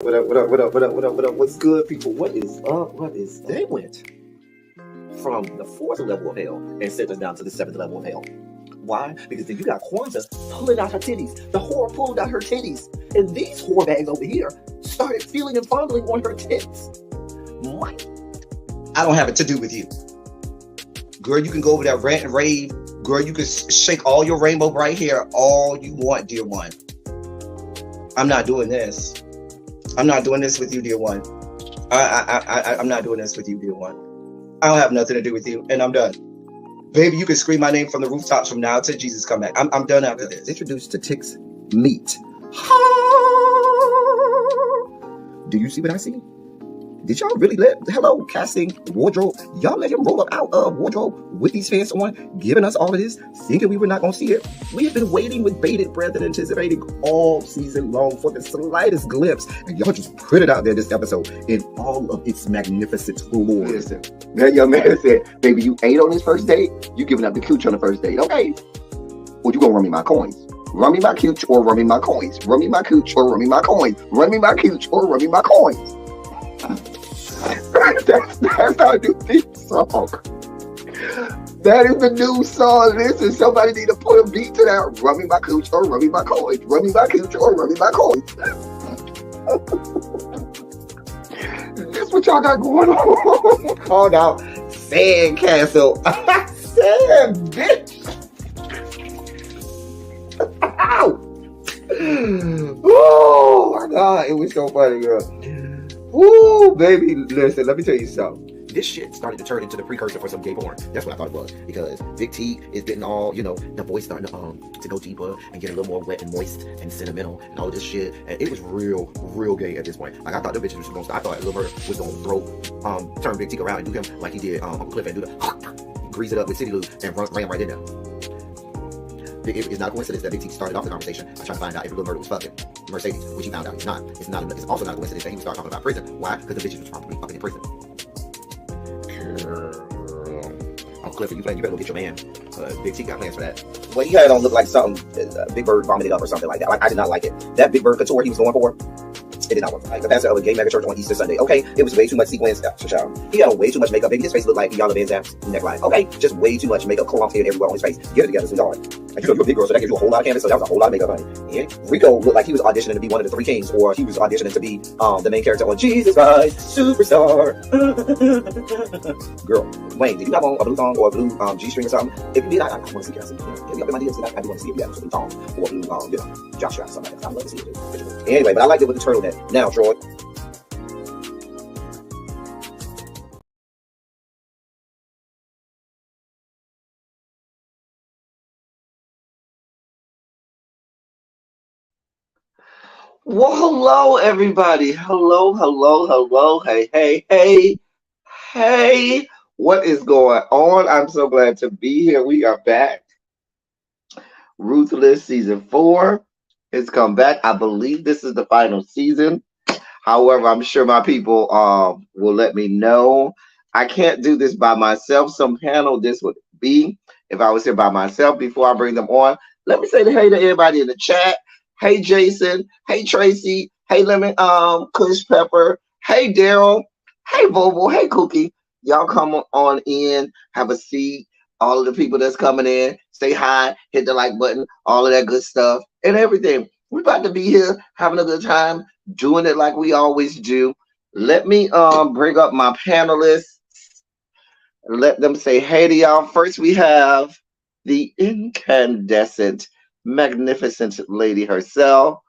What up, what up, what up, what up, what up, what up? What's good, people? What is up? What is they went from the 4th level of hell and sent us down to the 7th level of hell. Why? Because then you got Kwanzaa pulling out her titties. The whore pulled out her titties. And these whore bags over here started feeling and fondling on her tits. What? I don't have it to do with you. Girl, you can go over there, rant and rave. Girl, you can shake all your rainbow bright hair all you want, dear one. I'm not doing this. I'm not doing this with you, dear one. I'm not doing this with you, dear one. I don't have nothing to do with you, and I'm done. Baby, you can scream my name from the rooftops from now till Jesus come back. I'm done after this. Introduced to Tick's meat. Do you see what I see? Did y'all really hello, casting, wardrobe, y'all let him roll up out of wardrobe with these fans on, giving us all of this, thinking we were not going to see it? We have been waiting with bated breath and anticipating all season long for the slightest glimpse, and y'all just put it out there this episode in all of its magnificent glory. Listen, that young man said, baby, you ate on this first date, you giving up the cooch on the first date, okay? Well, you gonna run me my coins. Run me my cooch or run me my coins. Run me my cooch or run me my coins. Run me my cooch or run me my coins. That's our new theme song. That is the new song. Listen, somebody need to put a beat to that. Run me my cooch or run me my coins. Run me my cooch or run me my coins. That's what y'all got going on. Called out Sandcastle. Sand, bitch. Ow. Oh my God, it was so funny, girl. Ooh, baby, listen, let me tell you something. This shit started to turn into the precursor for some gay porn. That's what I thought it was. Because Big T is getting all, the voice starting to go deeper and get a little more wet and moist and sentimental and all this shit. And it was real gay at this point. Like, I thought the bitches was going to stop. I thought Lil Bird was going to turn Big T around and do him like he did Uncle Cliff and do the grease it up with City Lou and ran right in there. It's not a coincidence that Big T started off the conversation by trying to find out if Lil Murder was fucking Mercedes, which he found out he's not. It's also not a coincidence that he would start talking about prison. Why? Because the bitches was probably fucking in prison. Uncle Cliff, you better go get your man. Big T got plans for that. Well, he had it on look like something Big Bird vomited up or something like that. Like, I did not like it. That Big Bird couture he was going for, it did not work. Like the pastor of a gay mega church on Easter Sunday. Okay, it was way too much sequins. He had on way too much makeup. Baby, his face looked like Yala Van Zap's neckline. Okay, just way too much makeup, clumped in everywhere on his face. Get it together, sweetheart. And you're a big girl, so that gives you a whole lot of canvas. So that was a whole lot of makeup, honey. Yeah. Rico looked like he was auditioning to be one of the three kings, or he was auditioning to be the main character on Jesus Christ Superstar. Girl, Wayne, did you have on a blue thong or a blue G-string or something? If you did, I want to see it. If you have my DMs, I do want to see it. You have a blue thong or a blue, jock strap or something like that. I'd love to see it. Anyway, but I liked it with the turtleneck. Now, Troy. Well, hello, everybody. Hello. Hey. What is going on? I'm so glad to be here. We are back. Ruthless season 4 has come back. I believe this is the final season. However, I'm sure my people will let me know. I can't do this by myself. Some panel this would be if I was here by myself before I bring them on. Let me say hey to everybody in the chat. Hey, Jason. Hey, Tracy. Hey, Lemon, Kush Pepper. Hey, Daryl. Hey, Bobo. Hey, Cookie. Y'all come on in, have a seat. All of the people that's coming in, say hi, hit the like button, all of that good stuff and everything. We're about to be here having a good time, doing it like we always do. Let me bring up my panelists. Let them say hey to y'all. First, we have the incandescent, magnificent lady herself,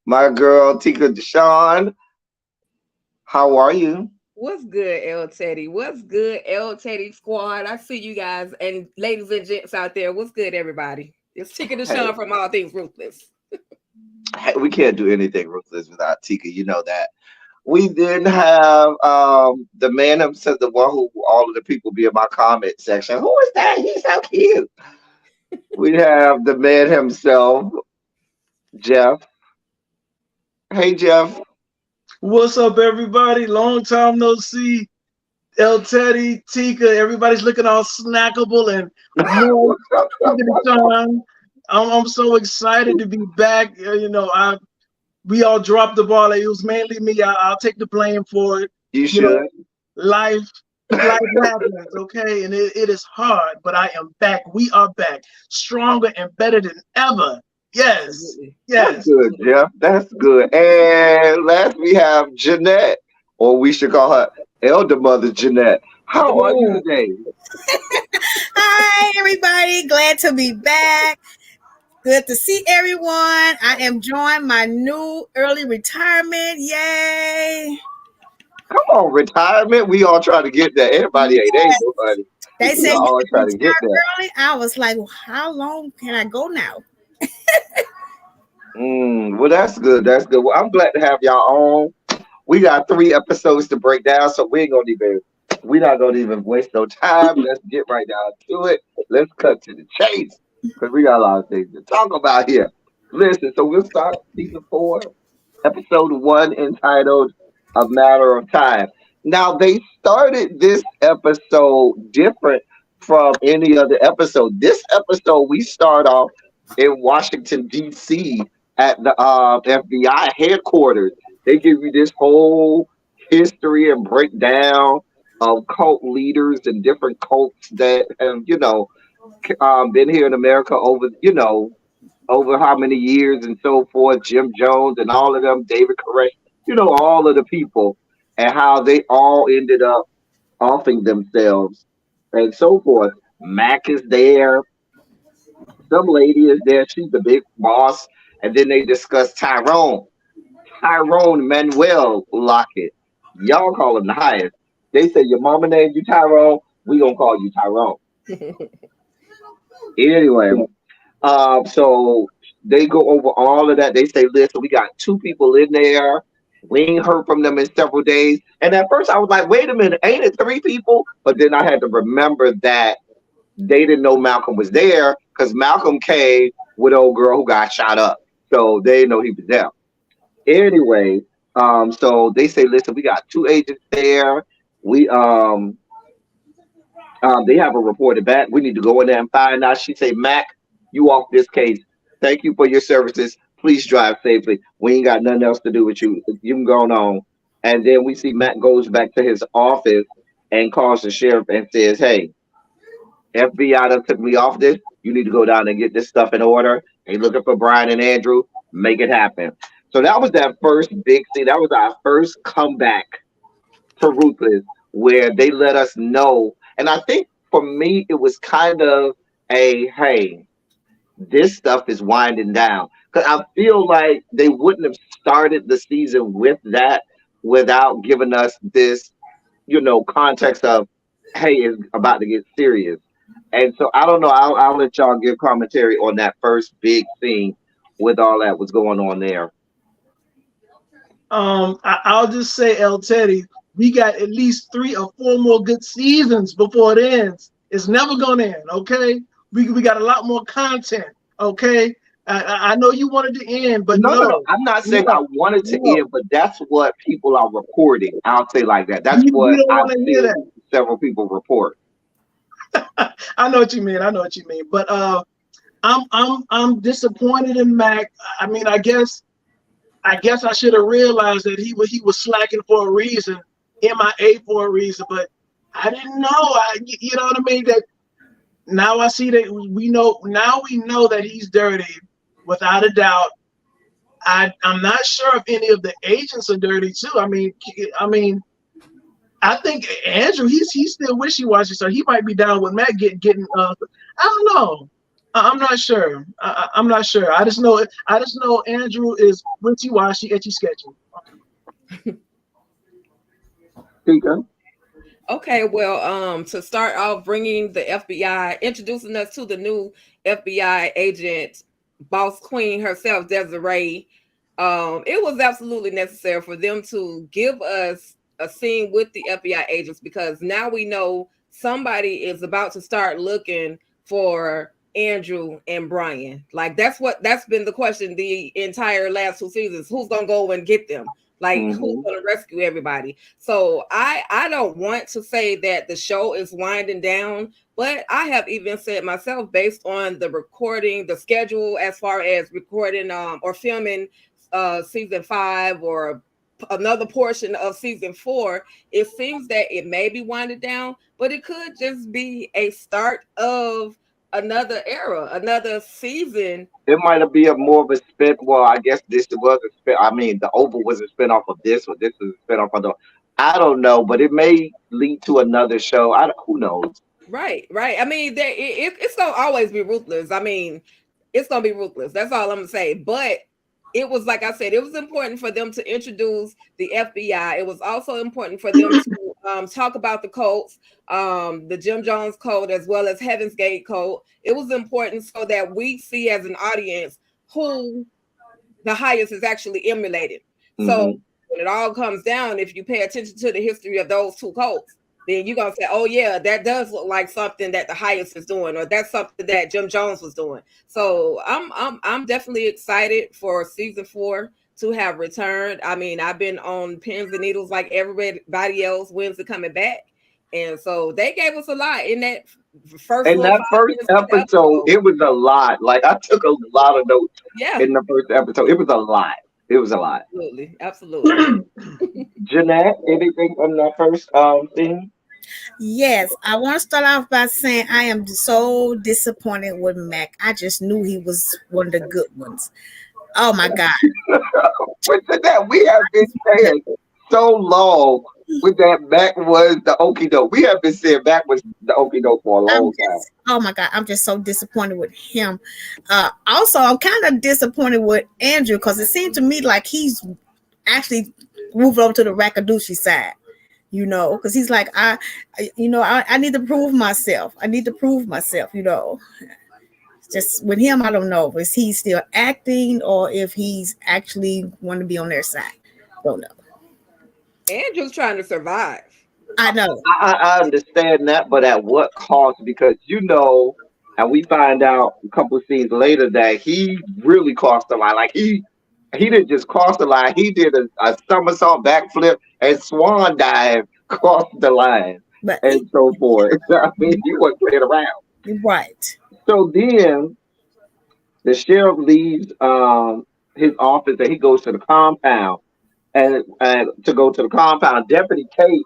my girl Tika Deshawn. How are you? What's good, El Teddy? What's good, El Teddy squad? I see you guys and ladies and gents out there. What's good, everybody? It's Tika Deshawn from All Things Ruthless. Hey, we can't do anything Ruthless without Tika. You know that. We then have the man himself, the one who all of the people be in my comment section. Who is that? He's so cute. We have the man himself, Jeff. Hey, Jeff. What's up, everybody? Long time no see. El Teddy, Tika, everybody's looking all snackable and more. I'm so excited to be back. we all dropped the ball. It was mainly me. I'll take the blame for it. You You know, should. life happens, okay? And it is hard, but I am back. We are back, stronger and better than ever. Yes, Absolutely. That's yes. good, Jeff. That's good. And last we have Jeanette, or we should call her Elder Mother Jeanette. How are you today? Hi, everybody. Glad to be back. Good to see everyone. I am enjoying my new early retirement. Yay. Come on, retirement. We all try to get there. Everybody ain't able, buddy. They We said you all can try to get retire there. early. I was like, well, how long can I go now? Well, that's good. That's good. Well, I'm glad to have y'all on. We got 3 episodes to break down, so we're not gonna even waste no time. Let's get right down to it. Let's cut to the chase because we got a lot of things to talk about here. Listen, so we'll start season 4, episode 1, entitled "A Matter of Time." Now they started this episode different from any other episode. This episode we start off in Washington D.C. at the FBI headquarters. They give you this whole history and breakdown of cult leaders and different cults that have, been here in America over, over how many years and so forth. Jim Jones and all of them, David Koresh, all of the people and how they all ended up offing themselves and so forth. Mac is there. Some lady is there. She's the big boss. And then they discuss Tyrone Manuel Lockett. Y'all call him the highest. They say your mama named you Tyrone. We gonna call you Tyrone. Anyway, so they go over all of that. They say, listen, we got 2 people in there. We ain't heard from them in several days. And at first I was like, wait a minute, ain't it 3 people? But then I had to remember that they didn't know Malcolm was there because Malcolm came with an old girl who got shot up. So they didn't know he was there. Anyway, so they say, listen, we got 2 agents there. We they have a reported back. We need to go in there and find out. She say, Mac, you off this case. Thank you for your services. Please drive safely. We ain't got nothing else to do with you. You can go on. And then we see Mac goes back to his office and calls the sheriff and says, hey, FBI done took me off this. You need to go down and get this stuff in order. They looking for Brian and Andrew. Make it happen. So that was that first big scene. That was our first comeback to Ruthless, where they let us know. And I think for me, it was kind of a, hey, this stuff is winding down. Because I feel like they wouldn't have started the season with that without giving us this, context of, hey, it's about to get serious. And so I don't know. I'll let y'all give commentary on that first big scene with all that was going on there. I'll just say, El Teddy, we got at least 3 or 4 more good seasons before it ends. It's never gonna end, okay? We got a lot more content, okay? I know you wanted to end, but no. I'm not saying I wanted to end, but that's what people are reporting. I'll say like that. That's what I've seen several people report. I know what you mean. But I'm disappointed in Mac. I mean, I guess I should have realized that he was slacking for a reason, MIA for a reason. But I didn't know. You know what I mean? That now I see that we know that he's dirty, without a doubt. I'm not sure if any of the agents are dirty too. I mean. I think Andrew, he's still wishy-washy, so he might be down with Matt getting. I don't know. I'm not sure. I'm not sure. I just know Andrew is wishy-washy, etchy-sketchy. Okay, well, to start off, bringing the FBI, introducing us to the new FBI agent, boss queen herself, Desiree. It was absolutely necessary for them to give us a scene with the FBI agents, because now we know somebody is about to start looking for Andrew and Brian. Like that's been the question the entire last 2 seasons. Who's gonna go and get them? Like who's gonna rescue everybody? So I don't want to say that the show is winding down, but I have even said myself, based on the recording, the schedule as far as recording or filming season 5 or another portion of season 4, it seems that it may be winded down, but it could just be a start of another era, another season. It might be a more of a spin. Well, I guess this was a spin. I mean, the Oval was a spinoff of this, or this was a spinoff of the. I don't know, but it may lead to another show. Who knows? Right. I mean, it's gonna always be Ruthless. I mean, it's gonna be Ruthless. That's all I'm gonna say. But it was, like I said, it was important for them to introduce the FBI. It was also important for them to talk about the cults, the Jim Jones code, as well as Heaven's Gate code. It was important so that we see as an audience who the highest is actually emulated. Mm-hmm. So when it all comes down, if you pay attention to the history of those two cults, then you're gonna say, oh yeah, that does look like something that the highest is doing, or that's something that Jim Jones was doing. So I'm definitely excited for season 4 to have returned. I mean, I've been on pins and needles like everybody else. When's it coming back? And so they gave us a lot in that first. In that first episode, it was a lot. Like, I took a lot of notes. Yeah. In the first episode, it was a lot. It was a lot. Absolutely. Jeanette, anything from that first thing? Yes, I want to start off by saying I am so disappointed with Mac. I just knew he was one of the good ones. Oh my God. But that we have been saying so long with that Mac was the okie doke. We have been saying Mac was the okie doke for a long time. Oh my God, I'm just so disappointed with him. Also, I'm kind of disappointed with Andrew because it seemed to me like he's actually moved over to the Rakadushi side. You know, because he's like, I need to prove myself. You know. Just with him, I don't know. Is he still acting or if he's actually want to be on their side? Don't know. Andrew's trying to survive. I know. I understand that, but at what cost? Because and we find out a couple of scenes later that he really crossed the line. Like he didn't just cross the line. He did a somersault backflip and swan dive across the line, and so forth. I mean, he wasn't playing around. Right. So then the sheriff leaves his office and he goes to the compound. And to go to the compound, Deputy Kate,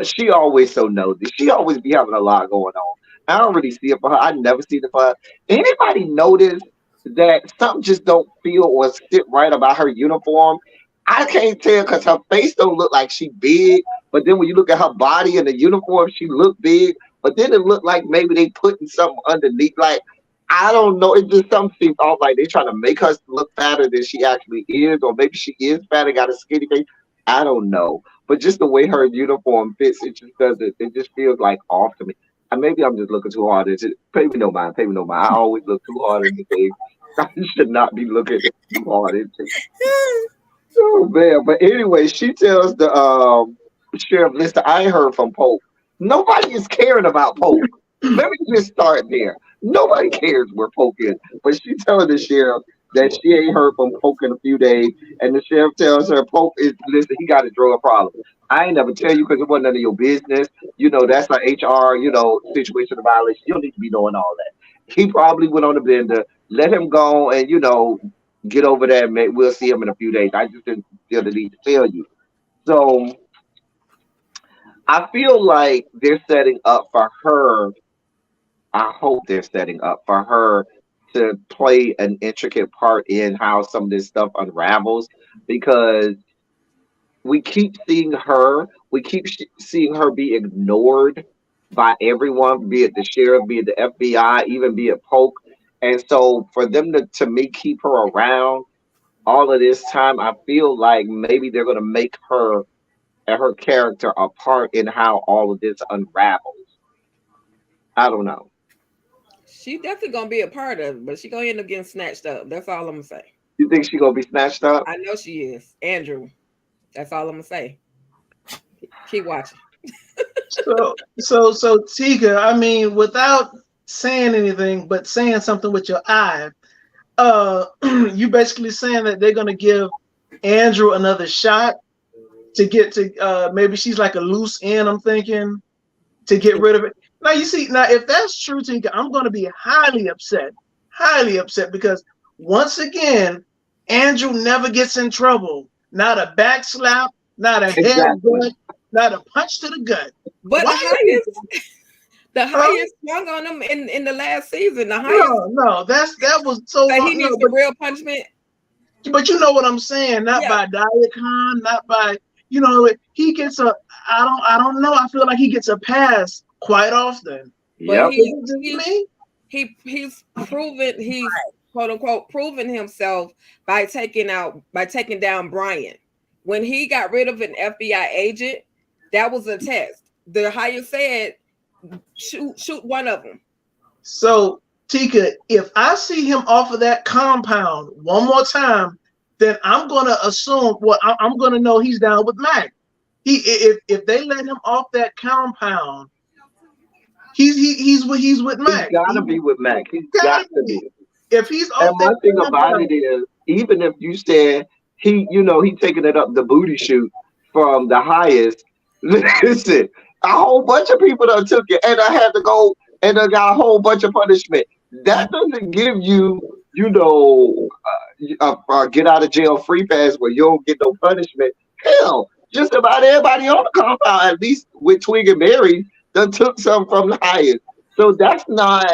she always so nosy. She always be having a lot going on. I don't really see it for her. I never see it for her. Anybody notice that something just don't feel or sit right about her uniform? I can't tell because her face don't look like she big, but then when you look at her body and the uniform, she look big. But then it looked like maybe they putting something underneath. Like, I don't know. It just something seems off. Like they trying to make her look fatter than she actually is, or maybe she is fat and got a skinny face. I don't know. But just the way her uniform fits, it just doesn't. It just feels like off to me. And maybe I'm just looking too hard into it. Pay me no mind. I always look too hard into things. I should not be looking too hard into it. Oh man. But anyway, she tells the sheriff, listen, I ain't heard from Pope. Nobody is caring about Pope. Let me just start there. Nobody cares where Pope is. But she tells the sheriff that she ain't heard from Pope in a few days. And the sheriff tells her, Pope is, listen, he got a drug problem. I ain't never tell you because it wasn't none of your business. That's an HR, situation of violation. You don't need to be doing all that. He probably went on the bender. Let him go and, get over there. And we'll see him in a few days. I just didn't feel the need to tell you. So I feel like they're setting up for her. I hope they're setting up for her to play an intricate part in how some of this stuff unravels, because we keep seeing her. We keep seeing her be ignored by everyone, be it the sheriff, be it the FBI, even be it Polk. And so for them to me keep her around all of this time, I feel like maybe they're going to make her and her character a part in how all of this unravels. I don't know. She definitely gonna be a part of it, but she gonna end up getting snatched up. That's all I'm gonna say. You think she gonna be snatched up? I know she is. Andrew. That's all I'm gonna say. Keep watching. So Tika, I mean, without saying anything, but saying something with your eye, you basically saying that they're gonna give Andrew another shot to get to maybe she's like a loose end, I'm thinking, to get rid of it. Now, you see, if that's true, Tika, I'm going to be highly upset because once again, Andrew never gets in trouble. Not a back slap, not a headbutt, not a punch to the gut. But Why the highest swung on him in the last season. The highest. No, that was so he long. needs No, a real punishment. But you know what I'm saying? Not by Daikon, not by he gets a. I don't know. I feel like he gets a pass quite often. But he's proven quote unquote proven himself by taking down Brian. When he got rid of an FBI agent, that was a test. The higher said shoot one of them. So Tika, if I see him off of that compound one more time, then I'm gonna assume I'm gonna know he's down with Mac. If they let him off that compound, he's with Mac. He's gotta be with Mac. He's got to be. If he's off and that one thing compound, about it is, even if you said he taking it up the booty shoot from the highest, listen, a whole bunch of people done took it, and I had to go and I got a whole bunch of punishment. That doesn't give you, get out of jail free pass where you don't get no punishment. Hell, just about everybody on the compound, at least with Twig and Mary, done took some from the highest. So that's not,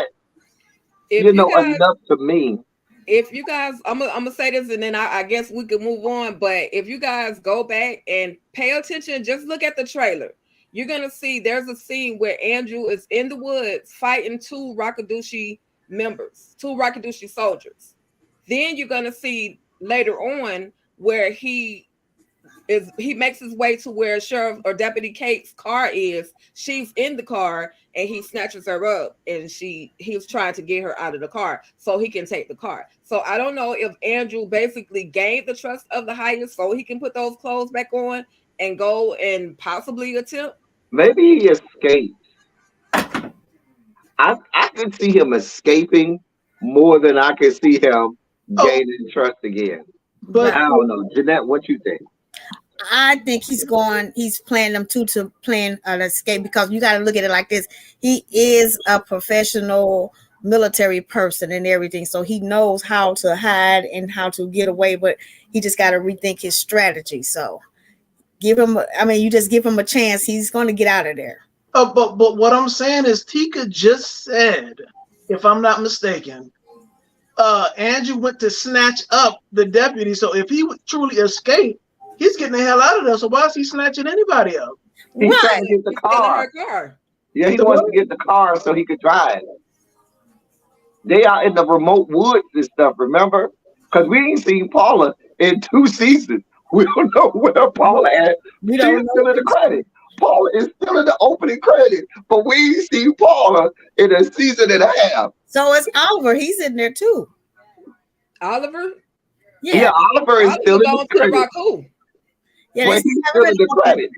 enough to me. If you guys, I'm gonna say this, and then I guess we can move on. But if you guys go back and pay attention, just look at the trailer. You're gonna see there's a scene where Andrew is in the woods fighting two Rakadushi soldiers. Then you're gonna see later on where he makes his way to where Sheriff or Deputy Kate's car is. She's in the car and he snatches her up, and he's trying to get her out of the car so he can take the car. So I don't know if Andrew basically gained the trust of the highest so he can put those clothes back on and go and possibly attempt. Maybe he escaped. I could see him escaping more than I could see him gaining trust again. But I don't know. Jeanette, what you think? I think he's playing them to plan an escape, because you got to look at it like this. He is a professional military person and everything, so he knows how to hide and how to get away, but he just got to rethink his strategy. So you just give him a chance, he's going to get out of there. But what I'm saying is, Tika just said, if I'm not mistaken, Andrew went to snatch up the deputy. So if he would truly escape, he's getting the hell out of there. So why is he snatching anybody up? He's trying to get the car. Yeah, he wants to get the car so he could drive. They are in the remote woods and stuff, remember? Because we ain't seen Paula in 2 seasons. We don't know where Paula at. She's still in the credit. Paula is still in the opening credit, but we ain't seen Paula in a season and a half. So it's Oliver. He's in there too. Oliver? Yeah, Oliver is still in the credit. Yeah, but he's still in the credit.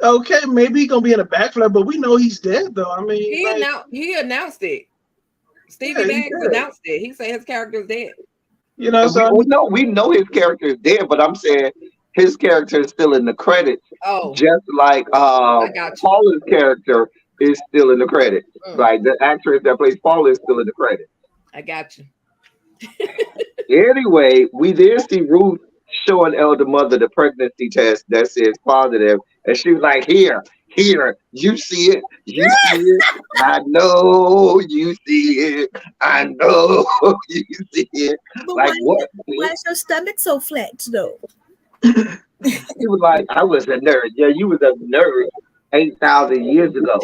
Okay, maybe he's gonna be in a backflip, but we know he's dead though. I mean, he announced it. Stevie Baggs announced it. He said his character is dead. So we know his character is dead, but I'm saying his character is still in the credits. Oh, just like Paula's character is still in the credits. Like the actress that plays Paula is still in the credits. I got you. Anyway, we then see Ruth showing Elder Mother the pregnancy test that says positive, and she was like, here, you see it, I know you see it, I know you see it. But like what? Why is your stomach so flat though? He was like, I was a nerd. Yeah, you was a nerd 8,000 years ago.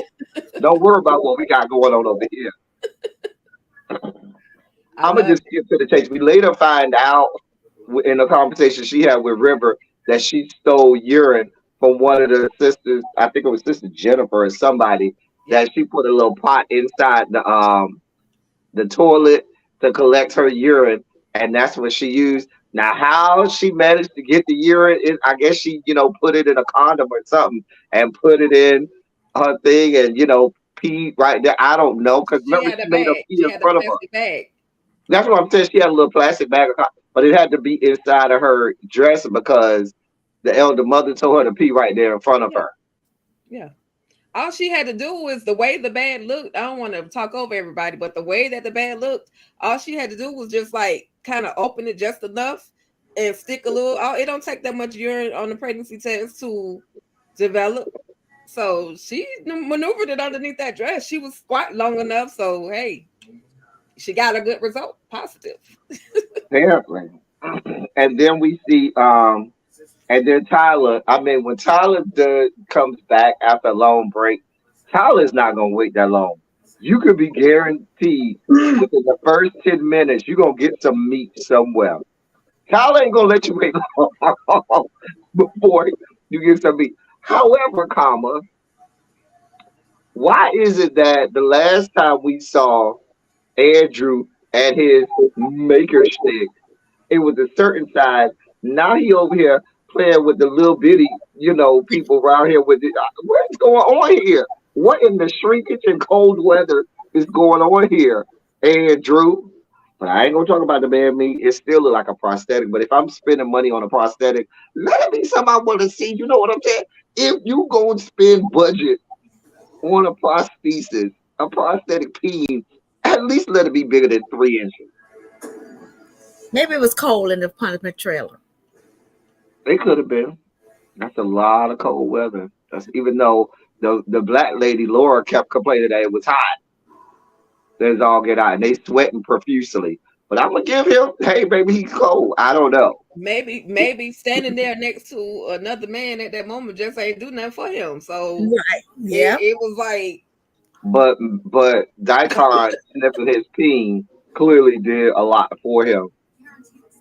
Don't worry about what we got going on over here. I'm gonna just skip to the chase. We later find out in a conversation she had with River that she stole urine from one of the sisters. I think it was Sister Jennifer or somebody. That she put a little pot inside the toilet to collect her urine, and that's what she used. Now, how she managed to get the urine in, I guess she, put it in a condom or something and put it in her thing and, pee right there. I don't know, because remember she made her pee in front of her. Bag. That's what I'm saying. She had a little plastic bag, but it had to be inside of her dress because the Elder Mother told her to pee right there in front of her. Yeah. all she had to do was the way the bed looked. I don't want to talk over everybody, but the way that the bed looked, all she had to do was just like kind of open it just enough and stick a little. Oh, it don't take that much urine on the pregnancy test to develop. So she maneuvered it underneath that dress. She was squat long enough. So hey, she got a good result, positive. Apparently. And then we see and then Tyler, I mean, when Tyler comes back after a long break, Tyler's not gonna wait that long. You could be guaranteed within the first 10 minutes you're gonna get some meat somewhere. Tyler ain't gonna let you wait long before you get some meat. However, comma, why is it that the last time we saw Andrew and his maker stick, it was a certain size. Now he over here playing with the little bitty, people around here with it. What's going on here? What in the shrinkage and cold weather is going on here, Andrew? But I ain't gonna talk about the man meat. It still look like a prosthetic. But if I'm spending money on a prosthetic, let it be something I want to see. You know what I'm saying? If you go and spend budget on a prosthesis, a prosthetic peen, at least let it be bigger than 3 inches. Maybe it was cold in the punishment trailer. It could have been. That's a lot of cold weather. That's even though the black lady Laura kept complaining that it was hot. There's all get out, and they sweating profusely. But I'm gonna give him, hey, maybe he's cold. I don't know. Maybe standing there next to another man at that moment just ain't do nothing for him. So right, yeah, it was like. But Daikon sniffing his peen clearly did a lot for him.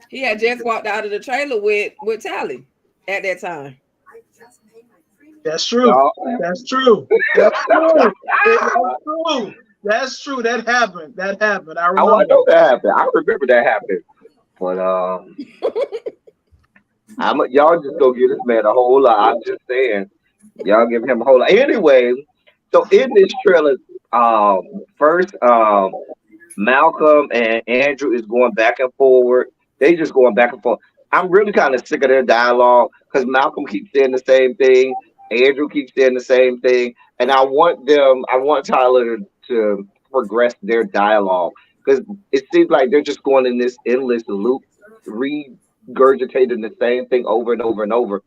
He had just walked out of the trailer with Tally at that time. That's true. That's true. That's true. That's true. That's true. That happened. That happened. I remember. I know that happened. I remember that happened. But y'all just go give this man a whole lot. I'm just saying, y'all give him a whole lot. Anyway, so in this trailer, first Malcolm and Andrew is going back and forward. They just going back and forth. I'm really kind of sick of their dialogue because Malcolm keeps saying the same thing. Andrew keeps saying the same thing. And I want Tyler to progress their dialogue because it seems like they're just going in this endless loop, regurgitating the same thing over and over and over.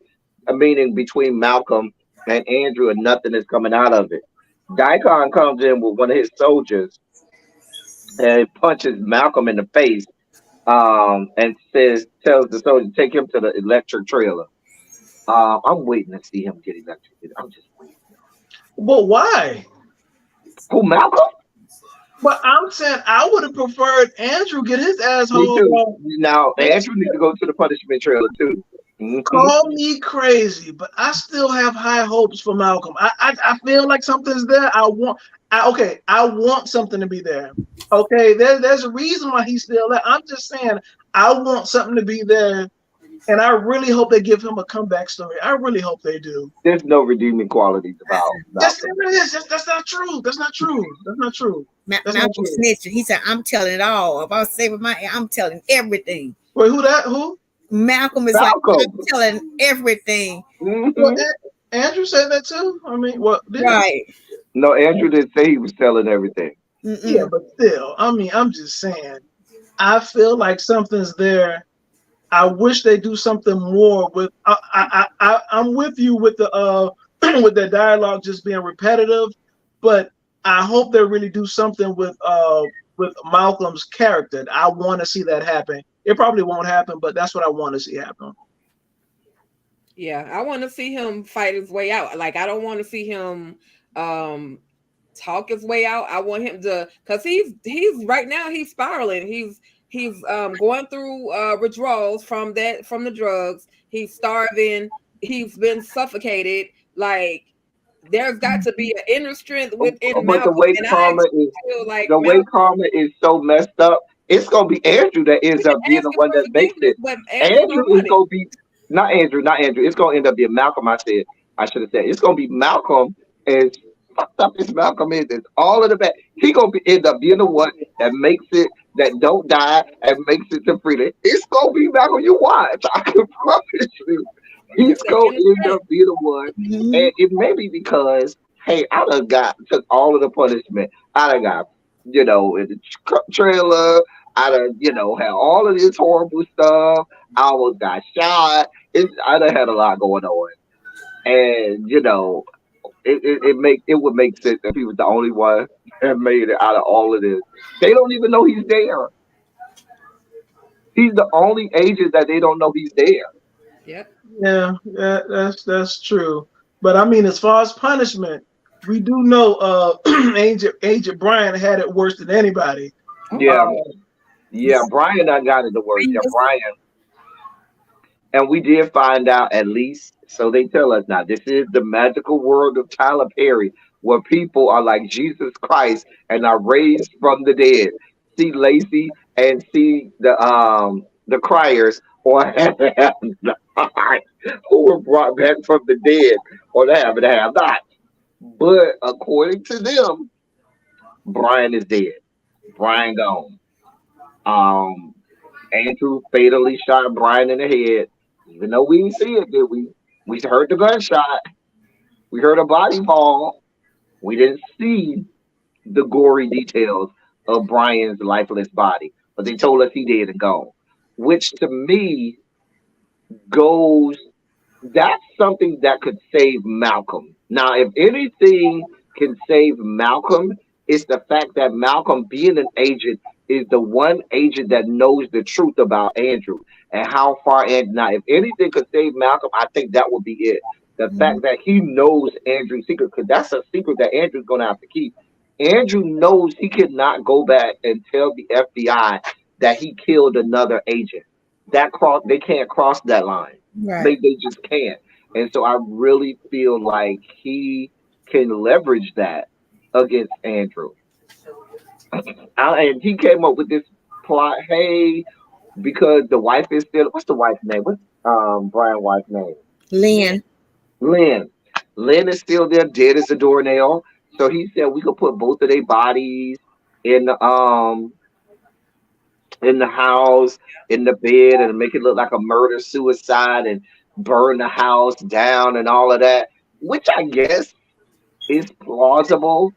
Meaning between Malcolm and Andrew and nothing is coming out of it. Daikon comes in with one of his soldiers and punches Malcolm in the face. And tells the soldier to take him to the electric trailer. I'm waiting to see him get electrocuted. I'm just waiting. Well, why? Who, Malcolm? But I'm saying I would have preferred Andrew get his asshole. Now Andrew needs to go to the punishment trailer too. Mm-hmm. Call me crazy, but I still have high hopes for Malcolm. I feel like something's there. I want something to be there. Okay, there's a reason why he's still there. I'm just saying I want something to be there, and I really hope they give him a comeback story. I really hope they do. There's no redeeming qualities about Malcolm. That's not true. That's not true. That's not true. Malcolm snitching. He said, "I'm telling it all. If I say with I'm telling everything." Wait, who? Malcolm is like, I'm telling everything. Mm-hmm. Well, Andrew said that too. I mean, what? Right. No, Andrew didn't say he was telling everything. Mm-mm. Yeah, but still, I mean, I'm just saying. I feel like something's there. I wish they do something more with. I'm with you with the with the dialogue just being repetitive, but I hope they really do something with Malcolm's character. I want to see that happen. It probably won't happen, but that's what I want to see happen. Yeah, I want to see him fight his way out. Like, I don't want to see him talk his way out. I want him to, because he's right now he's spiraling. He's going through withdrawals from the drugs. He's starving. He's been suffocated. Like, there's got to be an inner strength within But Malcolm. the way Karma is so messed up, it's gonna be Andrew that ends up being the one that makes it. Andrew is gonna be not Andrew. It's gonna end up being Malcolm. I should have said it's gonna be Malcolm. As fucked up as Malcolm is, all of the bad. He gonna end up being the one that makes it, that don't die and makes it to freedom. It's gonna be Malcolm. You watch. I can promise you. He's gonna end up being the one, and it may be because hey, I done took all of the punishment. I done got, in the trailer. I done, had all of this horrible stuff. I almost got shot. I done had a lot going on. And, it would make sense if he was the only one that made it out of all of this. They don't even know he's there. He's the only agent that they don't know he's there. Yep. Yeah, that's true. But I mean, as far as punishment, we do know Agent Brian had it worse than anybody. Yeah, Brian I got it the worst. Yeah, Brian. And we did find out at least, so they tell us now, this is the magical world of Tyler Perry, where people are like Jesus Christ and are raised from the dead. See Lacey and see the criers or who were brought back from the dead or the have and have not. But according to them, Brian is dead. Brian gone. Andrew fatally shot Brian in the head. Even though we didn't see it, did we? We heard the gunshot. We heard a body fall. We didn't see the gory details of Brian's lifeless body. But they told us he dead and gone. Which to me that's something that could save Malcolm. Now, if anything can save Malcolm, it's the fact that Malcolm, being an agent, is the one agent that knows the truth about Andrew and how far. And now, if anything could save Malcolm, I think that would be it. The fact that he knows Andrew's secret, because that's a secret that Andrew's going to have to keep. Andrew knows he cannot go back and tell the FBI that he killed another agent. They can't cross that line. Right. They just can't. And so I really feel like he can leverage that against Andrew. And he came up with this plot, hey, because the wife is still, what's the wife's name? What's Brian's wife's name? Lynn. Lynn is still there, dead as a doornail. So he said we could put both of their bodies in the house, in the bed, and make it look like a murder suicide and burn the house down and all of that, which I guess is plausible,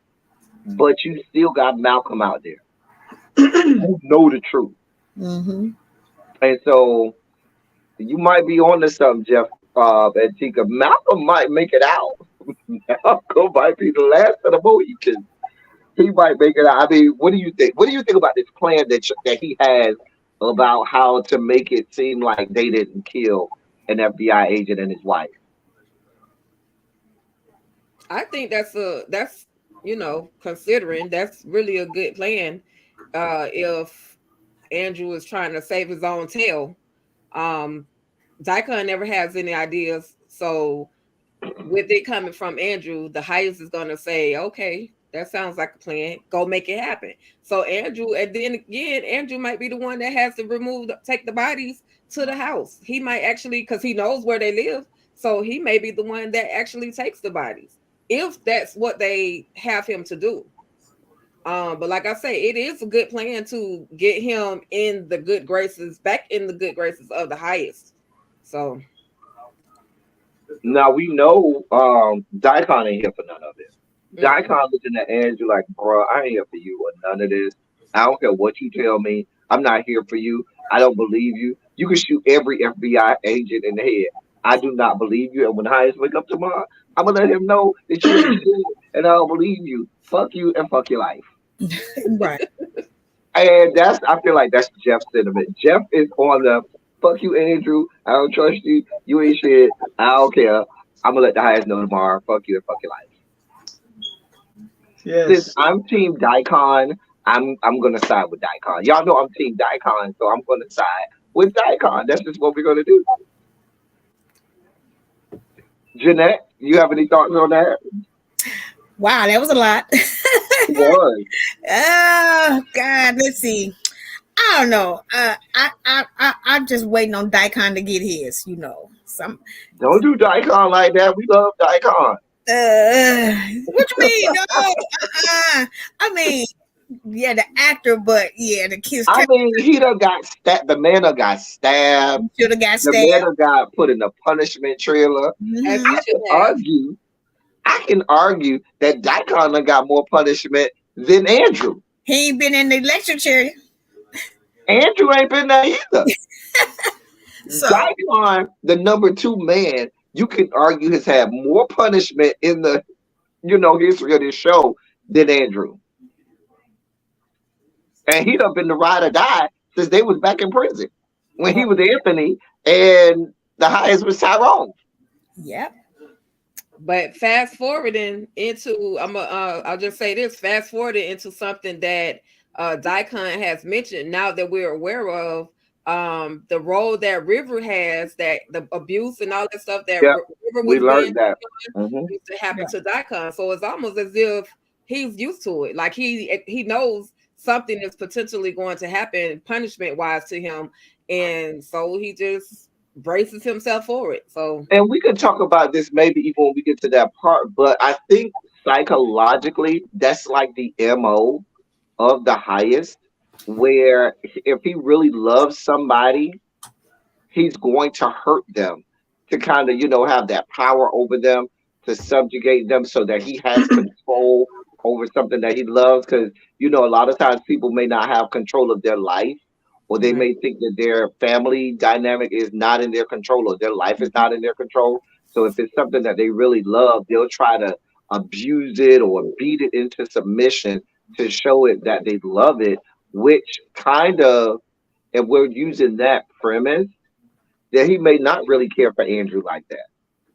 but you still got Malcolm out there who know the truth. Mm-hmm. And so you might be on to something, Jeff and Tika. Malcolm might make it out. Malcolm might be the last of the Mohicans. He might make it out. I mean, what do you think? What do you think about this plan that he has about how to make it seem like they didn't kill an FBI agent and his wife? I think that's considering that's really a good plan. If Andrew is trying to save his own tail, Daikon never has any ideas. So with it coming from Andrew, the highest is going to say, okay, that sounds like a plan. Go make it happen. So Andrew, and then again, Andrew might be the one that has to take the bodies to the house. He might actually, because he knows where they live. So he may be the one that actually takes the bodies, if that's what they have him to do. But like I say, it is a good plan to get him back in the good graces of the highest. So now we know Daikon ain't here for none of it. Daikon looking at Andrew like, bro, I ain't here for you or none of this. I don't care what you tell me. I'm not here for you. I don't believe you. You can shoot every FBI agent in the head. I do not believe you. And when the highest wake up tomorrow, I'm going to let him know that you ain't good and I don't believe you. Fuck you and fuck your life. Right. And I feel like that's Jeff's sentiment. Jeff is on the fuck you, Andrew. I don't trust you. You ain't shit. I don't care. I'm going to let the highest know tomorrow. Fuck you and fuck your life. Yes. Since I'm Team Daikon, I'm gonna side with Daikon. Y'all know I'm Team Daikon, so I'm gonna side with Daikon. That's just what we're gonna do. Jeanette, you have any thoughts on that? Wow, that was a lot. It was. Oh God, let's see. I don't know. I'm just waiting on Daikon to get his. Don't do Daikon like that. We love Daikon. What you mean? No, I mean, yeah, the actor, but yeah, the kids. I mean, he done got stabbed. The man done got stabbed. Should have got The stabbed. man done got put in a punishment trailer. Mhm. I could argue I can argue that Daikon done got more punishment than Andrew. He ain't been in the electric chair. Andrew ain't been there either. So Daikon, the number 2 man, you can argue has had more punishment in the history of this show than Andrew. And he done been the ride or die since they was back in prison. When he was Anthony and the highest was Tyrone. yep. But fast forwarding into, I'll just say this: fast forwarding into something that Daikon has mentioned. Now that we're aware of the role that River has, that the abuse and all that stuff that Yep, River we was learned being that. Mhm. used to happen to Daikon. So it's almost as if he's used to it. Like he knows something is potentially going to happen punishment wise to him, and so he just braces himself for it. So And we can talk about this maybe even when we get to that part, but I think psychologically that's like the MO of the highest, where if he really loves somebody, he's going to hurt them to kind of, have that power over them, to subjugate them so that he has control over something that he loves. Because, a lot of times people may not have control of their life, or they may think that their family dynamic is not in their control, or their life is not in their control. So if it's something that they really love, they'll try to abuse it or beat it into submission to show it that they love it, which kind of, if we're using that premise, that he may not really care for Andrew like that,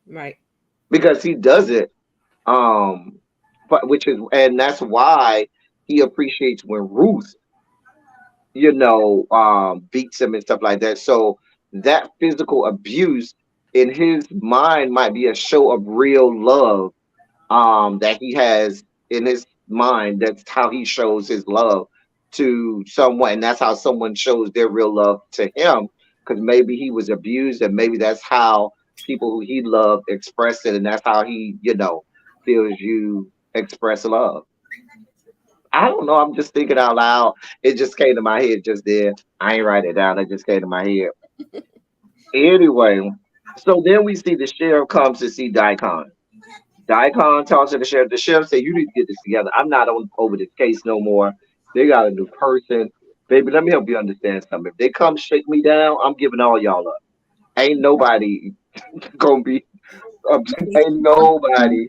right. because he does it, but and that's why he appreciates when Ruth, beats him and stuff like that. So that physical abuse in his mind might be a show of real love, that he has in his mind. That's how he shows his love to someone, and that's how someone shows their real love to him, because maybe he was abused, and maybe that's how people who he loved express it, and that's how he, feels you express love. I don't know. I'm just thinking out loud. It just came to my head just then. I ain't write it down. It just came to my head. Anyway, so then we see the sheriff comes to see Daikon. Daikon talks to the sheriff. The sheriff said, "You need to get this together. I'm not over this case no more. They got a new person. Baby, let me help you understand something. If they come shake me down, I'm giving all y'all up. Ain't nobody gonna be, ain't nobody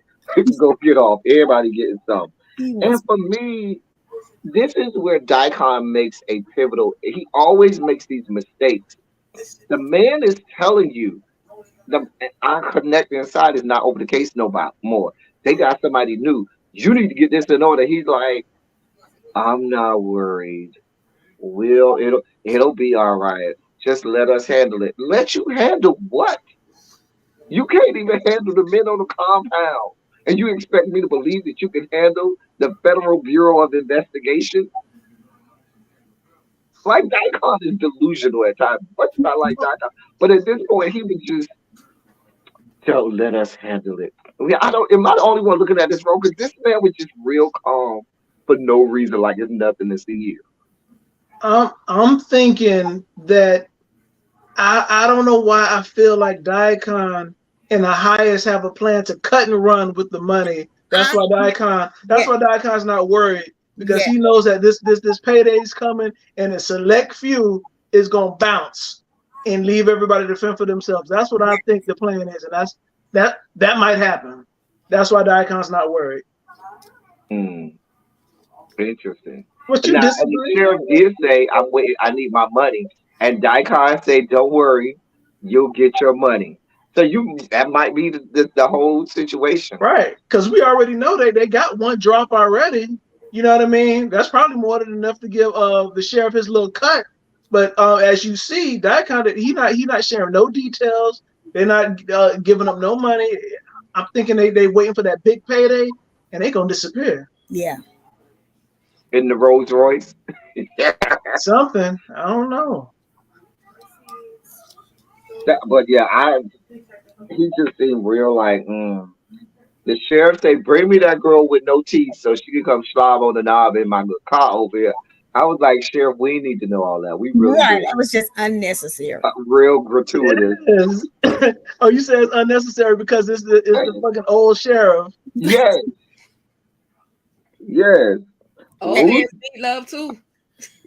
gonna get off. Everybody getting some." And for me, this is where Daikon makes a pivotal. He always makes these mistakes. The man is telling you, our connect inside is not over the case no more. They got somebody new. You need to get this in order. He's like, I'm not worried. It'll be all right. Just let us handle it. Let you handle what? You can't even handle the men on the compound. And you expect me to believe that you can handle the Federal Bureau of Investigation? Like, Daikon is delusional at times. Much not like Daikon. But at this point, he was just, don't let us handle it. Am I the only one looking at this wrong? Because this man was just real calm for no reason, like it's nothing to see here. I'm thinking that I don't know why I feel like Daikon and the highest have a plan to cut and run with the money. That's why Daikon's not worried, because he knows that this payday is coming, and a select few is gonna bounce and leave everybody to fend for themselves. That's what I think the plan is, and that might happen. That's why Daikon's not worried. Interesting. What you now, disagree? And the sheriff did say, "I'm waiting. I need my money." And Daikon said, "Don't worry, you'll get your money." So that might be the whole situation, right? Because we already know they got one drop already. You know what I mean? That's probably more than enough to give the sheriff his little cut. But as you see, Daikon, he not sharing no details. They're not giving up no money. I'm thinking they waiting for that big payday, and they gonna disappear. Yeah. In the Rolls Royce. Something. I don't know. But yeah, he just seemed real like, The sheriff say, "Bring me that girl with no teeth so she can come slob on the knob in my car over here." I was like, "Sheriff, we need to know all that. We really Right. do." That was just unnecessary. Real gratuitous. Oh, you said it's unnecessary because it's the fucking old sheriff. Yes, yes. Oh, Ruth, and sweet love too.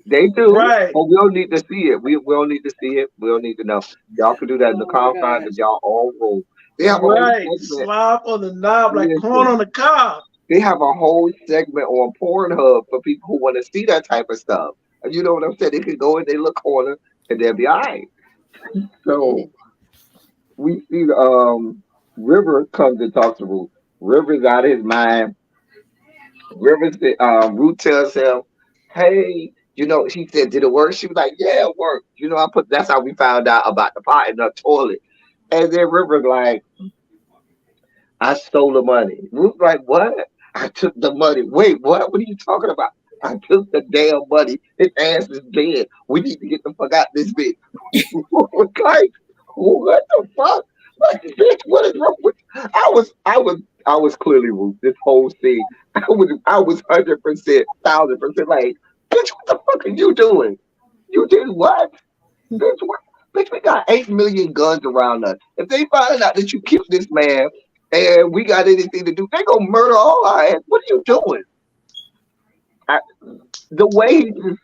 they do, Right, but we don't need to see it. We don't need to see it. We don't need to know. Y'all can do that in the Oh my confines of gosh. y'all own room. They have a whole right. segment. Slop on the knob like corn Listen, on the cob. they have a whole segment on Pornhub for people who want to see that type of stuff. And you know what I'm saying? They can go in their little corner and they'll be all right. So we see River comes and talks to Ruth. River's out of his mind. Ruth tells him, "Hey, she said, did it work?" She was like, "Yeah, it worked." That's how we found out about the pot in the toilet. And then River's like, "I stole the money." Ruth's like, "What?" "I took the money." "Wait, what? What are you talking about?" "I took the damn money. His ass is dead. We need to get the fuck out this bitch." Like, what the fuck? Like, bitch, what is wrong with I was clearly Ruth this whole scene. I was 100%, 1,000% like, bitch, what the fuck are you doing? You did what? Bitch, what? Bitch, we got 8 million guns around us. If they find out that you killed this man and we got anything to do, they gonna murder all our ass. What are you doing? I, the way he just,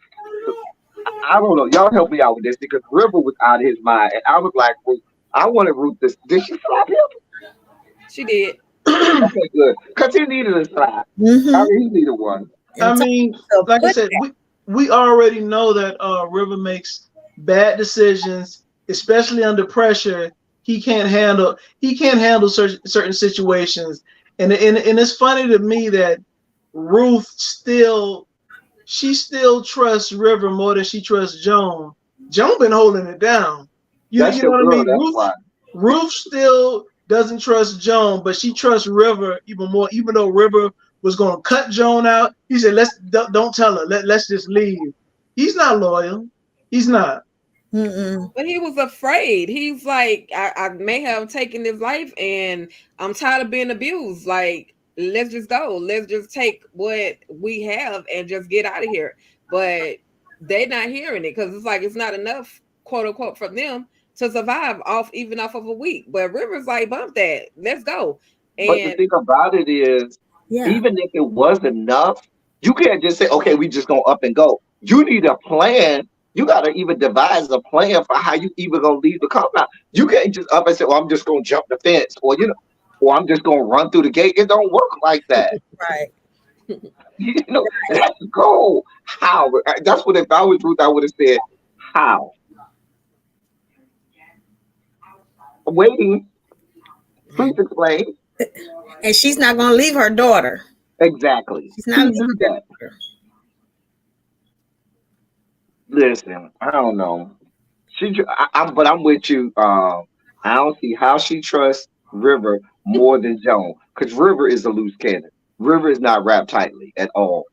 I don't know. Y'all help me out with this because River was out of his mind, and I was like, Ruth, I wanted Ruth to. Did she slap him? She did. Okay, good. Because he needed a slap. I Mm-hmm. mean, he needed one. I mean, So like I put said, we already know that River makes bad decisions, especially under pressure. He can't handle certain situations, and it's funny to me that Ruth still trusts River more than she trusts Joan. Joan been holding it down. That's You know your what I girl. mean? That's why. Ruth still doesn't trust Joan, but she trusts River even more. Even though River was going to cut Joan out, he said, "Let's don't tell her. Let's just leave." He's not loyal. He's not. Mm-mm. But he was afraid. He's like, I may have taken his life and I'm tired of being abused. Like, let's just go. Let's just take what we have and just get out of here. But they're not hearing it because it's like it's not enough, quote unquote, for them to survive off of a week. But River's like, bump that. Let's go. But the And thing about it is, Yeah. even if it was enough, you can't just say, okay, we just gonna up and go. You need a plan. You gotta even devise a plan for how you even gonna leave the compound. You can't just up and say, "Well, I'm just gonna jump the fence," or "I'm just gonna run through the gate." It don't work like that. Right. Let's go. How? That's what if I was Ruth, I would have said, "How?" Waiting. Please explain. And she's not going to leave her daughter. Exactly. She's She not leaving knew her that. daughter. Listen, I don't know. But I'm with you. I don't see how she trusts River more than Joan, because River is a loose cannon. River is not wrapped tightly at all.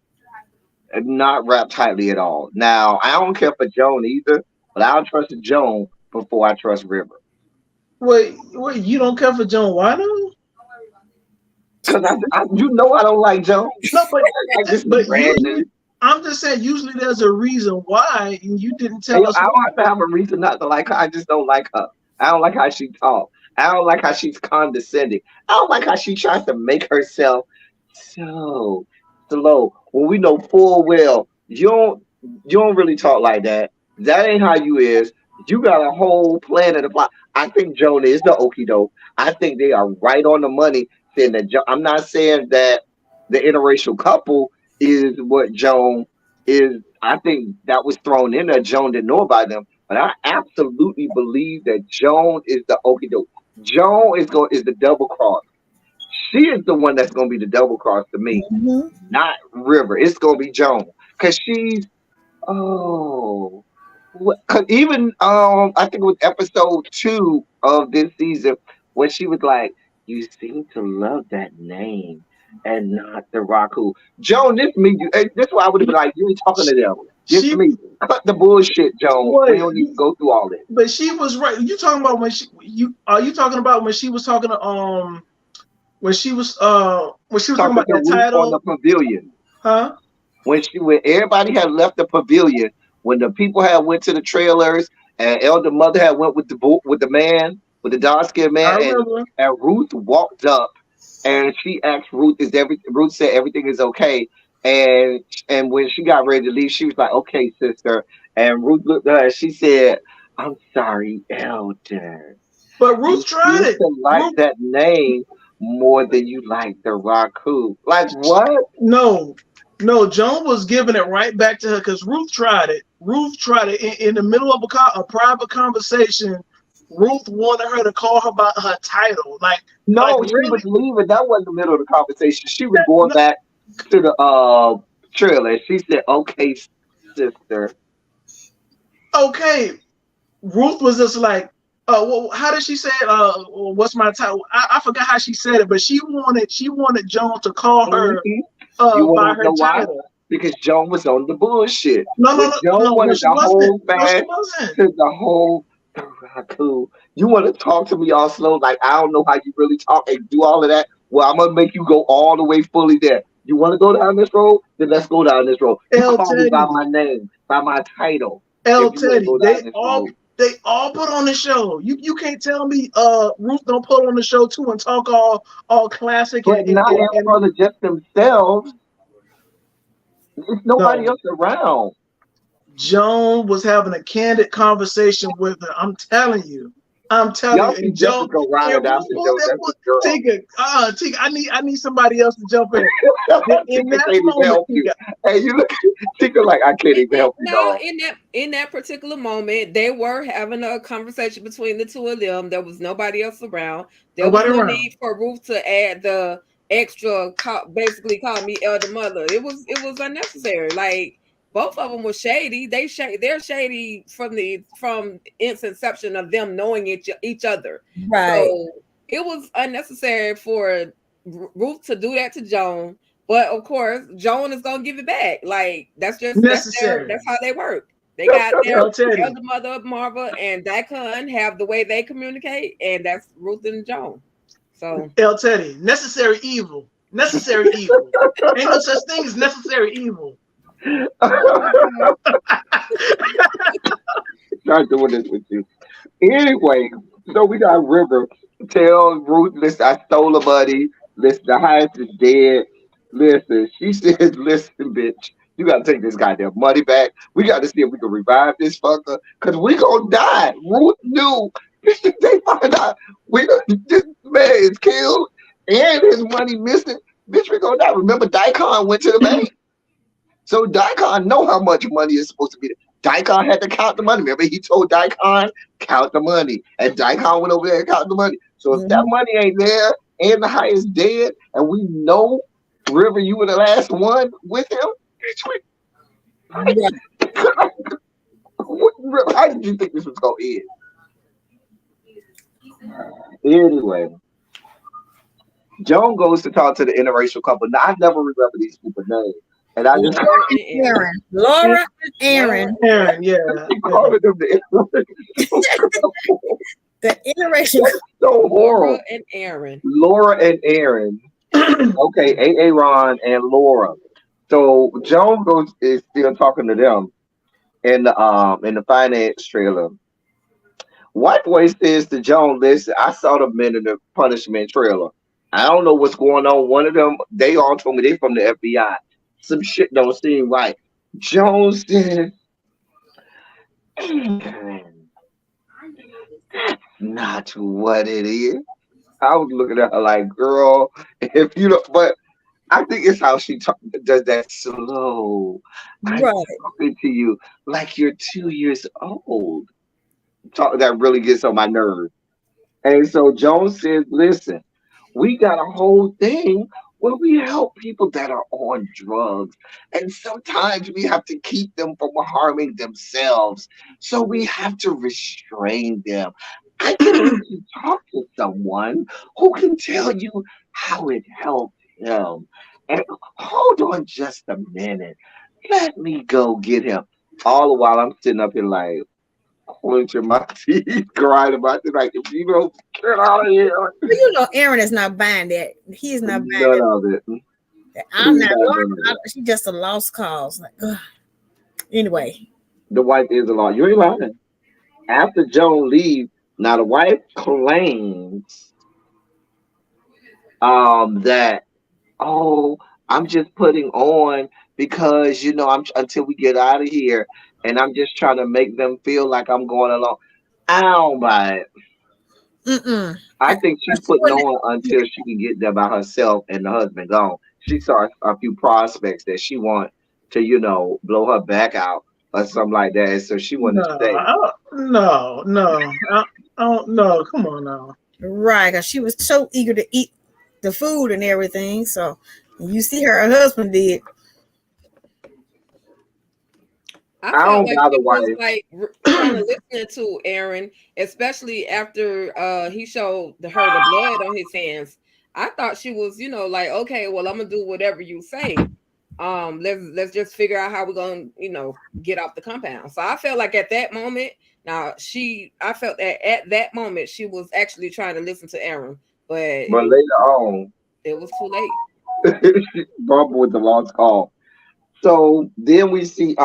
Not wrapped tightly at all. Now, I don't care for Joan either, but I'll trust Joan before I trust River. Wait, you don't care for Joan Wino? Because I don't like Joan. No, Like this is but Brandon. I'm just saying. Usually, there's a reason why, and you didn't I tell us don't why. have to have a reason not to like her. I just don't like her. I don't like how she talks. I don't like how she's condescending. I don't like how she tries to make herself so slow when we know full well you don't really talk like that. That ain't how you is. You got a whole plan of the plot. I think Joan is the okie doke. I think they are right on the money saying that I'm not saying that the interracial couple is what Joan is. I think that was thrown in there. Joan didn't know about them, but I absolutely believe that Joan is the okie doke. Joan is the double cross. She is the one that's gonna be the double cross to me, Mm-hmm. not River. It's gonna be Joan because she's oh, cause even I think it was episode 2 of this season when she was like, "You seem to love that name and not the Raku." Joan, this me. This is why I would have been like, "You ain't talking to them. This She me. Cut the bullshit, Joan. We wait, don't need to go through all this." but she was right. You talking about when are you talking about when she was talking to when she was talking Talking about to that Ruth on the title, pavilion. huh? When everybody had left the pavilion, when the people had went to the trailers, and Elder Mother had went with the man, with the dark skinned I man, remember. and Ruth walked up and she asked Ruth, "Is everything?" Ruth said everything is okay, and when she got ready to leave, she was like, "Okay, sister." And Ruth looked at her and she said, "I'm sorry, Elder. But Ruth You tried used it. to like Ruth, that name more than you like the Raku." Like what? no, no, Joan was giving it right back to her because Ruth tried it. Ruth tried it in the middle of a private conversation. Ruth wanted her to call her by her title. Like No, she was really? leaving. That wasn't the middle of the conversation. She was going back to the trailer. She said, "Okay, sister." Okay, Ruth was just like, well, how did she say it? What's my title? I forgot how she said it, but she wanted Joan to call her Mhm. You want by to her know why? title. Because Joan was on the bullshit. No, no, When no, Joan no, no, wanted she the wasn't. whole No, she fast wasn't. to the whole Raku. You want to talk to me all slow, like I don't know how you really talk and do all of that. Well, I'm gonna make you go all the way fully there. You want to go down this road? Then let's go down this road. You L call me by Teddy, my name, by my title. L If you want to Teddy. go down this road, They all put on the show. You can't tell me Ruth don't put on the show too and talk all classic but not in and front of just themselves. There's nobody no. else around. Joan was having a candid conversation with her. I'm telling you. I'm telling you. Y'all see And Joan Jessica riding and down Ruth the pulled Joe. that That's book. a girl. Tika, I need somebody else to jump in. In Tika that can't even moment, help you. Tika, Hey, you look, Tika like I can't even help you, Now, dog. in that particular moment, they were having a conversation between the two of them. There was nobody else around. There was nobody no around. need for Ruth to add the extra, basically call me elder mother. It was unnecessary. Like both of them were shady. They're shady from its inception of them knowing each other. Right. So it was unnecessary for Ruth to do that to Joan. But of course, Joan is gonna give it back. Like Necessary. that's how they work. They got their L Teddy. elder mother Marva and Daikon have the way they communicate, and that's Ruth and Joan. So L Teddy. Necessary evil. Necessary evil. Ain't no such thing as necessary evil. Not doing this with you. Anyway, so we got River tell Ruth, listen, I stole a buddy. Listen, the highest is dead. Listen, she says, listen, bitch, you gotta take this goddamn money back. We gotta see if we can revive this fucker, cause we gonna die. Ruth knew. They find out this man is killed and his money missing. Bitch, we gonna die. Remember, Daikon went to the bank. So Daikon know how much money is supposed to be there. Daikon had to count the money. Remember, he told Daikon, count the money. And Daikon went over there and counted the money. So if that money ain't there and the highest dead, and we know, River, you were the last one with him, how did you think this was going to end? Anyway, Joan goes to talk to the interracial couple. Now, I never remember these people's names. And I just Laura and Aaron. Aaron, yeah. calling them the interracial couple. The interracial. That's so horrible. Laura and Aaron. Laura and Aaron. Okay, Aaron and Laura. So Joan is still talking to them in the finance trailer. White boy says to Joan, listen, I saw the men in the punishment trailer. I don't know what's going on. One of them, they all told me they from the FBI. Some shit don't seem right. Joan said, that's not what it is. I was looking at her like, girl, if you don't, but I think it's how she does that slow. I'm Right. talking to you like you're 2 years old. That really gets on my nerves. And so Jones says, listen, we got a whole thing where we help people that are on drugs. And sometimes we have to keep them from harming themselves. So we have to restrain them. I can let you talk to someone who can tell you how it helped him. And hold on just a minute. Let me go get him. All the while I'm sitting up here like, clenching my teeth, crying about it. Like, if you don't get out of here. You know, Aaron is not buying that. He is not buying None of it. that. I'm not. None of it. She just a lost cause. Like, ugh. Anyway, The wife is a law. You ain't lying. After Joan leaves, now the wife claims that, oh, I'm just putting on because I'm until we get out of here, and I'm just trying to make them feel like I'm going along. I don't buy it. Mm-mm. I think she's She putting wouldn't- on until she can get there by herself and the husband gone. She saw a few prospects that she want to, blow her back out or something like that. And so she wanted No, to stay. I don't know. Come on now. Right, because she was so eager to eat the food and everything. So you see her husband did. I I felt don't like buy she the was wife. like kind of listening to Aaron, especially after he showed her the blood on his hands. I thought she was, like, okay, well, I'm gonna do whatever you say. Let's just figure out how we're gonna, get off the compound. So I felt like at that moment, I felt that at that moment she was actually trying to listen to Aaron, but But later on, it was too late. she bump with the lost call. So then we see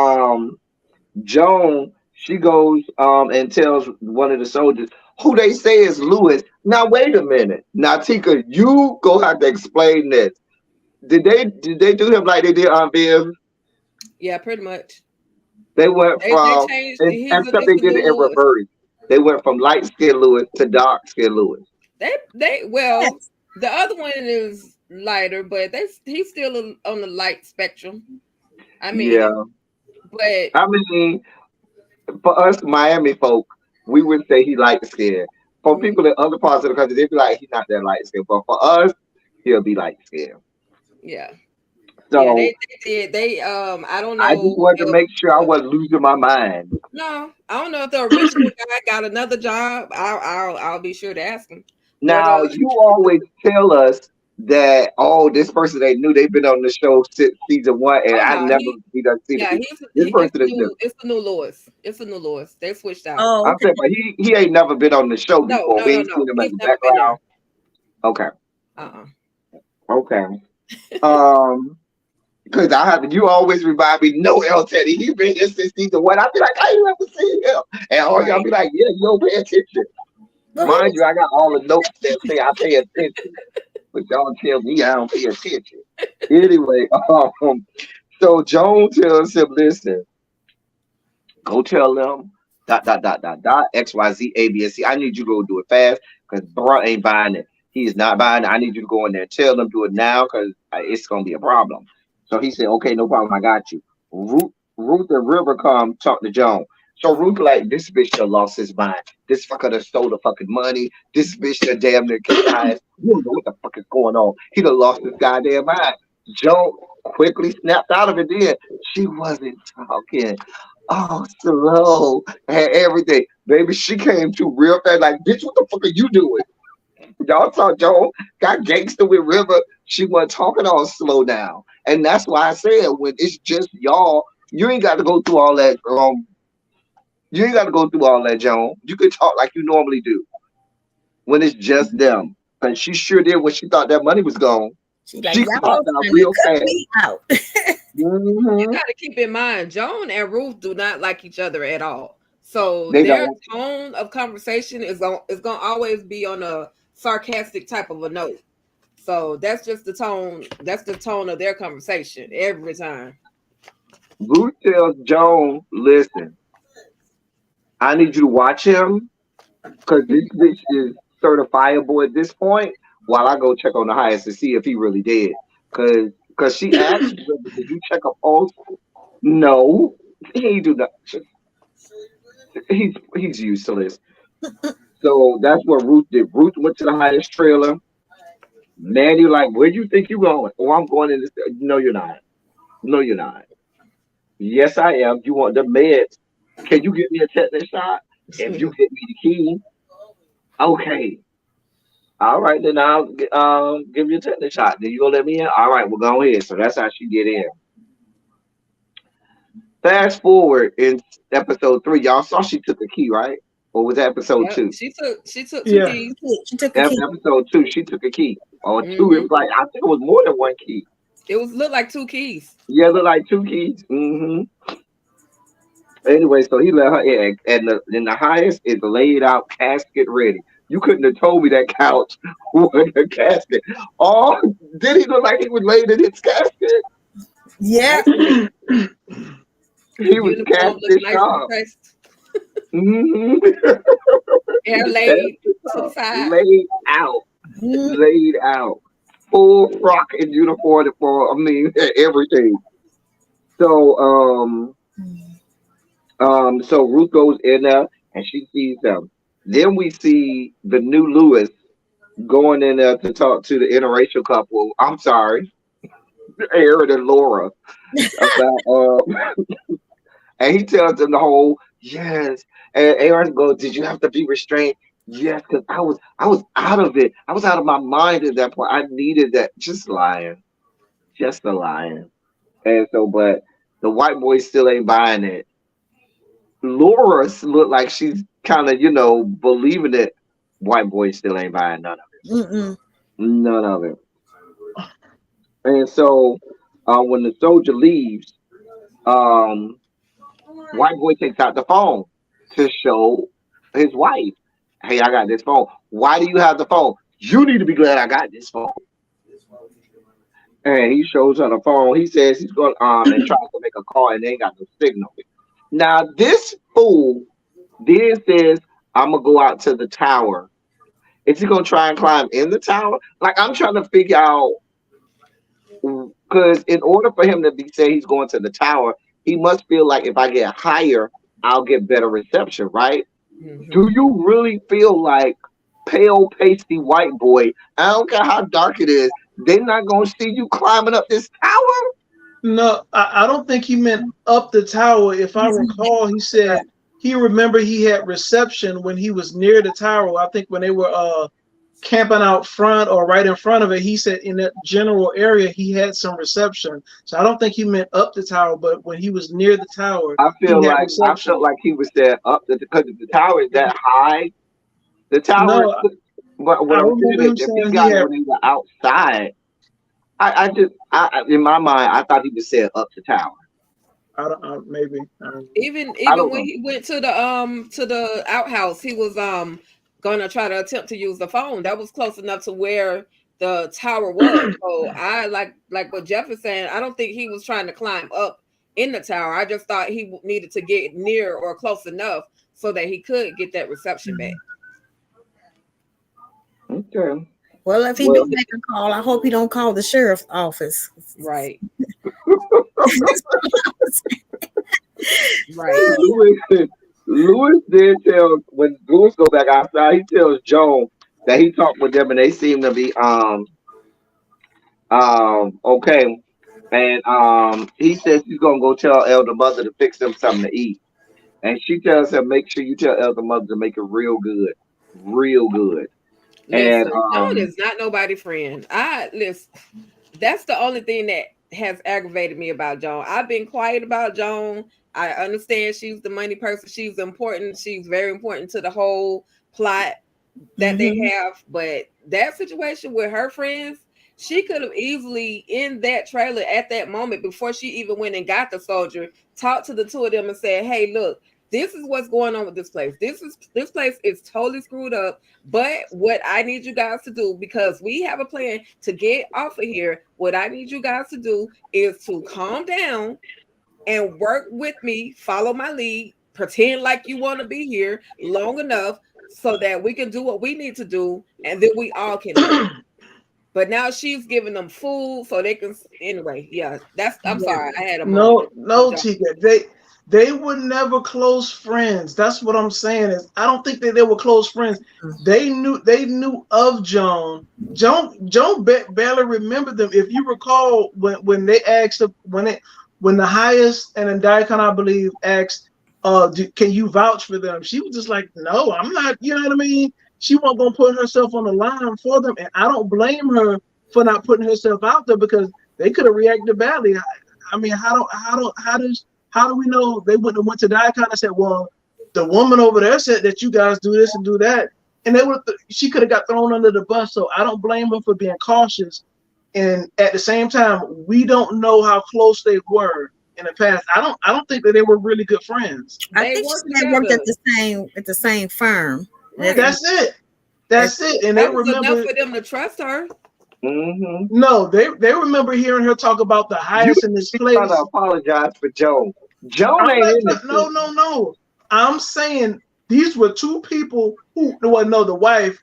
Joan, she goes and tells one of the soldiers who they say is Lewis. Now wait a minute. Now Tika, you go have to explain this. Did they do him like they did on Viv? Yeah, pretty much. They went They from changed. and except It's they a did new it in Lewis. reverse. They went from light skinned Lewis to dark skinned Lewis. Well, the other one is lighter, but he's still on the light spectrum. I Yeah. mean, but I mean, for us Miami folk, we would say he light skinned. For mhm, people in other parts of the country, they'd be like, he's not that light skinned. But for us, he'll be light skinned. yeah, yeah, So they did. I don't I just know wanted to if make sure I wasn't losing my mind. no, I don't know if the original guy got another job. I'll be sure to ask him. But Now you always tell us that, oh, this person they knew they've been on the show since season one, and oh I no, never we done seen yeah, it. This it's person is new. new. It's the new Lewis. It's the new Lewis. They switched out. Oh, I'm okay. saying, but he ain't never been on the show No, before. no, We no, ain't no. seen him in He's the never been background. there. Okay, Uh-uh. okay. Because I have you always remind me, no, El Teddy, he been here since season one. I be like, I ain't never seen him, and all y'all Right. be like, yeah, you don't pay attention. But Mind you, I got all the notes that say I pay attention, but y'all tell me I don't pay attention. Anyway, so Joan tells him, listen, go tell them XYZ ABSC. I need you to go do it fast because bro ain't buying it. He is not buying it. I need you to go in there and tell them do it now because it's gonna be a problem. So he said, okay, no problem. I got you. Ruth and River come talk to Joan. So Ruth like, this bitch done lost his mind. This fucker done stole the fucking money. This bitch done damn near killed eyes. You don't know what the fuck is going on. He done lost his goddamn mind. Joan quickly snapped out of it then. She wasn't talking. Oh, slow and everything. Baby, she came to real fast. Like, bitch, what the fuck are you doing? Y'all saw Joan got gangster with River. She wasn't talking all slow down. And that's why I said when it's just y'all, you ain't got to go through all that. You ain't got to go through all that, Joan. You can talk like you normally do when it's just them. And she sure did when she thought that money was gone. she's like, She y'all popped out trying to real cut fast. me out. You Hmm. got to keep in mind, Joan and Ruth do not like each other at all. So They their don't. tone of conversation is gonna always be on a sarcastic type of a note. So that's just the tone. That's the tone of their conversation every time. Ruth tells Joan, listen, I need you to watch him because this bitch is certifiable at this point while I go check on the highest to see if he really did. Cause she asked, did you check a pulse? No, he do not. He's useless. So that's what Ruth did. Ruth went to the highest trailer. Man, you like, where do you think you going? Oh, I'm going in this. No, you're not. No, you're not. Yes, I am. You want the meds? Can you get me a tetanus shot? If you get me the key, okay. All right, then I'll give you a tetanus shot. Then you gonna let me in? All right, we'll go ahead. So that's how she get in. Fast forward in episode 3, y'all saw she took a key, right? Or was that episode Yep, 2? she took two Yeah. keys. She took a key. Episode 2, she took a key. Or 2, it Hmm was like I think it was more than one key. It was looked like two keys. Yeah, it looked like 2 keys. Anyway, so he let her in, and the highest is laid out, casket ready. You couldn't have told me that couch was a casket. Oh, did he look like he was laid in his casket? Yeah. He was Uniform looked casket nice and sharp. pressed. Mm-hmm. Hair laid to the side. Laid out. Mm. Laid out. Full frock and uniform for, I mean, everything. So, so Ruth goes in there and she sees them. Then we see the new Lewis going in there to talk to the interracial couple. I'm sorry, Aaron and Laura about and he tells them the whole yes. And Aaron goes, "Did you have to be restrained?" Yes, because I was out of it. I was out of my mind at that point. I needed that. Just a lying. And so, but the white boy still ain't buying it. Laura looked like she's kind of, believing it. White boy still ain't buying none of it. Mm-mm. None of it. And so, when the soldier leaves, um, white boy takes out the phone to show his wife, "Hey, I got this phone. Why do you have the phone? You need to be glad I got this phone." And he shows her the phone. He says he's going and tries to make a call and they ain't got no signal. Now this fool then says, "I'm gonna go out to the tower." Is he gonna try and climb in the tower? Like I'm trying to figure out because in order for him to be say he's going to the tower, he must feel like if I get higher, I'll get better reception, right? Mhm. Do you really feel like pale, pasty white boy? I don't care how dark it is. They're not gonna see you climbing up this tower. No, I don't think he meant up the tower. If I recall, he said he remembered he had reception when he was near the tower. I think when they were camping out front or right in front of it, he said in that general area he had some reception. So I don't think he meant up the tower, but when he was near the tower, I he feel had like reception. he was there up because the tower is that high. The tower, No, but what I I'm saying remember is, him if he saying he got it had. when he was outside, in my mind, I thought he was saying up the tower. I don't. Maybe. I don't know. Even I even don't when know. he went to the outhouse, he was gonna try to attempt to use the phone. That was close enough to where the tower was. So I like what Jeff is saying. I don't think he was trying to climb up in the tower. I just thought he needed to get near or close enough so that he could get that reception back. Okay. Well, if he do Well, make a call, I hope he don't call the sheriff's office. Right. Right. Louis did tell when Louis go back outside, he tells Joan that he talked with them and they seem to be okay. And he says he's gonna go tell Elder Mother to fix them something to eat. And she tells him, make sure you tell Elder Mother to make it real good. Real good. And Listen, Joan is not nobody friend. I listen. That's the only thing that has aggravated me about Joan. I've been quiet about Joan. I understand she's the money person. She's important. She's very important to the whole plot that they Mhm. have. But that situation with her friends, she could have easily in that trailer at that moment before she even went and got the soldier, talked to the two of them and said, "Hey, look, this is what's going on with this place. This place is totally screwed up. But what I need you guys to do, because we have a plan to get off of here, what I need you guys to do is to calm down and work with me, follow my lead, pretend like you want to be here long enough so that we can do what we need to do, and then we all can leave." But now she's giving them food so they can. Anyway, yeah, I'm sorry, I had a moment. No, Tika. They were never close friends. That's what I'm saying. Is I don't think that they were close friends. They knew of Joan. Joan barely remembered them. If you recall, when they asked when the highest and then Daikon, I believe, asked, can you vouch for them? She was just like, no, I'm not. You know what I mean? She wasn't gonna put herself on the line for them, and I don't blame her for not putting herself out there because they could have reacted badly. I mean, how do we know they wouldn't have went to Daikon and said, well, the woman over there said that you guys do this and do that, and she could have got thrown under the bus. So I don't blame her for being cautious. And at the same time, we don't know how close they were in the past. I don't think that they were really good friends. I They think work they worked together. at the same firm. Right. That's it. That's it. And they That was enough remember. for them to trust her. No, they remember hearing her talk about the highest in this place. Trying to apologize for Joan. Joan I'm ain't not, innocent. no. I'm saying these were two people who, well, no, the wife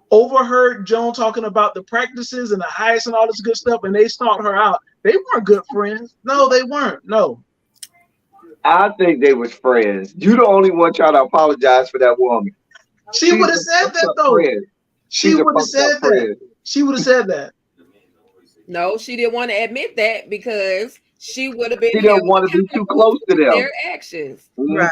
overheard Joan talking about the practices and the highest and all this good stuff, and they sought her out. They weren't good friends. No, they weren't. No. I think they was friends. You the only one trying to apologize for that woman. She would have said that though. She would have said that. She would have said that. No, she didn't want to admit that because she would have been. She didn't want to be too close to them. Their actions. Right.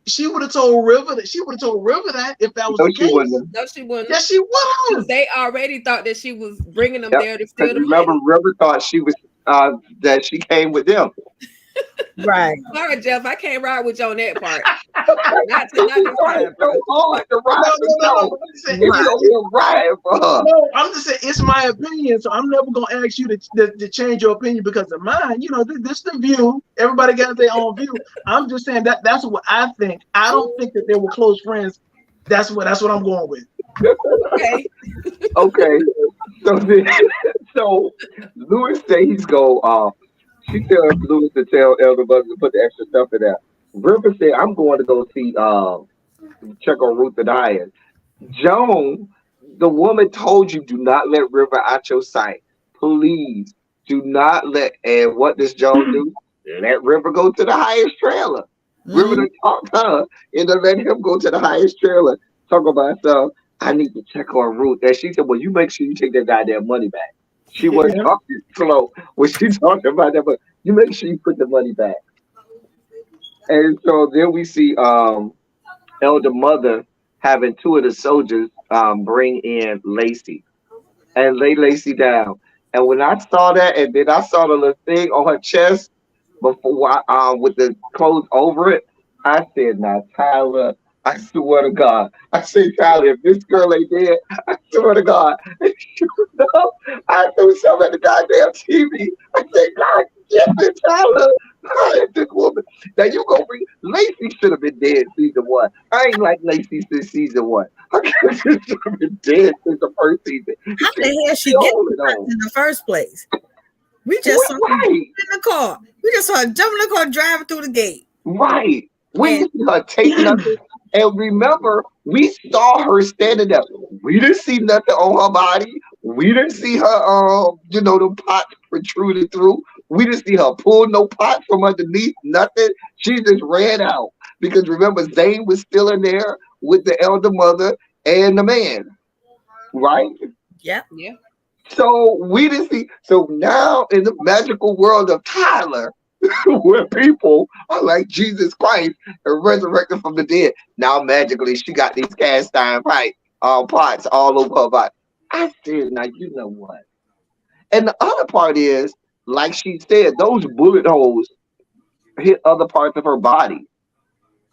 She would have told River that. She would have told River that if that was the case. No, she wouldn't. Yes, she would have. They already thought that she was bringing them there to steal the remember, money. River thought she was that she came with them. Right. Sorry, Jeff, I can't ride with you on that part. not so hard to ride for her. No, I'm just saying it's my opinion, so I'm never gonna ask you to change your opinion because of mine. You know, this is the view. Everybody got their own view. I'm just saying that's what I think. I don't think that they were close friends. That's what I'm going with. Okay. So Louis says he's go. She tells Louis to tell Elder Mother to put the extra stuff in there. River said, I'm going to go see check on Ruth and Hyatt. Joan, the woman told you, do not let River out your sight. Please do not let. And what does Joan do? Let River go to the highest trailer. River to talk her into letting him go to the highest trailer. Talk about stuff. I need to check on Ruth. And she said, well, you make sure you take that goddamn money back. She wasn't talking slow when she talked about that, but you make sure you put the money back. And so then we see Elder Mother having two of the soldiers bring in Lacey and lay Lacey down. And when I saw that, and then I saw the little thing on her chest before with the clothes over it, I said, now Tyler, I swear to God. I say, Tyler, if this girl ain't dead, I swear to God. I threw something at the goddamn TV. I said, God, get it, Tyler. God, this woman. Now you gonna bring Lacey should have been dead season 1. I ain't like Lacey since season 1. She should have been dead since the first season. How the hell she get in the first place? We just saw her in the car. We just saw her jump in the car, driving through the gate. Right. We didn't see her taking nothing. And remember, we saw her standing there. We didn't see nothing on her body. We didn't see her, the pots protruding through. We didn't see her pull no pot from underneath, nothing. She just ran out. Because remember, Zane was still in there with the Elder Mother and the man. Right? Yeah. So we didn't see. So now in the magical world of Tyler, where people are like Jesus Christ and resurrected from the dead, now magically she got these cast iron pots all over her body. I said, now you know what? And the other part is, like she said, those bullet holes hit other parts of her body.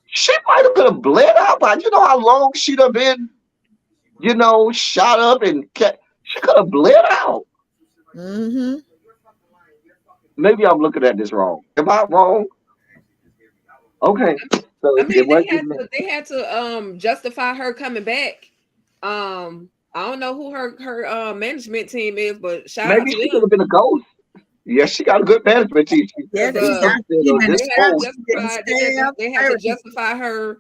She might have been bled out, but you know how long she'd have been, shot up and she could have bled out. Maybe I'm looking at this wrong. Am I wrong? Okay. So I mean, they had to justify her coming back. I don't know who her management team is, but maybe she could have been a ghost. Yes, she got a good management team. Yeah, they had to justify her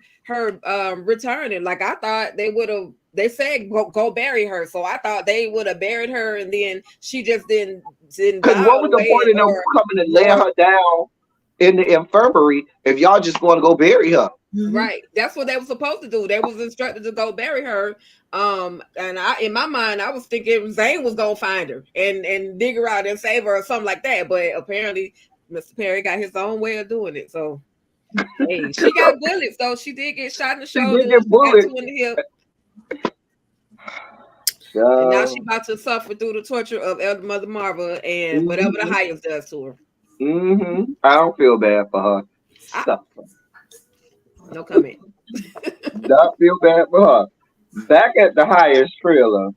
returning. Like I thought they would have. They said go bury her, so I thought they would have buried her, and then she just didn't. Because what was the point of them coming and laying her down in the infirmary if y'all just going to go bury her? Right, that's what they were supposed to do. They was instructed to go bury her. And in my mind, I was thinking Zane was gonna find her and dig her out and save her or something like that. But apparently, Mr. Perry got his own way of doing it. So hey, she got bullets, though. She did get shot in the shoulder. She got 2 in the hip. And now she about to suffer through the torture of Elder Mother Marva and whatever the highest does to her. I don't feel bad for her. No comment. Don't feel bad for her. Back at the highest trailer.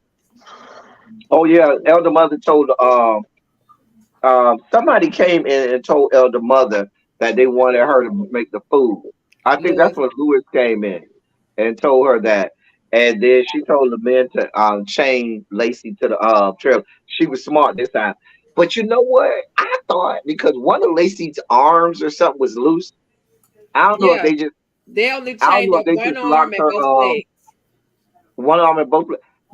Oh yeah, Elder Mother told somebody came in and told Elder Mother that they wanted her to make the food. I think that's when Louis came in and told her that. And then she told the men to chain Lacey to the trailer. She was smart this time. But you know what? I thought because one of Lacey's arms or something was loose. I don't know if Yeah, they just they only I don't chained know if up they one just arm locked and her both legs. one arm and both.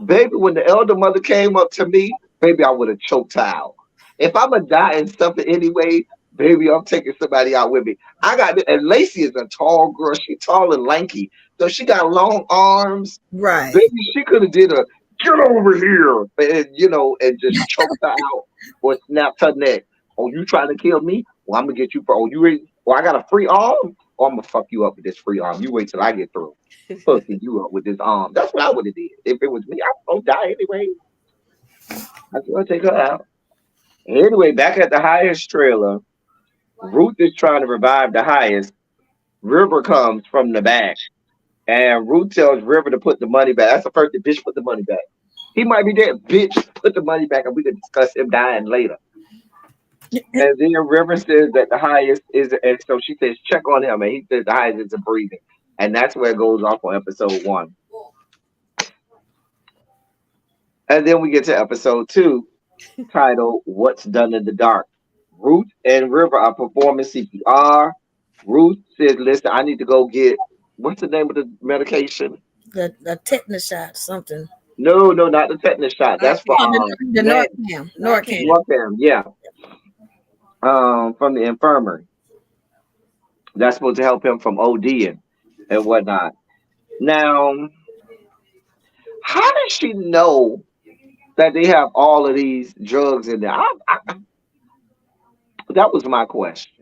Baby, when the elder mother came up to me, baby, I would have choked her out. If I'm gonna die in something anyway, baby, I'm taking somebody out with me. I got and Lacey is a tall girl. She tall and lanky, so she got long arms. Right. Baby, she could have did a get over here, and and just choked her out or snapped her neck. Oh, you trying to kill me? Well, I'm gonna get you for. Oh, you ready? Well, I got a free arm. Oh, I'm gonna fuck you up with this free arm. You wait till I get through fucking you up with this arm. That's what I would have did. If it was me, I was gonna die anyway. I was gonna take her out. Anyway, back at the highest trailer, Ruth is trying to revive the highest. River comes from the back, and Ruth tells River to put the money back. That's the first thing, bitch, put the money back. He might be dead, bitch, put the money back, and we can discuss him dying later. And then River says that the highest is, and so she says, check on him, and he says the highest is a breathing. And that's where it goes off on episode 1. And then we get to episode 2, titled What's Done in the Dark. Ruth and River are performing CPR. Ruth says, listen, I need to go get, what's the name of the medication? The tetanus shot, something. No, not the tetanus shot. That's for The Narcan. Narcan, yeah. From the infirmary. That's supposed to help him from ODing and whatnot. Now, how does she know that they have all of these drugs in there? That was my question.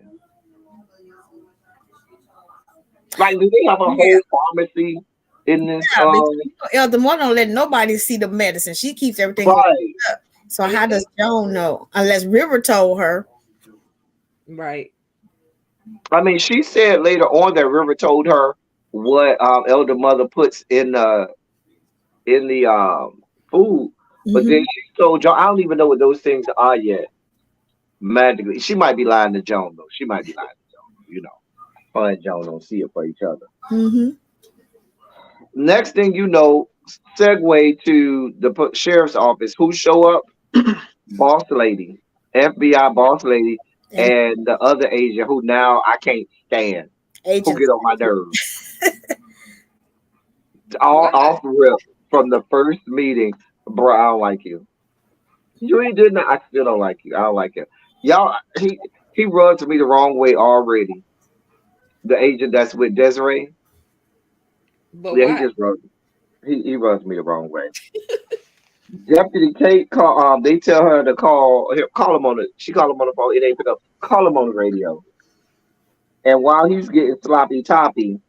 Like, do they have a whole pharmacy in this? The mother don't let nobody see the medicine. She keeps everything right. Up. So how does Joan know? Unless River told her. Right. I mean, she said later on that River told her what elder mother puts in the food, but then she told Joan, I don't even know what those things are yet. Magically, she might be lying to Joan though. She might be lying to Joan. Her and Joan don't see it for each other. Next thing you know, segue to the sheriff's office. Who show up? Boss lady, FBI boss lady, and the other agent who now I can't stand. Agent. Who get on my nerves. All off the rip from the first meeting, bro. I don't like you. You ain't did nothing. I still don't like you. I don't like him. Y'all, he rubs me the wrong way already. The agent that's with Desiree. But yeah, he just rubs. He rubs me the wrong way. Deputy Kate call. They tell her to call him on the. She called him on the phone. It ain't pick up. Call him on the radio. And while he's getting sloppy toppy,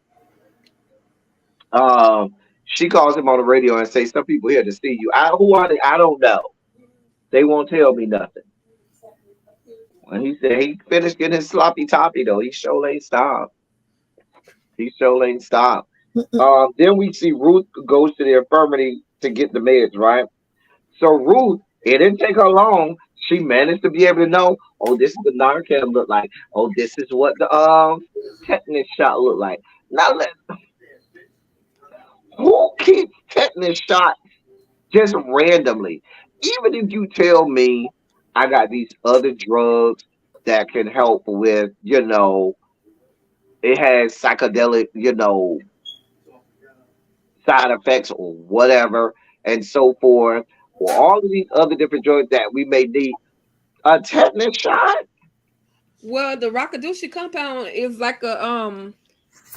she calls him on the radio and says, "Some people here to see you. Who are they? I don't know. They won't tell me nothing." And he said he finished getting his sloppy toppy though. He sure ain't stopped. Then we see Ruth goes to the infirmary to get the meds, right? So Ruth, it didn't take her long. She managed to be able to know, oh, this is the Narcan look like. Oh, this is what the tetanus shot look like. Now, who keeps tetanus shots just randomly? Even if you tell me I got these other drugs that can help with, it has psychedelic, side effects or whatever, and so forth, or all of these other different drugs that we may need. A tetanus shot? Well, the Rakadushi compound is like a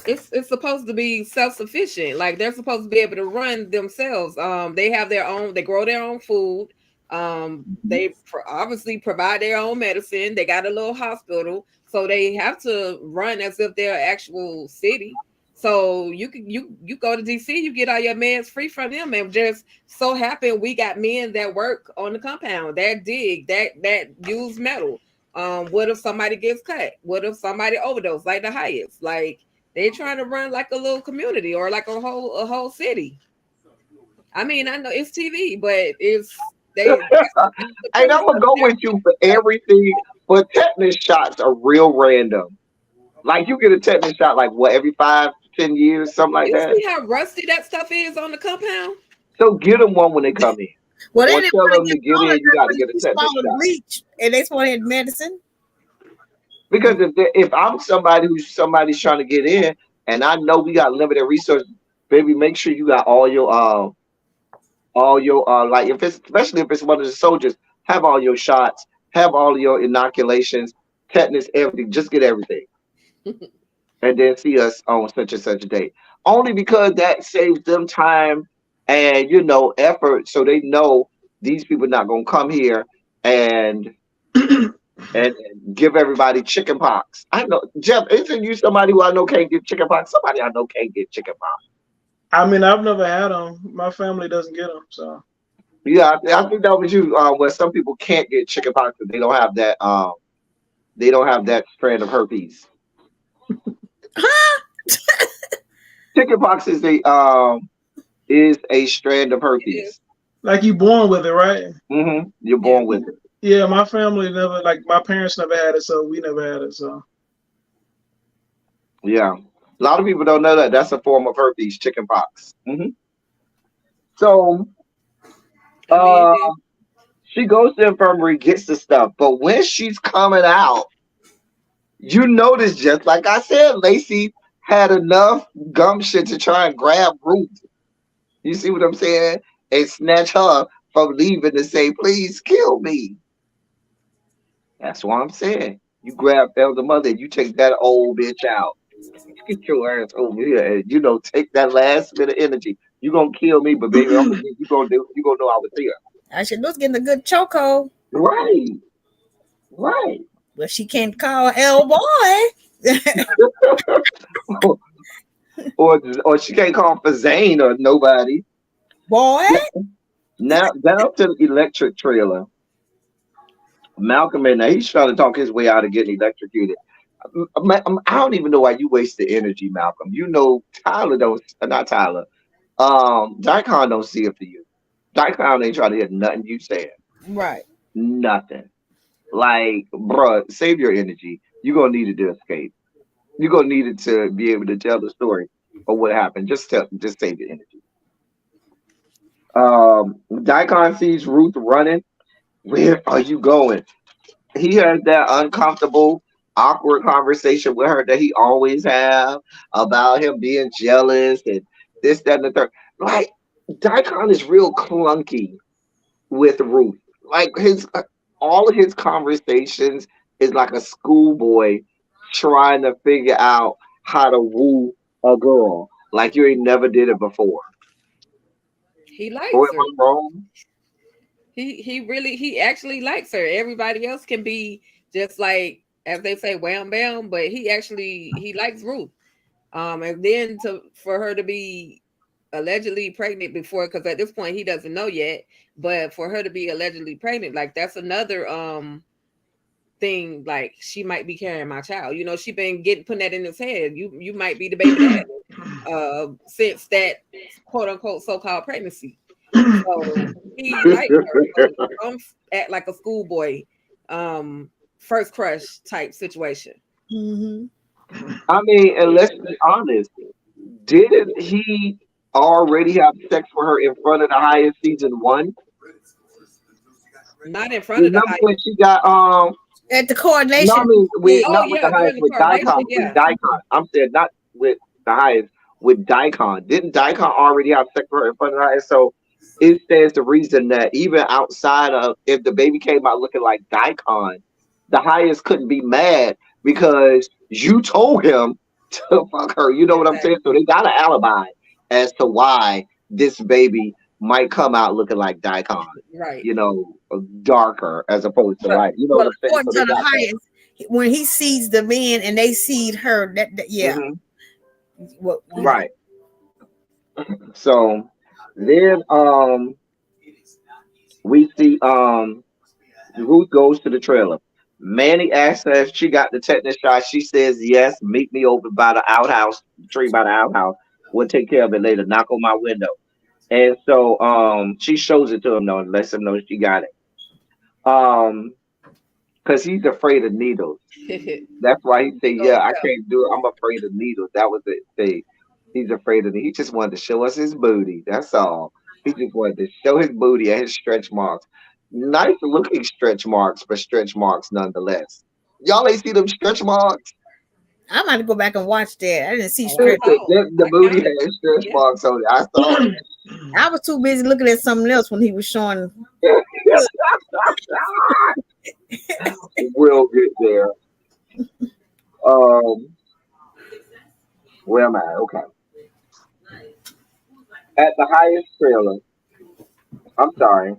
it's supposed to be self-sufficient. Like they're supposed to be able to run themselves. They have their own. They grow their own food. They obviously provide their own medicine. They got a little hospital, so they have to run as if they're an actual city. So you go to DC, you get all your meds free from them, and just so happen we got men that work on the compound, that dig, that use metal. What if somebody gets cut? What if somebody overdose? Like the highest, like they're trying to run like a little community or like a whole city. I mean, I know it's TV, but it's they. And I'm gonna go with you for everything, but tetanus shots are real random. Like you get a tetanus shot like what every 5 10 years, something like You that. see how rusty that stuff is on the compound? So get them one when they come in. Well, they Or didn't tell want to them get to get smaller. in, you got to They get a too tetanus small to shot. bleach, and they wanted medicine. Because if I'm somebody's trying to get in, and I know we got limited resources, baby, make sure you got all your like if it's especially if it's one of the soldiers, have all your shots, have all your inoculations, tetanus, everything. Just get everything, and then see us on such and such a date. Only because that saves them time and effort, so they know these people not gonna come here and and give everybody chicken pox. I know, Jeff, isn't you somebody who I know can't get chicken pox? Somebody I know can't get chicken pox. I mean, I've never had them. My family doesn't get them, so. Yeah, I think that was you. Where some people can't get chicken pox because they don't have that. They don't have that strand of herpes. Chicken pox is a strand of herpes. Like you born with it, right? Mm-hmm. You're born with it. Yeah, my family never, like my parents never had it, so we never had it. So Yeah, a lot of people don't know that that's a form of herpes, chicken pox. Mm-hmm. So, she goes to the infirmary, gets the stuff, but when she's coming out, you notice, just like I said, Lacey had enough gumption to try and grab Ruth. You see what I'm saying? And snatch her from leaving to say, please kill me. That's what I'm saying. You grab elder mother and you take that old bitch out. Get your ass over here and take that last bit of energy. You gonna kill me, but baby, you gonna know I was here. Actually, Ruth's getting a good chokehold. Right. Right. But she can't call hell boy. or she can't call for Zane or nobody. Boy. Now down to the electric trailer. Malcolm in there, he's trying to talk his way out of getting electrocuted. I don't even know why you waste the energy, Malcolm. Tyler don't, not Tyler. Daikon don't see it for you. Daikon ain't trying to hear nothing you saying. Right. Nothing. Like, bruh, save your energy. You're gonna need it to escape. You're gonna need it to be able to tell the story of what happened. Just save your energy. Daikon sees Ruth running. Where are you going? He has that uncomfortable, awkward conversation with her that he always have about him being jealous and this, that, and the third. Like, Daikon is real clunky with Ruth. Like all of his conversations is like a schoolboy trying to figure out how to woo a girl. Like you ain't never did it before. He likes Or am her. I wrong? He actually likes her. Everybody else can be just like, as they say, wham bam, but he likes Ruth. And then for her to be allegedly pregnant before, because at this point he doesn't know yet, but for her to be allegedly pregnant, like that's another thing, like she might be carrying my child. She been putting that in his head. You might be the baby dad since that quote unquote so-called pregnancy. So he liked her. So don't act like a schoolboy, first crush type situation. Mm-hmm. I mean, and let's be honest, didn't he already have sex with her in front of the highest season 1? Not in front of the Remember highest. when she got At the coordination. No, I mean not with the during highest, the with Daikon, coronation, with Daikon. I'm saying not with the highest, with Daikon. Didn't Daikon already have sex with her in front of the highest? So it stands to reason that even outside of, if the baby came out looking like Daikon, the highest couldn't be mad because you told him to fuck her. You know what I'm saying? So they got an alibi as to why this baby might come out looking like Daikon. Right. Darker as opposed to light. You know what I'm saying? So To the highest, when he sees the men and they see her, that yeah. Mm-hmm. Right. So then we see Ruth goes to the trailer. Manny asks her if she got the tetanus shot. She says yes. Meet me over by the outhouse, tree by the outhouse. We'll take care of it later. Knock on my window. And so she shows it to him though and lets him know she got it. Because he's afraid of needles. That's why he said, yeah, I can't do it. I'm afraid of needles. That was the thing. He's afraid of it. He just wanted to show us his booty. That's all. He just wanted to show his booty and his stretch marks. Nice looking stretch marks, but stretch marks nonetheless. Y'all ain't see them stretch marks? I might go back and watch that. I didn't see Oh, I stretch. saw. The I booty counted. had stretch Yeah. marks on it. I saw it. I was too busy looking at something else when he was showing. We'll get there. Um, where am I? Okay. At the highest trailer, I'm sorry.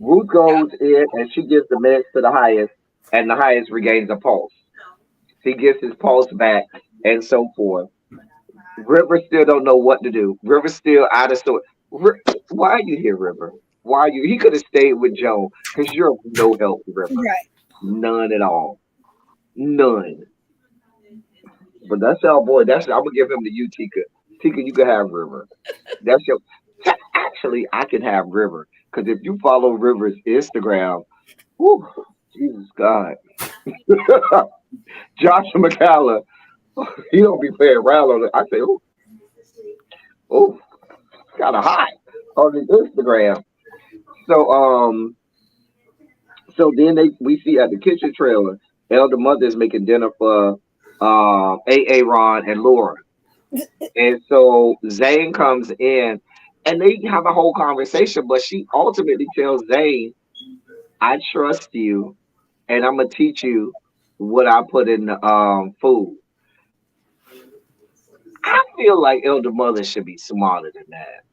Ruth goes in and she gives the meds to the highest, and the highest regains a pulse. He gets his pulse back, and so forth. River still don't know what to do. River's still out of sort. Why are you here, River? Why are you? He could have stayed with Joan because you're of no help, River. Right. None at all. None. But that's our boy. I'm gonna give him to you, Tika. Tika, you can have River. That's your. Actually, I can have River because if you follow River's Instagram, whew, Jesus God, Joshua McCalla, he don't be playing around on it. I say, oh, kind of hot on his Instagram. So so then we see at the kitchen trailer, Elder Mother is making dinner for A. Ron and Laura. And so Zane comes in and they have a whole conversation, but she ultimately tells Zane, I trust you and I'm gonna teach you what I put in the food. I feel like Elder Mother should be smarter than that.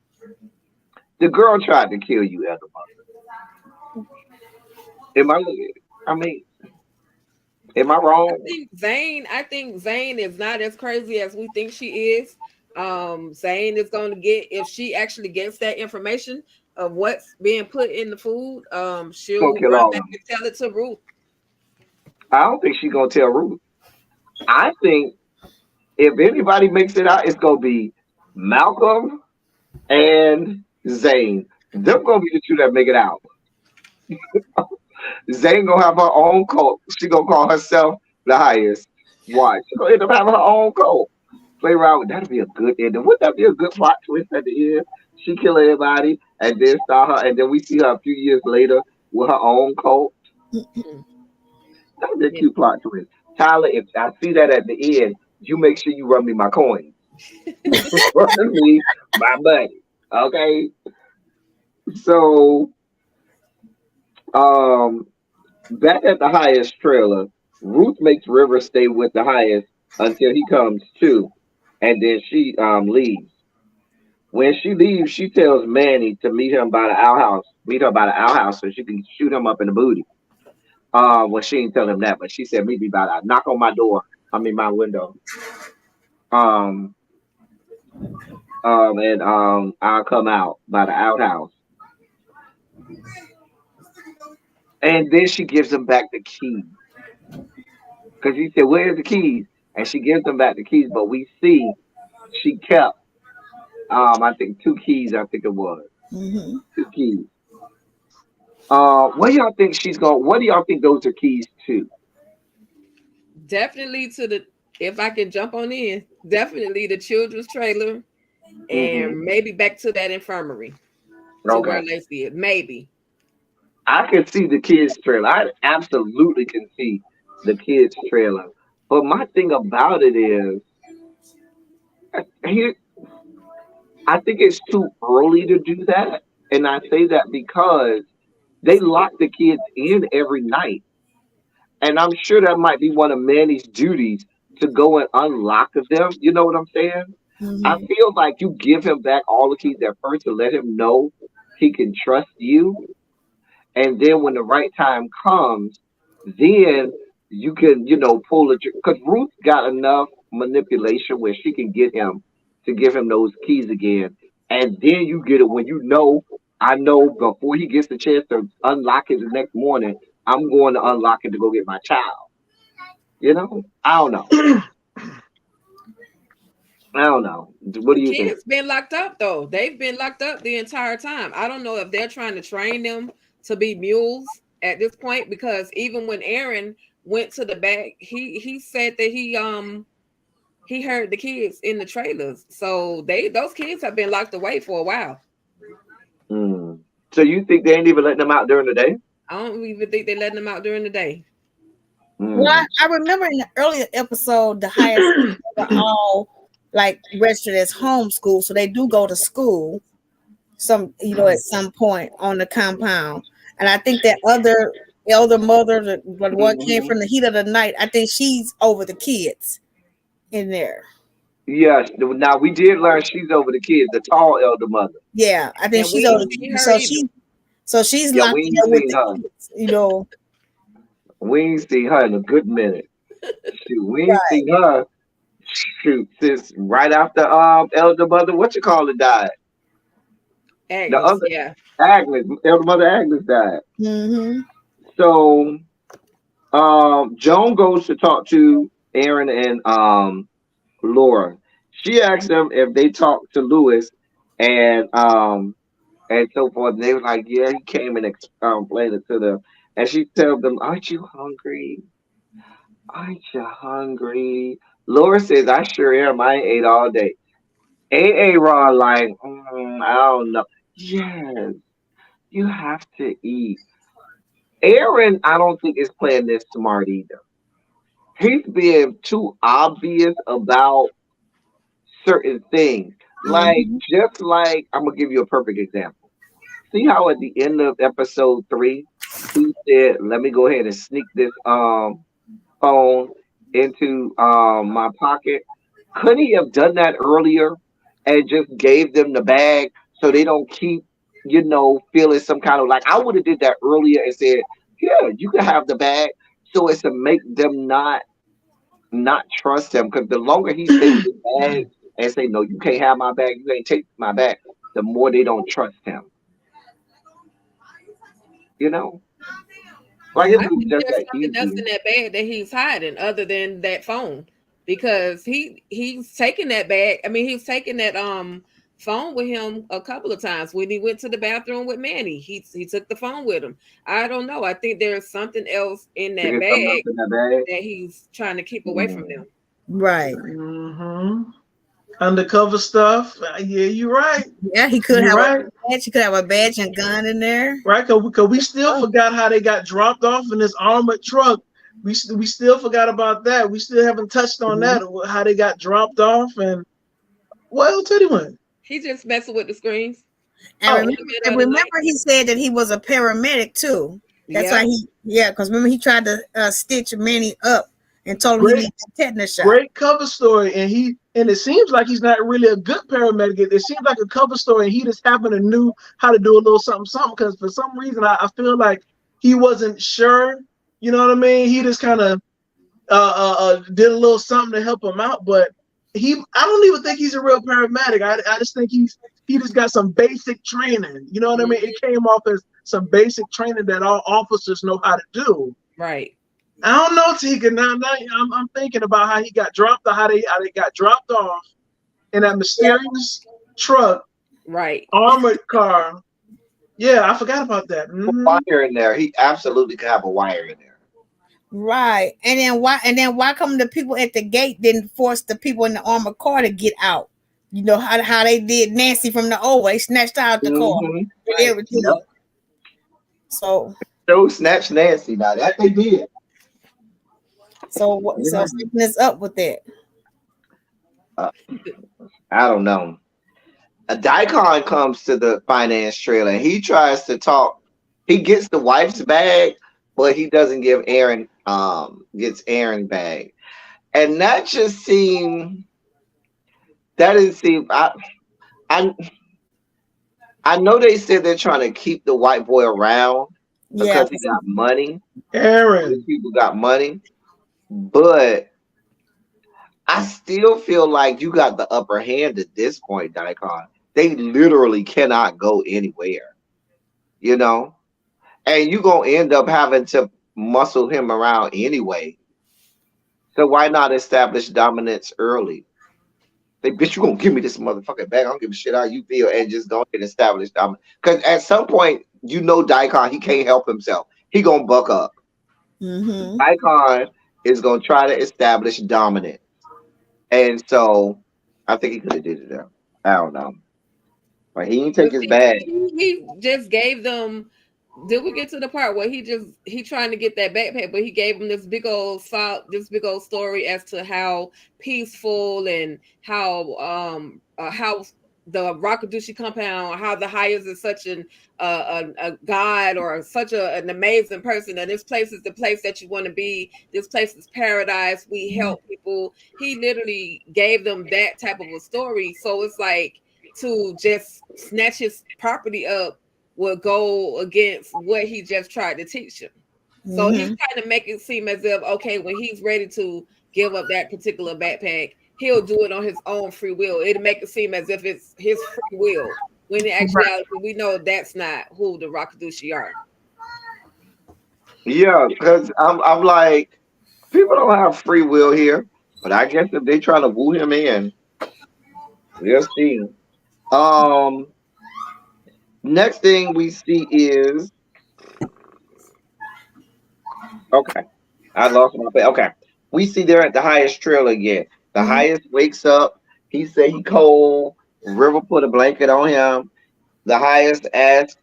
The girl tried to kill you, Elder Mother. Am I I mean, am I wrong? I think Zane is not as crazy as we think she is. Zane is going to get, if she actually gets that information of what's being put in the food, she'll Gonna kill run all of back them. and tell it to Ruth. I don't think she's gonna tell Ruth. I think if anybody makes it out, it's gonna be Malcolm and Zane. They're gonna be the two that make it out. Zane gonna have her own cult. She gonna call herself the highest. Why? She gonna end up having her own cult. Play around with that'd be a good ending. Wouldn't that be a good plot twist at the end? She kill everybody and then start her, and then we see her a few years later with her own cult. That'd be a Yeah. cute plot twist. Tyler, if I see that at the end, you make sure you run me my coins. Run me my money. Okay. So um back at the highest trailer, Ruth makes River stay with the highest until he comes to, and then she leaves. When she leaves, she tells Manny to meet him by the outhouse. Meet her by the outhouse so she can shoot him up in the booty. Well, she didn't tell him that, but she said meet me by that. Knock on my door. I mean my window. Um, and I'll come out by the outhouse. And then she gives him back the keys because he said, "Where's the keys?" And she gives him back the keys, but we see she kept I think two keys. I think it was Mm-hmm. two keys. What do y'all think she's going? What do y'all think those are keys to? Definitely to the, if I can jump on in, definitely the children's trailer Hmm. and maybe back to that infirmary to where Okay, Lacey is. Maybe. I can see the kids trailer. I absolutely can see the kids trailer. But my thing about it is, here I think it's too early to do that, and I say that because they lock the kids in every night. And I'm sure that might be one of Manny's duties to go and unlock them. You know what I'm saying? I Mm-hmm. feel like you give him back all the keys at first to let him know he can trust you. And then when the right time comes, then you can, pull it. Because Ruth got enough manipulation where she can get him to give him those keys again. And then you get it when I know before he gets the chance to unlock it the next morning, I'm going to unlock it to go get my child. I don't know. I don't know. What The do you think? kids been locked up though. They've been locked up the entire time. I don't know if they're trying to train them to be mules at this point, because even when Aaron went to the back, he said that he heard the kids in the trailers. So those kids have been locked away for a while. Mm. So you think they ain't even letting them out during the day? I don't even think they're letting them out during the day. Well, I remember in the earlier episode, the highest were all like registered as homeschool, so they do go to school. Some, at some point on the compound, and I think that other elder mother, the one came from the heat of the night, I think she's over the kids in there. Yes. Now we did learn she's over the kids, the tall elder mother. Yeah, I think she's over the kids. So she's locked in there with the kids, We ain't seen her in a good minute. Shoot, we ain't seen her. Shoot, since right after elder mother, what you call it, died. Agnes, Agnes, elder mother Agnes died. Mm-hmm. So, Joan goes to talk to Aaron and Laura. She asked them if they talked to Lewis and so forth. And they were like, yeah, he came and explained it to them. And she tells them, aren't you hungry? Aren't you hungry? Laura says, I sure am. I ain't ate all day. Aaron like, I don't know. Yes, you have to eat. Aaron, I don't think is playing this smart either. He's being too obvious about certain things. Like, just like, I'm going to give you a perfect example. See how at the end of episode 3, he said, let me go ahead and sneak this phone into my pocket. Couldn't he have done that earlier and just gave them the bag so they don't keep, feeling some kind of like, I would have did that earlier and said, yeah, you can have the bag. So it's to make them not trust him, because the longer he stays with the bag and say, no, you can't have my bag, you can't take my bag, the more they don't trust him. Like, I think there's something else in that bag that he's hiding other than that phone, because he's taking that bag. I mean, he's taking that phone with him a couple of times when he went to the bathroom with Manny. He took the phone with him. I don't know. I think there's something else in that bag that he's trying to keep away from them. Right. Mm-hmm. Undercover stuff. Yeah, you're right. Yeah, he could have a badge. He could have a badge and gun in there. Right, because we still forgot how they got dropped off in this armored truck. We still forgot about that. We still haven't touched on that, how they got dropped off. And what else did he win? He just messing with the screens. And remember he said that he was a paramedic too. That's why because remember he tried to stitch Manny up and told him he needed a tetanus shot. Great cover story, and it seems like he's not really a good paramedic. It seems like a cover story, and he just happened to knew how to do a little something. Because for some reason, I feel like he wasn't sure. You know what I mean? He just kind of did a little something to help him out, but I don't even think he's a real paramedic. I just think he just got some basic training. You know what I mean? It came off as some basic training that all officers know how to do. Right. I don't know, Tika. Now I'm thinking about how he got dropped, or how they got dropped off in that mysterious truck, right? Armored car. Yeah, I forgot about that. Wire in there. He absolutely could have a wire in there. Right. And then why come the people at the gate didn't force the people in the armored car to get out? You know how they did Nancy from the old way, snatched out the car and everything. Yep. So snatched Nancy. Now that they did. So something is up with that. I don't know. A Daikon comes to the finance trailer and he tries to talk. He gets the wife's bag, but he doesn't give Aaron gets Aaron's bag. And that just seemed I know they said they're trying to keep the white boy around because he got money. Aaron. People got money. But I still feel like you got the upper hand at this point, Daikon. They literally cannot go anywhere, you know? And you're going to end up having to muscle him around anyway. So why not establish dominance early? Like, bitch, you going to give me this motherfucking bag. I don't give a shit how you feel, and just go ahead and establish dominance. Because at some point, you know Daikon, he can't help himself. He going to buck up. Mm-hmm. Daikon is going to try to establish dominance. And so I think he could have did it there. I don't know. But he didn't take But his see, bag. he just gave them. Did we get to the part where he trying to get that backpack, but he gave them this big old story as to how peaceful and how the Rakadushi compound, how the Hyas is such a god or such an amazing person, and this place is the place that you want to be. This place is paradise. We help people. He literally gave them that type of a story. So it's like to just snatch his property up would go against what he just tried to teach him. So he's trying to make it seem as if, okay, when he's ready to give up that particular backpack, he'll do it on his own free will. It'll make it seem as if it's his free will. When in actuality, we know that's not who the Rakadushi are. Yeah, because I'm like, people don't have free will here. But I guess if they trying to woo him in, we'll see. Um, Next thing we see is okay. I lost my place. Okay. We see they're at the highest trail again. The highest wakes up. He say he cold. River put a blanket on him. The highest asks,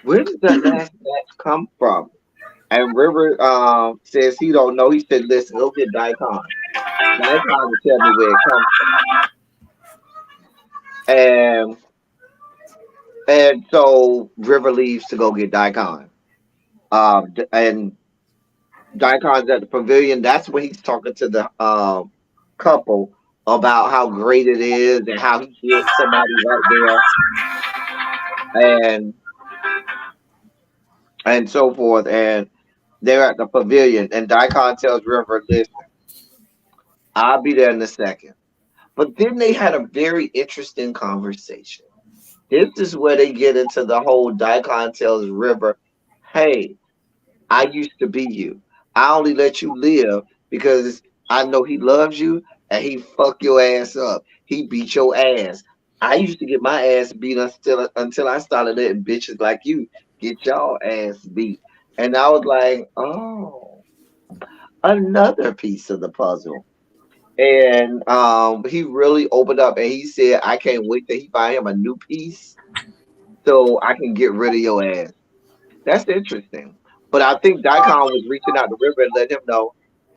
where did that last match come from? And River says he don't know. He said, listen, go get Daikon. Daikon will tell me where it comes from. And so River leaves to go get Daikon. And Daikon's at the pavilion. That's when he's talking to the couple about how great it is and how he healed somebody right there and so forth. And they're at the pavilion, and Daikon tells River, "Listen, I'll be there in a second." But then they had a very interesting conversation. This is where they get into the whole Daikon tells River, "Hey, I used to be you. I only let you live because I know he loves you and he fuck your ass up. He beat your ass. I used to get my ass beat until I started letting bitches like you get y'all ass beat." And I was like, oh, another piece of the puzzle. And he really opened up and he said, I can't wait till he find him a new piece so I can get rid of your ass. That's interesting. But I think Daikon was reaching out to River and let him know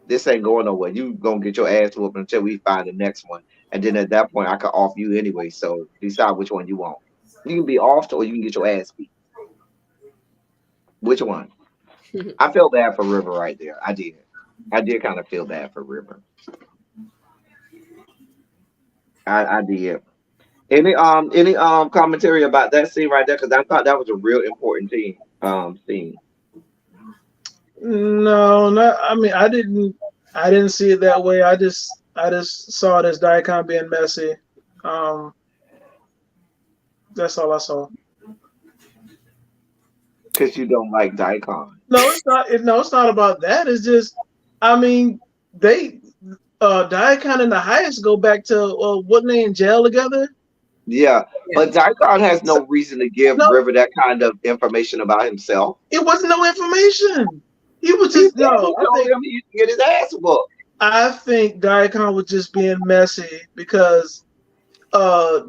this ain't going nowhere. You gonna get your ass whooped until we find the next one. And then at that point I could off you anyway. So decide which one you want. You can be offed or you can get your ass beat. Which one? I feel bad for River right there. I did. I did kind of feel bad for River. I did. Any commentary about that scene right there? Because I thought that was a real important scene. No, not. I mean, I didn't see it that way. I just saw it as Daikon being messy. Um, that's all I saw. Because you don't like Daikon. No, it's not. No, it's not about that. It's just, I mean, they, Daikon and the highest go back to wasn't they in jail together? Yeah, but Daikon has So, no reason to give no, River that kind of information about himself. it wasn't no information. He was He just said he no. told him he used to get his ass whooped. I think Daikon was just being messy because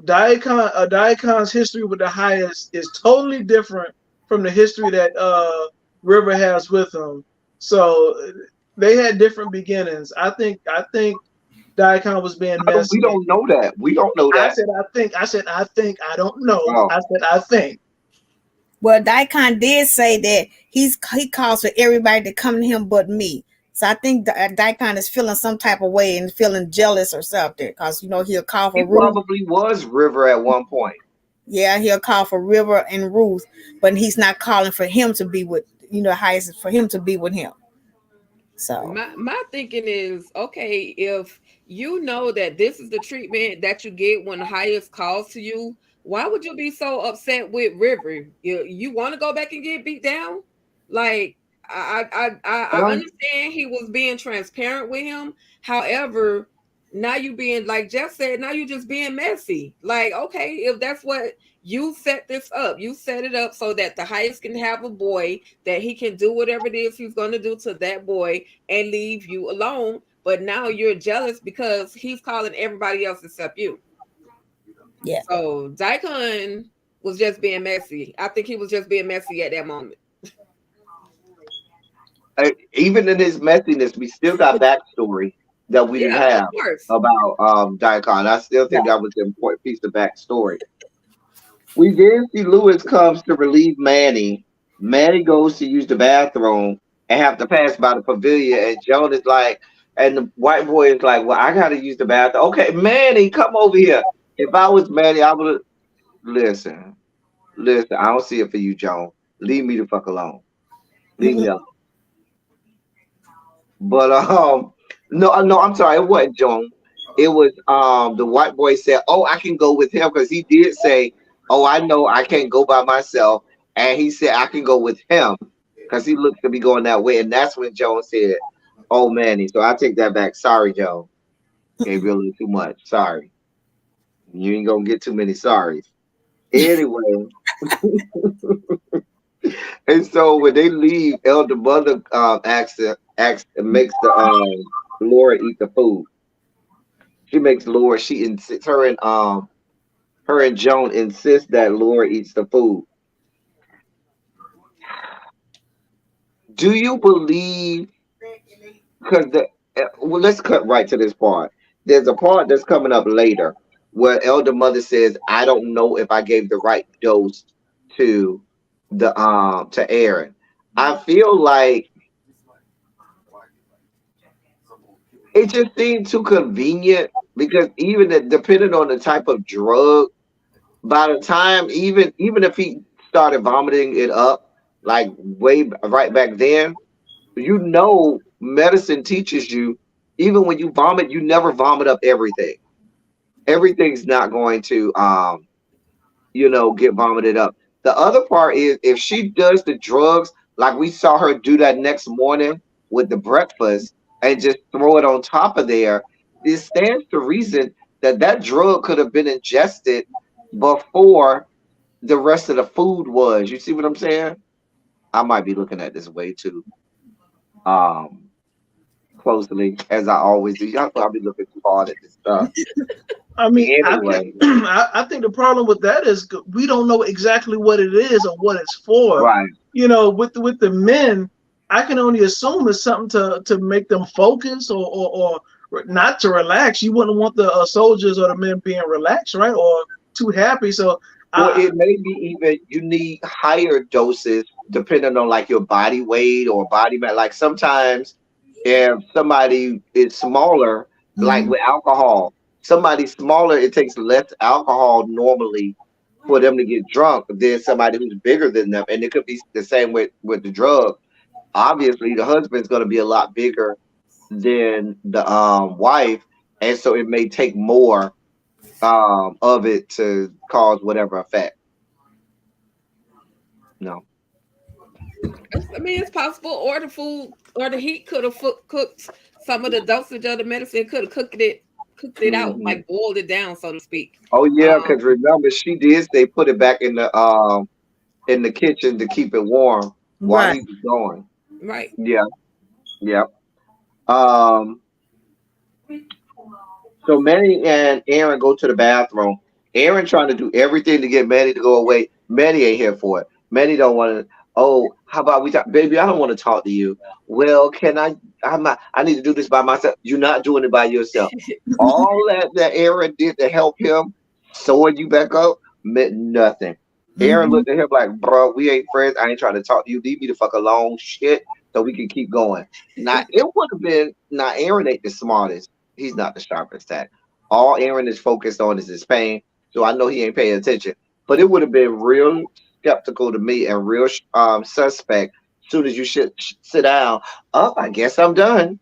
Daikon's history with the highest is totally different from the history that River has with him. So they had different beginnings. I think Daikon was being We messy. don't know that. We don't know I that. said I think. I said I think. I don't know. Oh. I said I think. Well, Daikon did say that he calls for everybody to come to him but me. So I think Daikon is feeling some type of way and feeling jealous or something because he'll call for He Ruth. probably was River at one point. Yeah, he'll call for River and Ruth, but he's not calling for him to be with highest for him to be with him. So My thinking is, okay, if you know that this is the treatment that you get when the highest calls to you, why would you be so upset with River? You want to go back and get beat down? Like I understand he was being transparent with him. However, now you being like Jeff said, now you just being messy. Like, okay, if that's what you set this up, you set it up so that the highest can have a boy, that he can do whatever it is he's going to do to that boy and leave you alone. but now you're jealous because he's calling everybody else except you. Yeah. So Daikon was just being messy. I think he was just being messy at that moment. Even in his messiness, we still got backstory that we didn't Yeah, of have course. about Daikon. I still think that was an important piece of backstory. We then see Lewis comes to relieve Manny. Manny goes to use the bathroom and have to pass by the pavilion, and Joan is like, and the white boy is like, "Well, I gotta use the bathroom." Okay, Manny, come over here. If I was Manny, I would listen. Listen, I don't see it for you, Joan. Leave me the fuck alone. Leave me alone. But no, I'm sorry, it wasn't Joan. It was the white boy said, "Oh, I can go with him," because he did say, "Oh, I know I can't go by myself," and he said I can go with him because he looks to be going that way, and that's when Joan said, "Oh, Manny." So I take that back. Sorry, Joan. Gave you a little too much. Sorry. You ain't gonna get too many sorries. Anyway, and so when they leave, Elder Mother makes the Laura eat the food. She makes Laura. She insists her and Joan insist that Laura eats the food. Do you believe? Because well, let's cut right to this part. There's a part that's coming up later where Elder Mother says, "I don't know if I gave the right dose to to Aaron." I feel like it just seemed too convenient because depending on the type of drug, by the time even if he started vomiting it up like right back then, medicine teaches you even when you vomit, you never vomit up everything. Everything's not going to get vomited up. The other part is if she does the drugs like we saw her do that next morning with the breakfast and just throw it on top of there, it stands to reason that that drug could have been ingested before the rest of the food was. You see what I'm saying? I might be looking at this way too um closely as I always do. Y'all probably looking too hard at this stuff. I mean, Anyway, I think the problem with that is we don't know exactly what it is or what it's for. right. With the men, I can only assume it's something to make them focus or not to relax. You wouldn't want the soldiers or the men being relaxed, right? Or too happy. So Or it may be even you need higher doses depending on like your body weight or body mass. Like sometimes if somebody is smaller, like with alcohol, somebody smaller, it takes less alcohol normally for them to get drunk than somebody who's bigger than them. And it could be the same with the drug. Obviously, the husband's going to be a lot bigger than the wife, and so it may take more of it to cause whatever effect. No. I mean, it's possible, or the food or the heat could have cooked some of the dosage of the medicine. Could have cooked it out, Hmm. like boiled it down, so to speak. Oh yeah, Um, because remember she did say put it back in the kitchen to keep it warm while Right. he was going. right. Yeah, yeah. Um, so Manny and Aaron go to the bathroom. Aaron trying to do everything to get Manny to go away. Manny ain't here for it. Manny don't want to. Oh, how about we talk, baby? I don't want to talk to you. Well, can I? I need to do this by myself. You're not doing it by yourself. All that Aaron did to help him sewing you back up meant nothing. Aaron Mhm. looked at him like, bro, we ain't friends. I ain't trying to talk to you. Leave me the fuck alone, shit, so we can keep going. Now it would have been. Now Aaron ain't the smartest. He's not the sharpest tack. All Aaron is focused on is his pain. So I know he ain't paying attention. But it would have been real skeptical to me and real suspect. As soon as you should sit down, oh, I guess I'm done.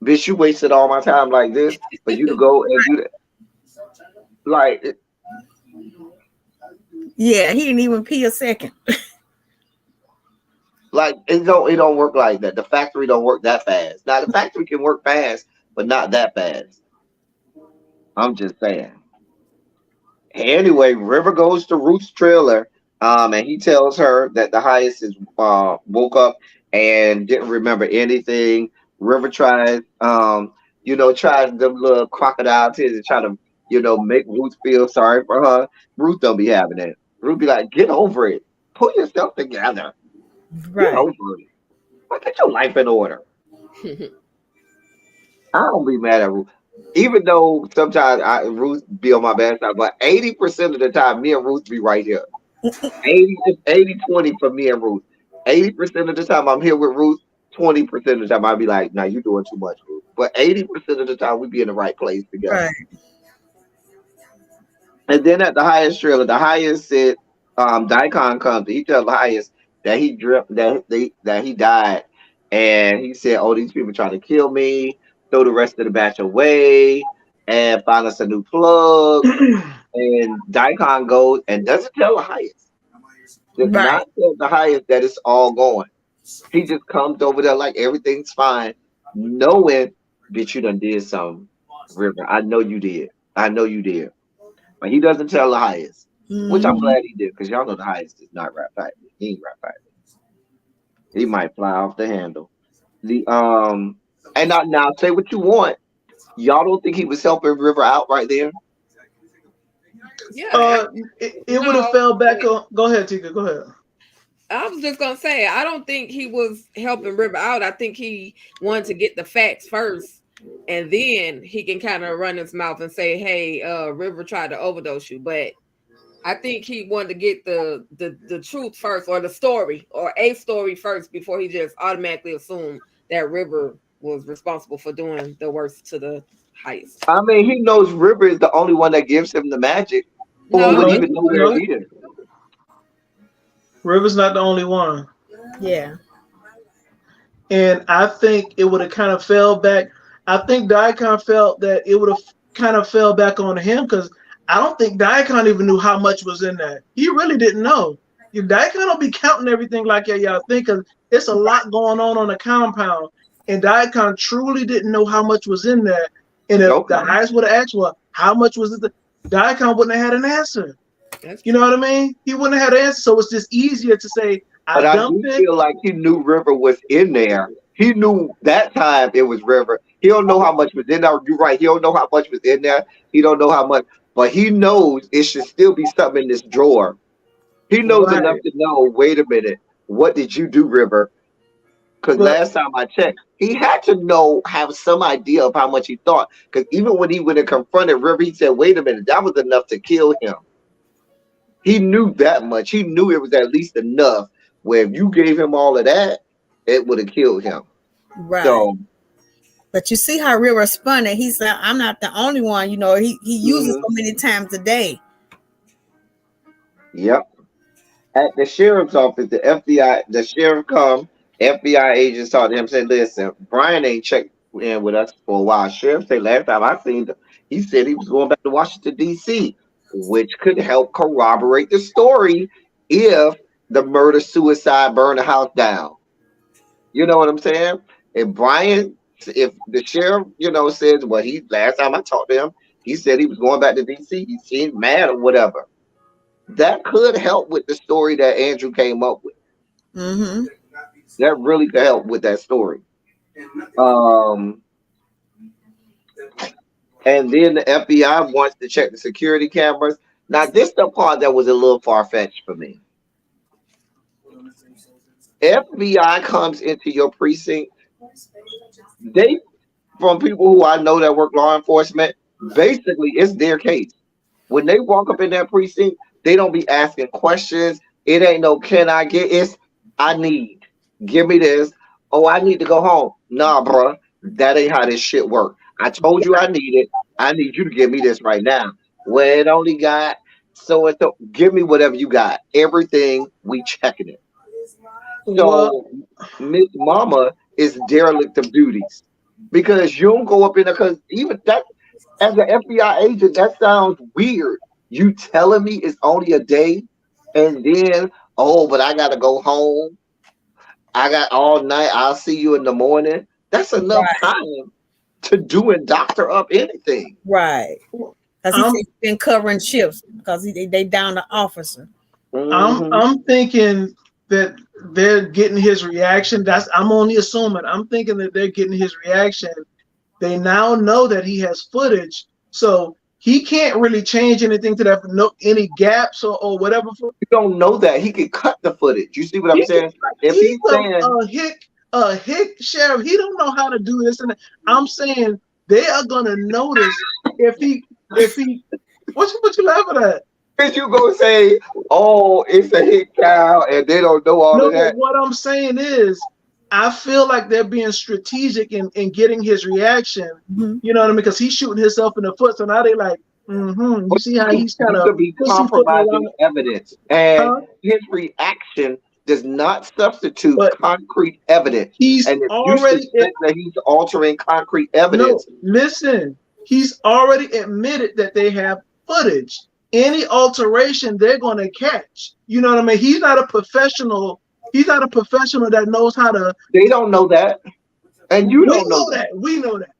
Bitch, you wasted all my time like this for you to go and do that. Like, Yeah, he didn't even pee a second. it don't work like that. The factory don't work that fast. Now the factory can work fast, but not that fast. I'm just saying. Anyway, River goes to Ruth's trailer. And he tells her that the highest is woke up and didn't remember anything. River tries, tries them little crocodile tears to try to, make Ruth feel sorry for her. Ruth don't be having it. Ruth be like, get over it. Pull yourself together. Get Right. over it. Get your life in order. I don't be mad at Ruth. Even though sometimes Ruth be on my bad side, but 80% of the time, me and Ruth be right here. 80-20 for me and Ruth. 80% of the time I'm here with Ruth. 20% of the time I'll be like, nah, you're doing too much, Ruth. But 80% of the time we be in the right place together. Right. And then at the highest trailer, the highest said, Daikon comes. He tells the highest that he that he died, and he said, "Oh, these people trying to kill me. Throw the rest of the batch away, and find us a new plug." And Daikon goes and doesn't tell the highest. Does Right. not tell the highest that it's all going. He just comes over there like everything's fine, knowing that you done did something, River. I know you did. I know you did. But he doesn't tell the highest, which I'm Mhm. glad he did, because y'all know the highest is not rap fighting. He ain't rap fighting. He might fly off the handle. The and now say what you want. Y'all don't think he was helping River out right there? Yeah, It would have fell back on. Go ahead, Tika. Go ahead. I was just gonna say, I don't think he was helping River out. I think he wanted to get the facts first, and then he can kind of run his mouth and say, "Hey, River tried to overdose you." But I think he wanted to get the truth first, or the story, or a story first, before he just automatically assumed that River was responsible for doing the worst to the heist. I mean, he knows River is the only one that gives him the magic, or No, would No, even know where no, it is. River's not the only one. Yeah. And I think it would have kind of fell back. I think Daikon felt that it would have kind of fell back on him, because I don't think Daikon even knew how much was in that. He really didn't know. Daikon don't be counting everything like y'all think, because it's a lot going on the compound. And Daikon truly didn't know how much was in there. And if Okay. the highest would have asked, well, how much was it? Daikon wouldn't have had an answer. that's You know what I mean? He wouldn't have had an answer. So it's just easier to say, But I I do dumped it. feel like he knew River was in there. He knew that time it was River. He don't know how much was in there. You're right. He don't know how much was in there. He don't know how much, but he knows it should still be something in this drawer. He knows enough Right. to know. Wait a minute. What did you do, River? Because But last time I checked, he had to have some idea of how much he thought. Because even when he went and confronted River, he said, "Wait a minute, that was enough to kill him." He knew that much. He knew it was at least enough where if you gave him all of that, it would have killed him. Right. So, But you see how River spun it. He said, I'm not the only one. You know, he uses so many times a day. yep. At the sheriff's office, the sheriff come, FBI agents talk to him, said, "Listen, Brian ain't checked in with us for a while." Sheriff said, "Last time I seen him, he said he was going back to Washington, D.C., which could help corroborate the story if the murder, suicide, burn the house down." You know what I'm saying? If the sheriff, says, "Well, last time I talked to him, he said he was going back to DC. He seemed mad or whatever." That could help with the story that Andrew came up with. Mm-hmm. That really could help with that story. Um, and then the FBI wants to check the security cameras. Now, this is the part that was a little far-fetched for me. FBI comes into your precinct. They, from people who I know that work law enforcement, basically it's their case. When they walk up in that precinct, they don't be asking questions. It ain't no "can I get?" It's "I need. Give me this." "Oh, I need to go home." Nah, bruh. That ain't how this shit work. I told you I need it. I need you to give me this right now. Well, it only got so and so. Give me whatever you got. Everything, we checking it. well, So Miss Mama is derelict of duties, because you don't go up in there, because even that, as an FBI agent, that sounds weird. You telling me it's only a day, and then, "Oh, but I gotta go home. I got all night. I'll see you in the morning." That's enough Right. time to do and doctor up anything. Right. Because he said he's been covering shifts because they down the officer. I'm thinking that they're getting his reaction. I'm only assuming. I'm thinking that they're getting his reaction. They now know that he has footage, so he can't really change anything to that. No, any gaps or whatever. You don't know that he can cut the footage. You see what I'm saying? If He's saying a hick sheriff, he don't know how to do this. And I'm saying they are gonna notice if he. What you laughing at? Because you gonna say, "Oh, it's a hit cow," and they don't know all of that. But what I'm saying is, I feel like they're being strategic in getting his reaction. You know what I mean? Because he's shooting himself in the foot. So now they like, you see how he's kind of be compromising evidence, and his reaction does not substitute concrete evidence. He's and if already that he's altering concrete evidence. No, listen, he's already admitted that they have footage. Any alteration they're going to catch. You know what I mean? He's not a professional. He's not a professional that knows how to. They don't know that, and you don't know that. We know that.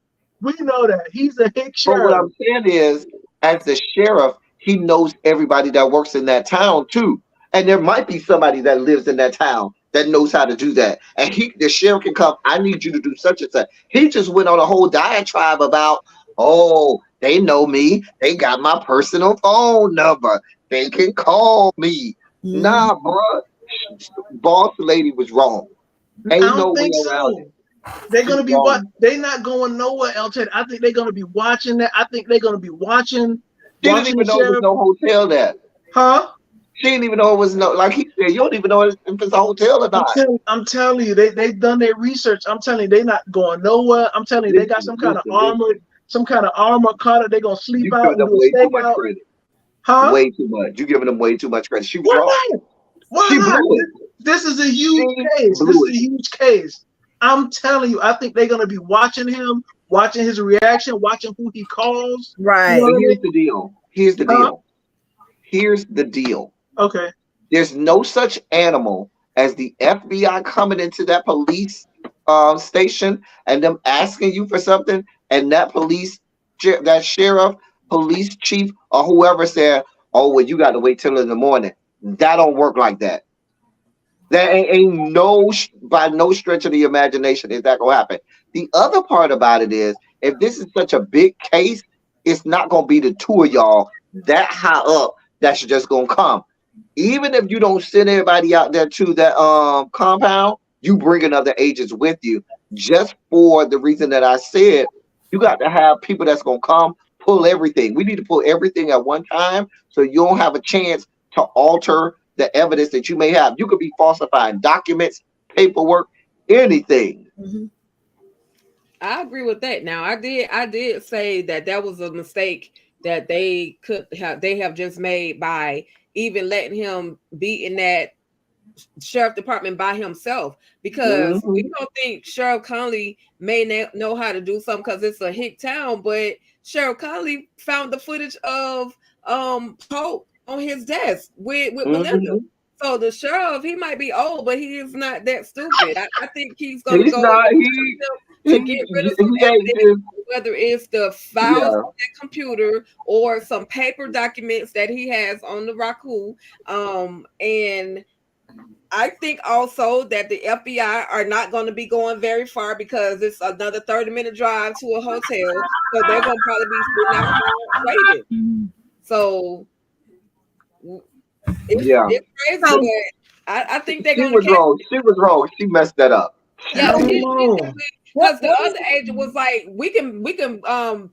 We know that. He's a hick sheriff. But what I'm saying is, as the sheriff, he knows everybody that works in that town too, and there might be somebody that lives in that town that knows how to do that. And the sheriff can come. I need you to do such and such. He just went on a whole diatribe about, oh, they know me. They got my personal phone number. They can call me. Nah, bro. Boss lady was wrong. Ain't no way around it. They're gonna be what? They're not going nowhere else. I think they're gonna be watching that. I think they're gonna be watching. She didn't even know there was no hotel there. Huh? She didn't even know it was no. Like he said, you don't even know if it's a hotel or not. I'm telling you, they've done their research. I'm telling you, they're not going nowhere. I'm telling you, they got some kind of armor cutter. They're gonna sleep out and do a stakeout. Huh? Way too much. You giving them way too much credit. She was wrong. Why not? This is a huge case. This is a huge case. I'm telling you, I think they're gonna be watching him, watching his reaction, watching who he calls. Right. You know Here's the deal. Here's the deal. Here's the deal. Okay. There's no such animal as the FBI coming into that police station and them asking you for something, and that sheriff, police chief, or whoever said, "Oh, well, you got to wait till in the morning." That don't work like that. That ain't by no stretch of the imagination is that gonna happen. The other part about it is, if this is such a big case, it's not gonna be the two of y'all that high up that's just gonna come. Even if you don't send everybody out there to that compound, you bring other agents with you, just for the reason that I said. You got to have people that's gonna come pull everything. We need to pull everything at one time, so you don't have a chance to alter the evidence that you may have. You could be falsifying documents, paperwork, anything. I agree with that. Now, I did say that was a mistake that they have just made by even letting him be in that sheriff department by himself, because we don't think Sheriff Conley may know how to do something because it's a hick town, but Sheriff Conley found the footage of Pope on his desk with Melinda. So the sheriff, he might be old, but he is not that stupid. I think he's going to go to get rid of some evidence, whether it's the files on that computer or some paper documents that he has on the Raku. And I think also that the FBI are not going to be going very far because it's another 30-minute drive to a hotel. So they're going to probably be sitting out waiting. So it's crazy, but I think they're going to. She was wrong. She messed that up. Yeah, because the other agent was like, we can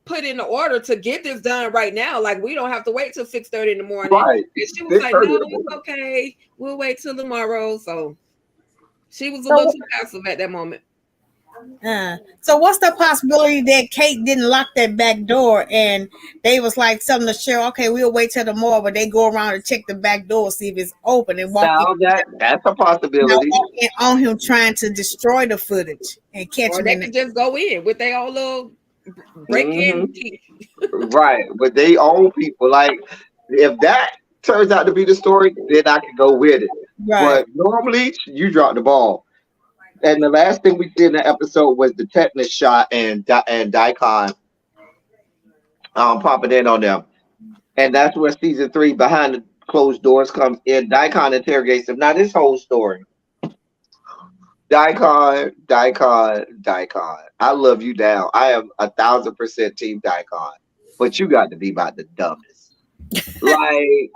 put in the order to get this done right now. Like, we don't have to wait till 6:30 in the morning. Right. And she was like, no, it's okay. We'll wait till tomorrow. So she was a little too passive at that moment. So what's the possibility that Kate didn't lock that back door and they was like telling the sheriff, okay, we'll wait till tomorrow, but they go around and check the back door, see if it's open, and walk that's a possibility. On him trying to destroy the footage and catch him. They could just go in with their own little break-in key. Right, with their own people. Like, if that turns out to be the story, then I can go with it. Right. But normally, you drop the ball. And the last thing we see in the episode was the tetanus shot and Daikon popping in on them. And that's where season 3 behind the closed doors comes in. Daikon interrogates him. Now this whole story. Daikon. I love you down. I am 1,000% team Daikon. But you got to be about the dumbest. Like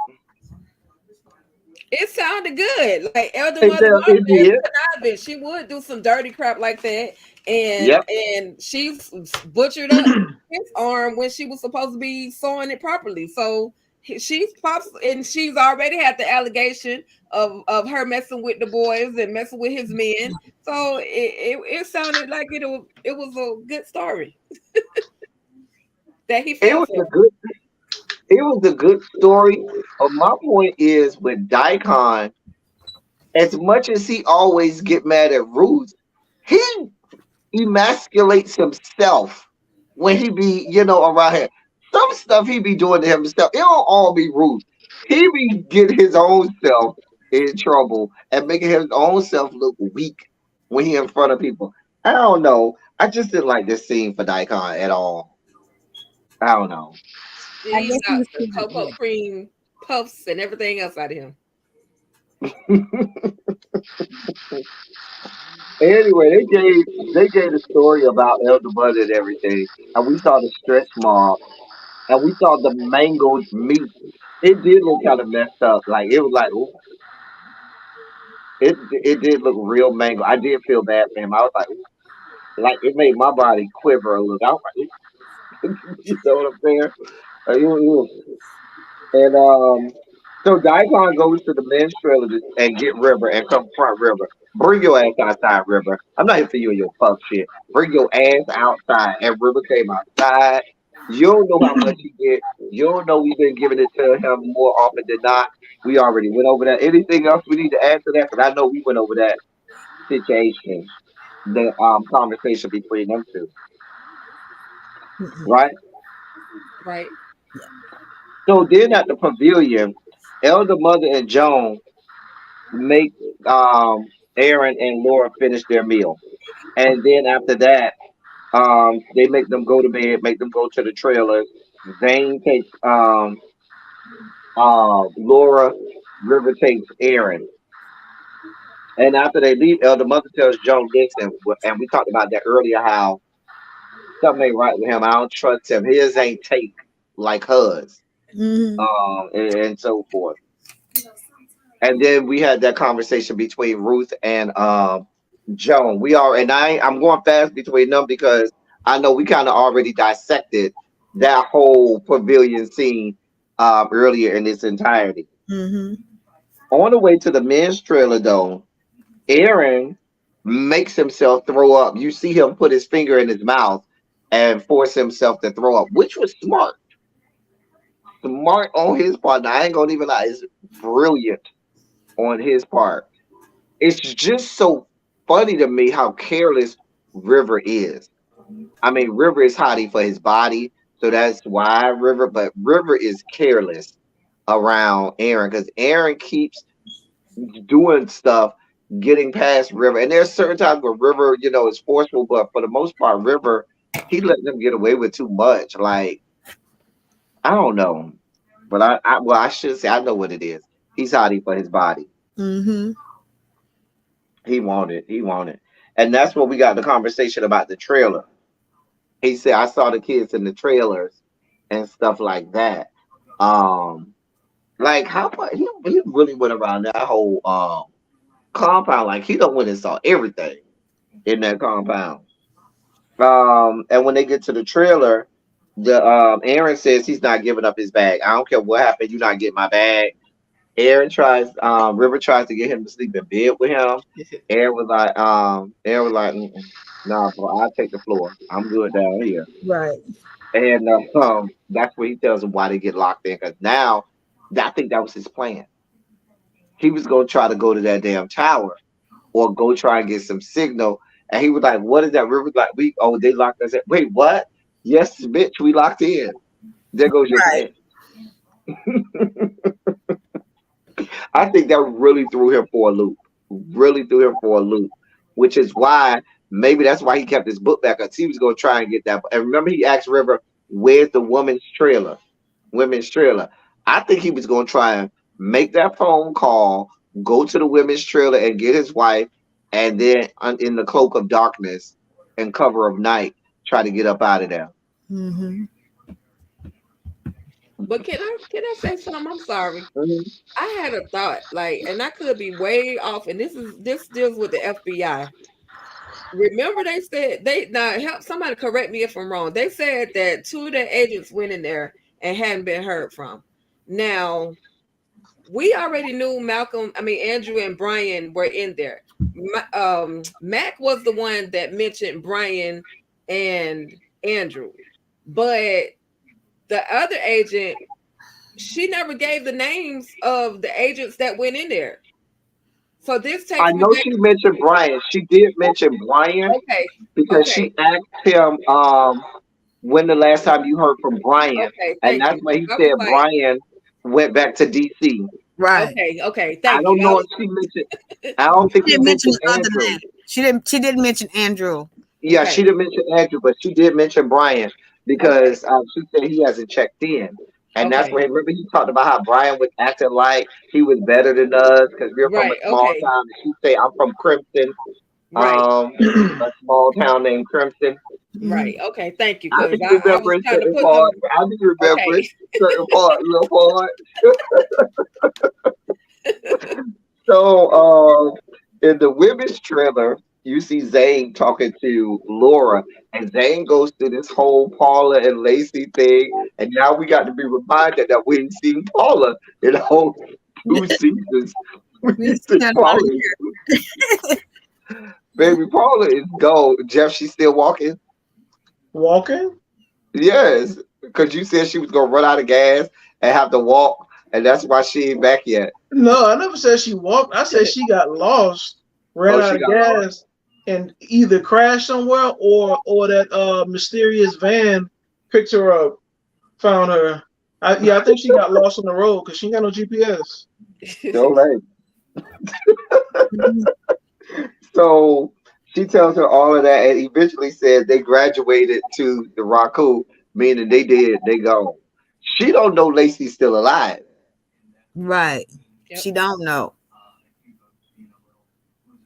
It sounded good. Like Elder it, Mother it Martha is did. conniving. She would do some dirty crap like that. And Yep. and she butchered up his arm when she was supposed to be sewing it properly. So she pops and she's already had the allegation of her messing with the boys and messing with his men. So it sounded like it was a good story that he It fell was for. a good. It was a good story. But my point is with Daikon, as much as he always get mad at Ruth, he emasculates himself when he be, around here. Some stuff he be doing to himself. It don't all be Ruth. He be getting his own self in trouble and making his own self look weak when he in front of people. I don't know. I just didn't like this scene for Daikon at all. I don't know. I He guess he was knocked the cocoa cream puffs and everything else out of him. Anyway, they gave the story about Elder Bud and everything, and we saw the stretch mark, and we saw the mangled meat. It did look kind of messed up. Like it was like, ooh, it did look real mangled. I did feel bad for him. I was like it made my body quiver a little. I was like, you know what I'm saying? And so Daikon goes to the men's trailer and get River and confront River. Bring your ass outside, River. I'm not here for you and your fuck shit. Bring your ass outside. And River came outside. You don't know how much he get. You don't know we've been giving it to him more often than not. We already went over that. Anything else we need to add to that? Because I know we went over that situation, the conversation between them two, right? Right. So then at the pavilion, Elder Mother and Joan make Aaron and Laura finish their meal, and then after that, they make them go to bed, make them go to the trailer. Zane takes Laura, River takes Aaron, and after they leave, Elder Mother tells Joan, "Listen," and we talked about that earlier. How something ain't right with him. I don't trust him. His ain't take like hers, Mhm. and so forth. And then we had that conversation between Ruth and Joan. I'm going fast between them because I know we kind of already dissected that whole pavilion scene earlier in its entirety. Mhm. On the way to the men's trailer, though, Aaron makes himself throw up. You see him put his finger in his mouth and force himself to throw up, which was smart. Smart on his part. Now, I ain't gonna even lie, it's brilliant on his part. It's just so funny to me how careless River is. I mean, River is hottie for his body, so that's why but River is careless around Aaron because Aaron keeps doing stuff, getting past River. And there's certain times where River, is forceful, but for the most part, River, he let them get away with too much. Like, I don't know. But I should say I know what it is. He's hottie for his body. Mhm. He wanted. He wanted. And that's what we got the conversation about the trailer. He said, I saw the kids in the trailers and stuff like that. Um, like how much he really went around that whole compound. Like he don't went and saw everything in that compound. And when they get to the trailer, the Aaron says he's not giving up his bag. I don't care what happened, you're not getting my bag. River tries to get him to sleep in bed with him. Aaron was like, "Mm-mm. Nah, bro, I'll take the floor. I'm good down here." Right. And that's where he tells him why they get locked in. Because now, I think that was his plan. He was going to try to go to that damn tower or go try and get some signal. And he was like, "What is that?" River was like, they locked us in. Wait, what? Yes, bitch, we locked in. There goes your Right. plan. I think that really threw him for a loop. Really threw him for a loop, which is why maybe that's why he kept his book back up. He was going to try and get that. And remember, he asked River, "Where's the women's trailer?" Women's trailer. I think he was going to try and make that phone call, go to the women's trailer and get his wife, and then in the cloak of darkness and cover of night, try to get up out of there. Mm-hmm. But can I say something? I'm sorry. Mhm. I had a thought, like, and I could be way off, and this deals with the FBI. Remember, they said they now help somebody correct me if I'm wrong. They said that two of their agents went in there and hadn't been heard from. Now, we already knew Andrew and Brian were in there. Mac was the one that mentioned Brian and Andrew, but the other agent, she never gave the names of the agents that went in there. So this I takes me know back. she mentioned Brian. She did mention Brian Okay, because okay, she asked him when the last time you heard from Brian, okay. and Thank that's you. when he I was said like, Brian went back to DC. Right. okay. I Thank you. don't know if she mentioned. I don't think She he didn't mention mentioned the other Andrew. name. She didn't mention Andrew. Yeah, Okay, she didn't mention Andrew, but she did mention Brian okay, because she said he hasn't checked in. And that's okay. when, remember, he talked about how Brian was acting like he was better than us because we're from a Right. small Okay. town. And she say, I'm from Crimson, Right. a small town named Crimson. Mhm. Right. Okay. Thank you. I Because be I was remembering trying to certain put parts. them. I be remembering Okay. certain part, little part. So, in the women's trailer, you see Zane talking to Laura, and Zane goes through this whole Paula and Lacey thing, and now we got to be reminded that we ain't seen Paula in the whole 2 seasons. We We ain't see seen her about Paula. a year. Baby, Paula is gone. Jeff, she's still walking? Walking? Yes, because you said she was gonna run out of gas and have to walk, and that's why she ain't back yet. No, I never said she walked. I said she got lost, ran Oh, out she of got lost. gas, and either crashed somewhere or that mysterious van picked her up, found her. I think she got lost on the road because she ain't got no GPS. So late. Mhm. So she tells her all of that and eventually says they graduated to the Raku, meaning they did, they gone. She don't know Lacey's still alive. Right. Yep. She don't know.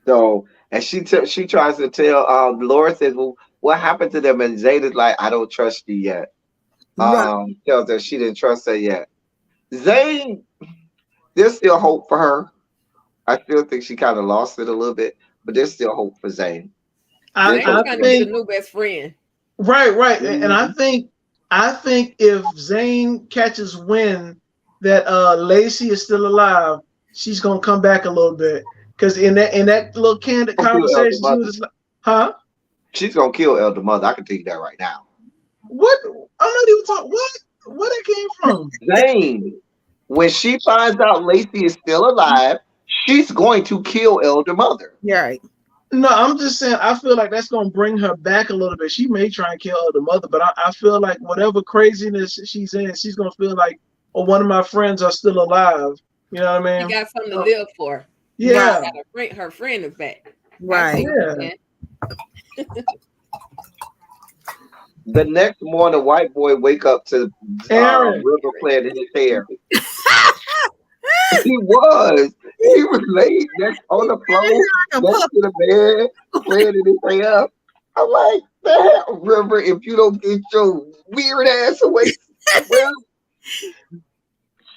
So and she tries to tell Laura says, well, what happened to them? And Zayda's like, I don't trust you yet. Right. Tells her she didn't trust her yet. Zane, there's still hope for her. I still think she kind of lost it a little bit, but there's still hope for Zane. There's Zane's hope I for trying to be the think new best friend. right, and him. I think if Zane catches wind that Lacey is still alive, she's gonna come back a little bit. Because in that little candid Kill Elder conversation, she was Mother. just like, huh? She's gonna kill Elder Mother. I can tell you that right now. What? I'm not even talking. What? Where that came from? Zane, when she finds out Lacey is still alive, she's going to kill Elder Mother. Yeah. Right. No, I'm just saying. I feel like that's gonna bring her back a little bit. She may try and kill her mother, but I feel like whatever craziness she's in, she's gonna feel like, oh, one of my friends are still alive. You know what I She mean? got something to live for. Right. Yeah, Got her friend is back. I Right. see what yeah. you're saying. The next morning, white boy wake up to Aaron. River playing in his hair. He was. He was laid next on the floor, Like a next pup. to the bed, playing in his hair. I'm like, the hell, River, if you don't get your weird ass away, well,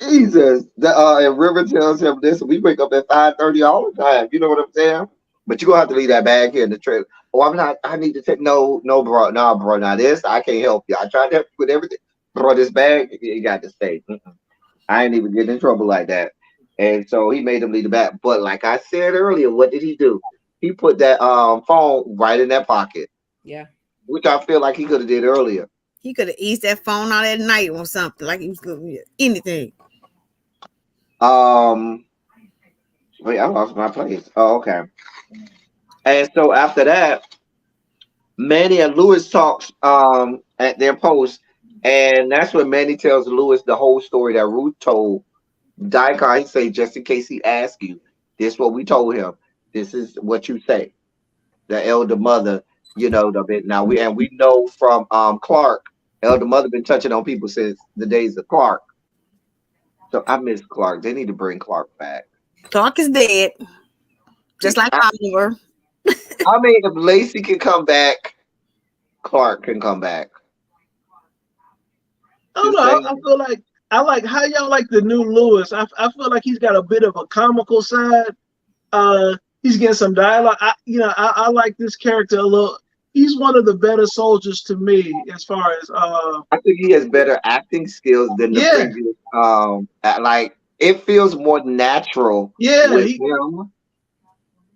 Jesus. And River tells him this. We wake up at 5:30 all the time. You know what I'm saying? But you're gonna have to leave that bag here in the trailer. Oh, I'm not. I need to take no, bro. No, bro. Now this, I can't help you. I tried to help you with everything. Bro, this bag, you got to stay. I ain't even getting in trouble like that. And so he made him leave the bag. But like I said earlier, what did he do? He put that phone right in that pocket, Yeah. which I feel like he could have did earlier. He could have eased that phone out at night or something. Like he was going anything. Wait, I lost my place. Oh, okay. And so after that, Manny and Lewis talks at their post, and that's when Manny tells Lewis the whole story that Ruth told Daikon. He say, just in case he asks you, this is what we told him. This is what you say. The elder mother, the bit. Now we know from Clark, elder mother been touching on people since the days of Clark. So I miss Clark. They need to bring Clark back. Clark is dead, just like Oliver. I mean, if Lacey can come back, Clark can come back. I don't know. I feel like I like how y'all like the new Lewis. I feel like he's got a bit of a comical side. He's getting some dialogue. I like this character a little. He's one of the better soldiers to me as far as I think he has better acting skills than the previous. Like it feels more natural. Yeah, with him.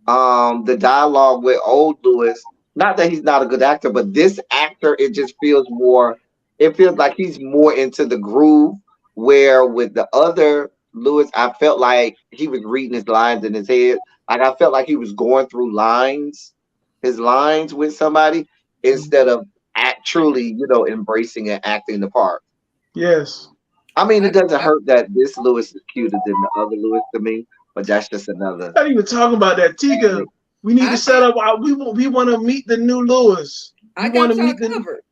The dialogue with old Lewis. Not that he's not a good actor, but this actor, it just feels more. It feels like he's more into the groove. Where with the other Lewis, I felt like he was reading his lines in his head. Like I felt like he was going through his lines with somebody instead of truly, embracing and acting the part. Yes. I mean, it doesn't hurt that this Lewis is cuter than the other Lewis to me, but that's just another. Not even talking about that, Tika. We need to set up. We want to meet the new Lewis. I got y'all covered.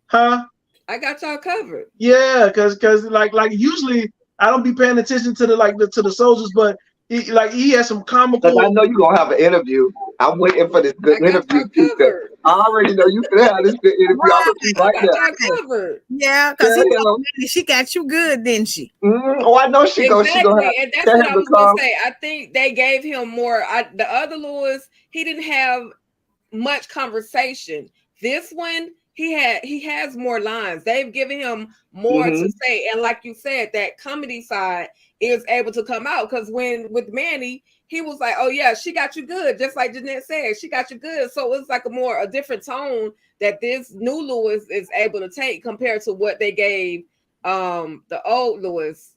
Huh? I got y'all covered. Yeah, because like usually I don't be paying attention to the soldiers, but he has some comical. Because I know you're gonna have an interview. I'm waiting for this good interview. I already know you can have this good interview. Right there. Yeah, because she got you good, didn't she? Oh, I know she goes. She gonna have, and that's what I was gonna say. I think they gave him more. The other Lewis, he didn't have much conversation. This one, he has more lines. They've given him more to say, and like you said, that comedy side is able to come out. Because with Manny, he was like, "Oh yeah, she got you good," just like Jeanette said, she got you good. So it's like a different tone that this new Lewis is able to take compared to what they gave the old Lewis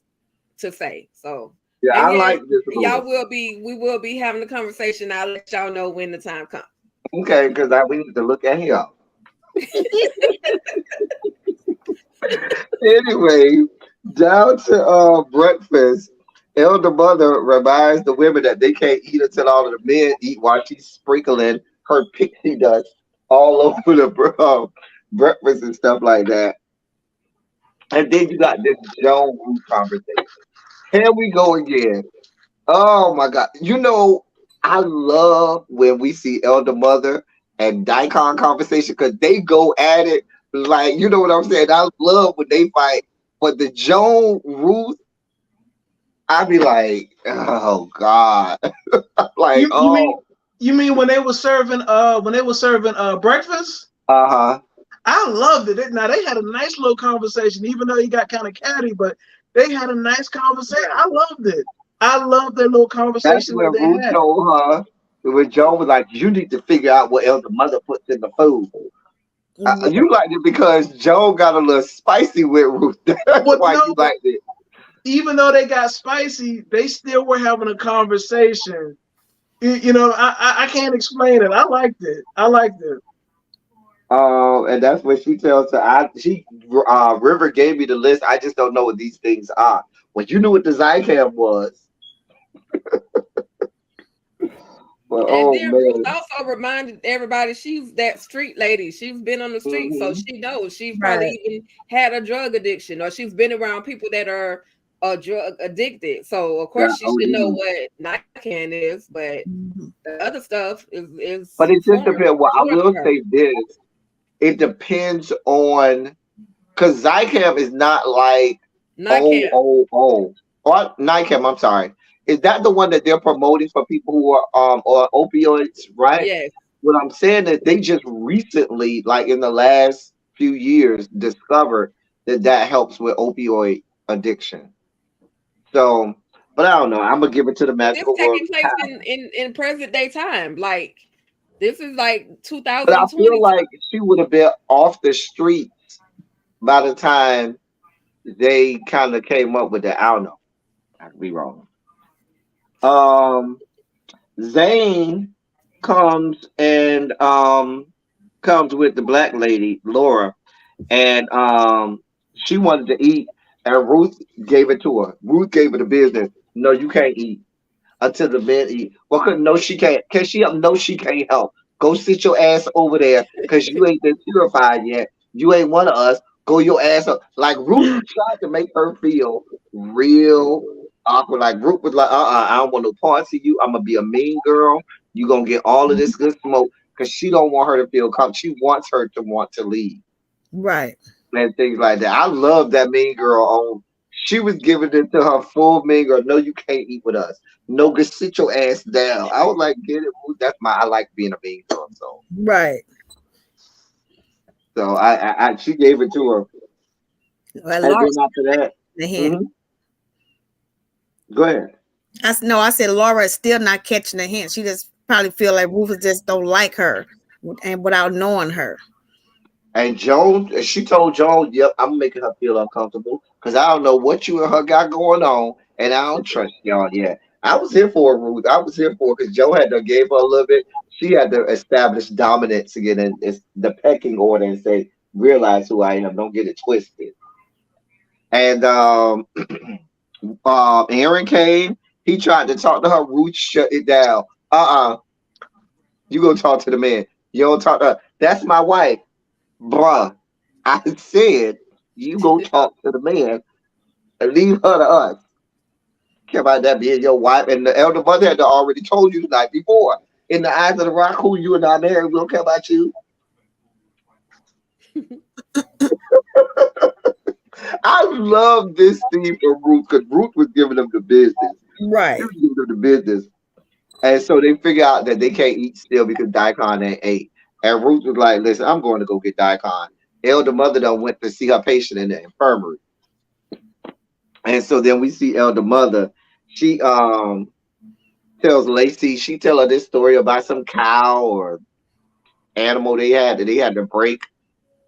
to say. So yeah, I like this. We will be having a conversation. I'll let y'all know when the time comes. Okay, because we need to look at him. Anyway, down to breakfast. Elder mother reminds the women that they can't eat until all of the men eat while she's sprinkling her pixie dust all over the breakfast and stuff like that. And then you got this Joan Ruth conversation. Here we go again. Oh my God. I love when we see Elder Mother and Daikon conversation because they go at it like, you know what I'm saying? I love when they fight. But the Joan Ruth, I'd be like, oh God. Like, you mean when they were serving breakfast? Uh-huh. I loved it. Now they had a nice little conversation, even though he got kind of catty, but they had a nice conversation. I loved it. I love their little conversation. That's when Ruth told her, when Joan was like, you need to figure out what Elder Mother puts in the food. You liked it because Joan got a little spicy with Ruth. That's why you liked it. Even though they got spicy, they still were having a conversation. I can't explain it. I liked it. And that's what she tells her. River gave me the list. I just don't know what these things are. Well, you knew what the Zycam was. But, and then Ruth also reminded everybody she's that street lady. She's been on the street, so she knows. She's probably even had a drug addiction, or she's been around people that are drug addicted. So of course she should know what Narcan is, but the other stuff is. But it just depends. Well, I will say this: it depends on, because Zycam is not like or Nycam. I'm sorry. Is that the one that they're promoting for people who are or opioids, right? Yes. What I'm saying is they just recently, like in the last few years, discovered that helps with opioid addiction. So, but I don't know. I'm gonna give it to the magical world. It's taking place in present day time. Like this is like 2020. But I feel like she would have been off the streets by the time they kind of came up with that. I don't know. I could be wrong. Zane comes with the black lady Laura, and she wanted to eat, and Ruth gave it to her. Ruth gave her the business. No, you can't eat until the men eat. Well, cause no, she can't. Can she help? No, she can't help. Go sit your ass over there, cause you ain't been purified yet. You ain't one of us. Go your ass up. Like Ruth tried to make her feel real awkward. Like Ruth was like, I don't want no parts of you. I'm gonna be a mean girl. You gonna get all of this good smoke because she don't want her to feel comfortable. She wants her to want to leave Right. and things like that. I love that mean girl on. She was giving it to her full mean girl. No, you can't eat with us. No, go sit your ass down. I was like, get it, Ruth. That's my. I like being a mean girl. Right. So I she gave it to her. Well, And Laura then after that, the hint. go ahead. I said Laura is still not catching the hint. She just probably feel like Rufus just don't like her, and without knowing her. And Joan, she told Joan, "Yep, I'm making her feel uncomfortable because I don't know what you and her got going on, and I don't trust y'all yet." I was here for it, Ruth. I was here for it because Joe had to gave her a little bit. She had to establish dominance again in the pecking order and say, "Realize who I am. Don't get it twisted." And Aaron came. He tried to talk to her. Ruth shut it down. You go talk to the man. You don't talk to her. That's my wife. Bruh, I said you go talk to the man and leave her to us. Care about that being your wife. And the elder mother had already told you the night before. In the eyes of the rock, who you and I married, we don't care about you. I love this scene from Ruth because Ruth was giving them the business. Right. She was giving them the business. And so they figure out that they can't eat still because Daikon ain't ate. And Ruth was like, listen, I'm going to go get Daikon. Elder mother done went to see her patient in the infirmary. And so then we see Elder mother. She tells Lacey, she tell her this story about some cow or animal they had to break.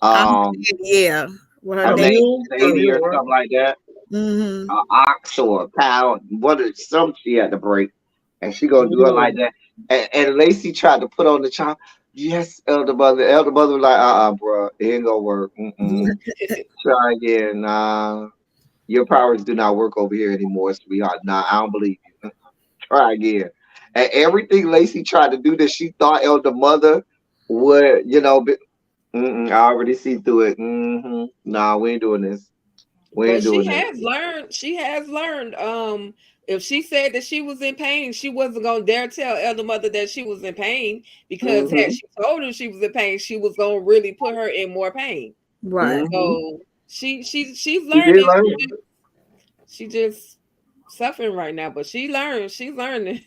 Yeah. What her Her name? name or something like that. Mm-hmm. An ox or a cow. Some she had to break. And she gonna do it like that. And Lacey tried to put on the child. Yes, elder mother. Elder mother was like, bro, it ain't gonna work. Try again. Nah, your powers do not work over here anymore, sweetheart. Nah, I don't believe you. Try again. And everything Lacey tried to do that she thought elder mother would, I already see through it. Nah, we ain't doing this. We ain't But doing she this. has learned. She has learned. If she said that she was in pain, she wasn't gonna dare tell elder mother that she was in pain because had she told her she was in pain, she was gonna really put her in more pain. Right. So she's She did learning. learn. She just suffering right now, but she learned. She's learning.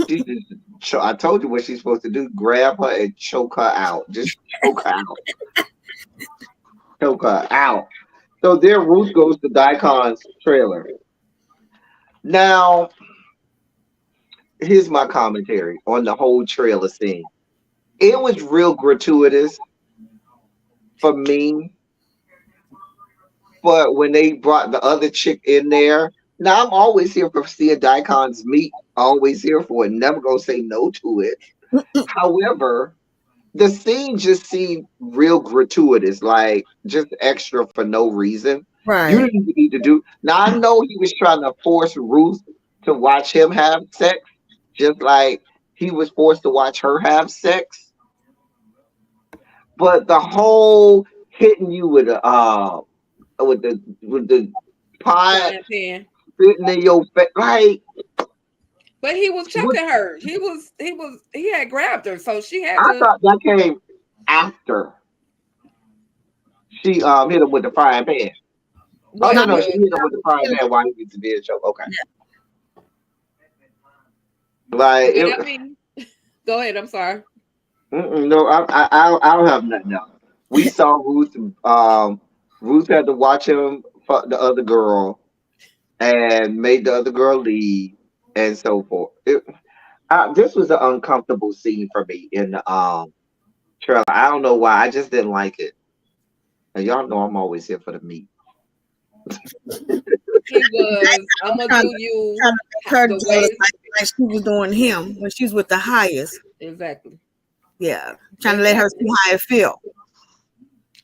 She just, I told you what she's supposed to do. Grab her and choke her out. Just choke her out. Choke her out. So then Ruth goes to Daikon's trailer. Now, here's my commentary on the whole trailer scene. It was real gratuitous for me. But when they brought the other chick in there, now I'm always here for seeing Daikon's meat. Always here for it. Never gonna say no to it. However, the scene just seemed real gratuitous, like just extra for no reason. Right. You didn't need to do. Now I know he was trying to force Ruth to watch him have sex, just like he was forced to watch her have sex. But the whole hitting you with the pie sitting in your face, like. But he was choking her. He had grabbed her, so she had I to. thought that came after she hit him with the frying pan. Oh no, she hit him with the frying pan while he was being choked. Okay. Like I mean, go ahead. I'm sorry. No, I don't have nothing else. We saw Ruth. Ruth had to watch him fuck the other girl and made the other girl leave and so forth. This was an uncomfortable scene for me in the trailer. I don't know why. I just didn't like it. And y'all know I'm always here for the meat. He was. I'm gonna do you. Her like she was doing him when she was with the highest. Exactly. Yeah, trying to let her see how it feel.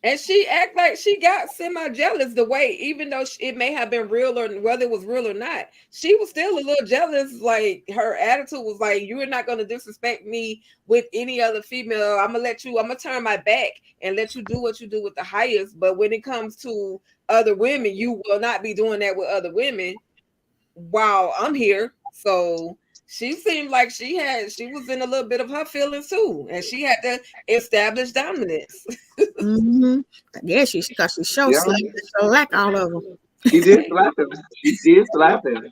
And she act like she got semi-jealous the way, even though it may have been real or whether it was real or not, she was still a little jealous. Like her attitude was like, you're not going to disrespect me with any other female. I'm going to turn my back and let you do what you do with the highest. But when it comes to other women, you will not be doing that with other women while I'm here. So she seemed like she was in a little bit of her feelings too, and she had to establish dominance. Mm-hmm. Yeah, she showed Yeah, slack all of them. she did slap him. She did slap him.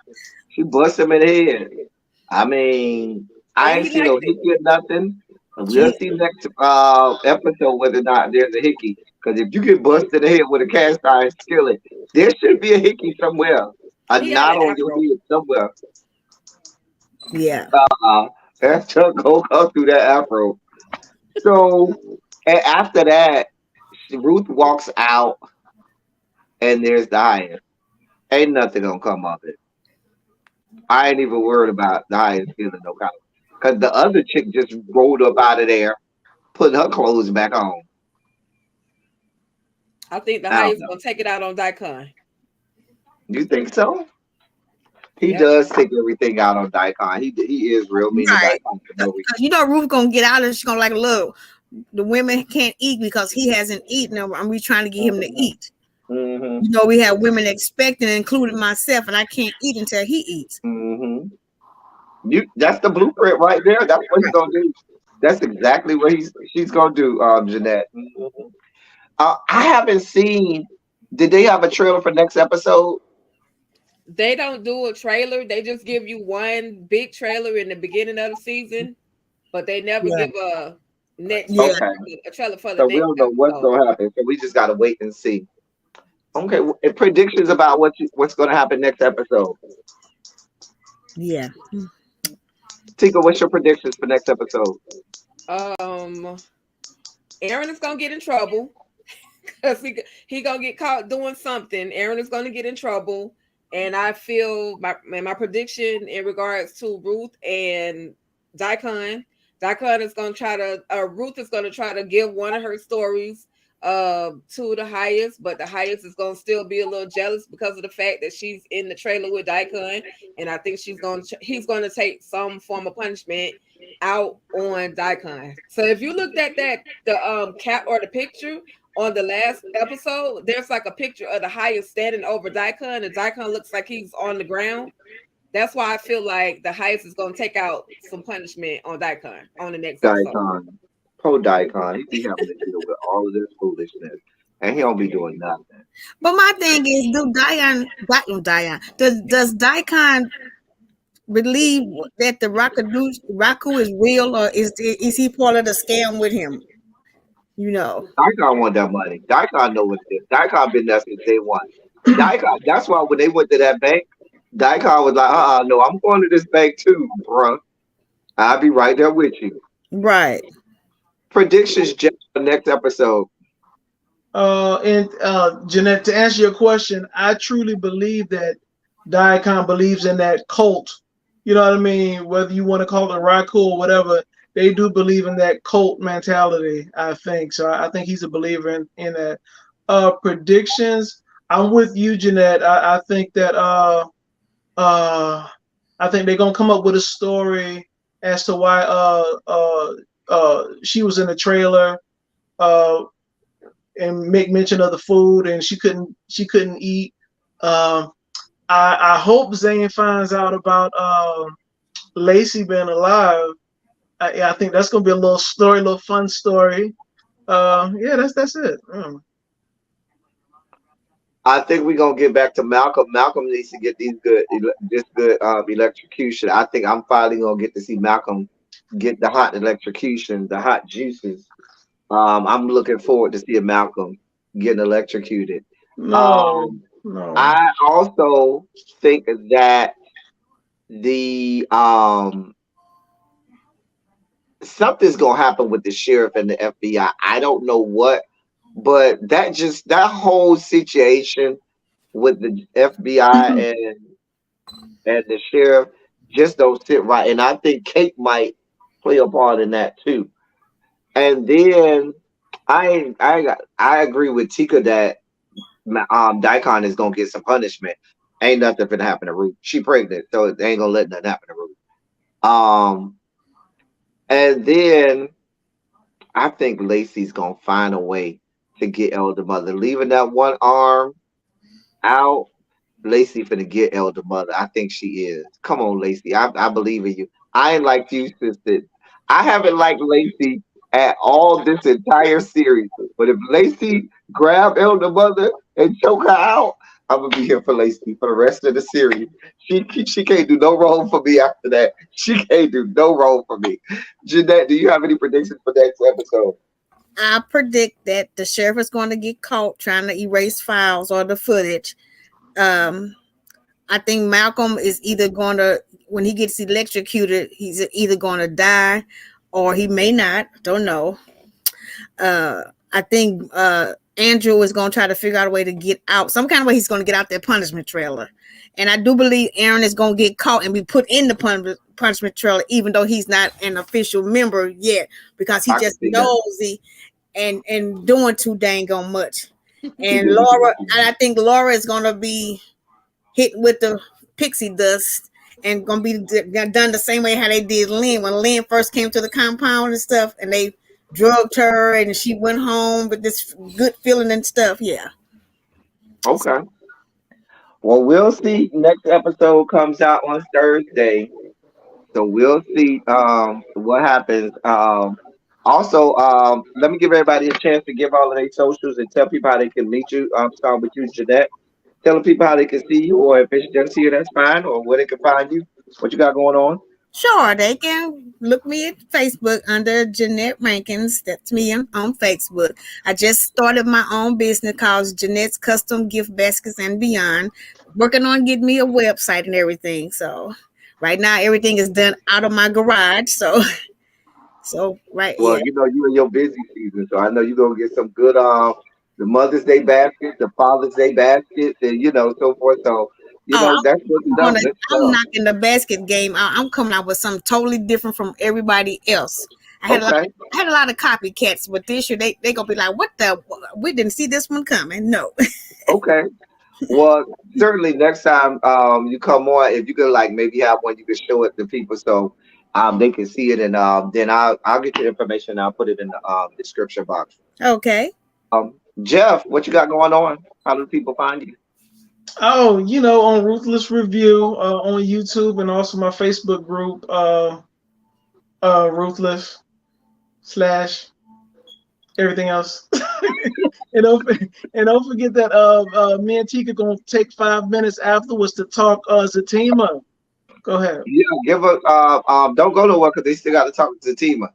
She bust him in the head. I mean, I And ain't he seen no liked it. hickey or nothing. We'll Gee, see next episode whether or not there's a hickey. Because if you get busted in the head with a cast iron skillet, there should be a hickey somewhere. A He had knot an on your afro. head somewhere. yeah. That Chuck go through that afro. So, and after that, Ruth walks out, and there's the highest. Ain't nothing gonna come of it. I ain't even worried about the highest feeling no kind. Because the other chick just rolled up out of there, putting her clothes back on. I think the I don't highest know. gonna take it out on Daikon. You think so? He Yep. does take everything out on Daikon. He is real mean to Right. Daikon for no reason. You know, Ruth gonna get out and she's gonna like, look, the women can't eat because he hasn't eaten, and we trying to get him to eat. Mm-hmm. You know, we have women expecting, including myself, and I can't eat until he eats. Mm-hmm. That's the blueprint right there. That's what he's Right. gonna do. That's exactly what she's gonna do, Jeanette. Mhm. I haven't seen. Did they have a trailer for next episode? They don't do a trailer. They just give you one big trailer in the beginning of the season, but they never Yeah. give a next Yeah. Okay, a trailer for the so we next don't know what's episode. gonna happen. So we just gotta wait and see. Okay, and predictions about what's gonna happen next episode. Yeah. Tika, what's your predictions for next episode? Aaron is gonna get in trouble because he gonna get caught doing something. Aaron is gonna get in trouble, and I feel my prediction in regards to Ruth and Daikon. Daikon is gonna try to Ruth is gonna try to give one of her stories to the highest, but the highest is gonna still be a little jealous because of the fact that she's in the trailer with Daikon, and I think he's gonna take some form of punishment out on Daikon. So if you looked at the cap or the picture on the last episode, there's like a picture of the highest standing over Daikon, and Daikon looks like he's on the ground. That's why I feel like the highest is going to take out some punishment on Daikon on the next episode. Daikon, poor Daikon, he be having to deal with all of this foolishness, and he don't be doing nothing. But my thing is, does Daikon believe that the Raku is real, or is he part of the scam with him? You know. Daikon want that money. Daikon know what it is. Daikon been there since day one. Daikon, that's why when they went to that bank, Daikon was like, no, I'm going to this bank too, bruh. I'll be right there with you. Right. Predictions, Jeff, for next episode. And Jeanette, to answer your question, I truly believe that Daikon believes in that cult. You know what I mean? Whether you want to call it Raku or whatever, they do believe in that cult mentality, I think. So I think he's a believer in that. Predictions, I'm with you, Jeanette. I think that I think they're gonna come up with a story as to why she was in the trailer and make mention of the food and she couldn't eat. I hope Zane finds out about Lacey being alive. I think that's gonna be a little story, a little fun story. Yeah, that's it. I think we're gonna get back to Malcolm. Malcolm needs to get this good electrocution. I think I'm finally gonna get to see Malcolm get the hot electrocution, the hot juices. I'm looking forward to seeing Malcolm getting electrocuted. No. I also think that the something's gonna happen with the sheriff and the FBI. I don't know what, but that whole situation with the FBI and the sheriff just don't sit right. And I think Kate might play a part in that too. And then I agree with Tika that Daikon is gonna get some punishment. Ain't nothing gonna happen to Ruth. She pregnant, so they ain't gonna let nothing happen to Ruth. Um, and then I think Lacey's gonna find a way to get Elder Mother, leaving that one arm out. Lacey finna get Elder Mother. I think she is. Come on, Lacey. I believe in you. I ain't like you, sister. I haven't liked Lacey at all this entire series. But if Lacey grab Elder Mother and choke her out, I'm gonna be here for Lacey for the rest of the series. She can't do no wrong for me after that. She can't do no wrong for me. Jeanette, do you have any predictions for next episode? I predict that the sheriff is going to get caught trying to erase files or the footage. I think Malcolm is either going to, when he gets electrocuted, he's either going to die or he may not. Don't know. I think Andrew is going to try to figure out a way to get out. Some kind of way he's going to get out that punishment trailer. And I do believe Aaron is going to get caught and be put in the punishment trailer, even though he's not an official member yet, because he just nosy and doing too dang on much. And Laura, and I think Laura is going to be hit with the pixie dust and going to be done the same way how they did Lynn when Lynn first came to the compound and stuff, and they drugged her and she went home with this good feeling and stuff. Yeah. Okay. Well, we'll see. Next episode comes out on Thursday, so we'll see what happens. Also, let me give everybody a chance to give all of their socials and tell people how they can meet you. Start with you, Jeanette. Telling people how they can see you, or if it's just here, that's fine, or where they can find you. What you got going on? Sure, they can look me at Facebook under Jeanette Rankins. That's me on Facebook. I just started my own business called Jeanette's Custom Gift Baskets and Beyond. Working on getting me a website and everything. So right now everything is done out of my garage. So right. Well, Yeah. you know you in your busy season, so I know you're gonna get some good the Mother's Day baskets, the Father's Day baskets, and so forth. So that's what's up. I'm knocking the basket game out. I'm coming out with something totally different from everybody else. I had a lot of copycats, but this year they gonna be like, "What the? We didn't see this one coming." No. Okay. Well, certainly next time you come on, if you could maybe have one you can show it to people so they can see it, and then I'll get your information and I'll put it in the description box. Okay. Jeff, what you got going on? How do people find you? Oh, on Ruthless Review on YouTube, and also my Facebook group, Ruthless / everything else. and don't forget that me and Tika gonna take 5 minutes afterwards to talk Zatima. Go ahead. Yeah, give a don't go nowhere because they still got to talk to Zatima.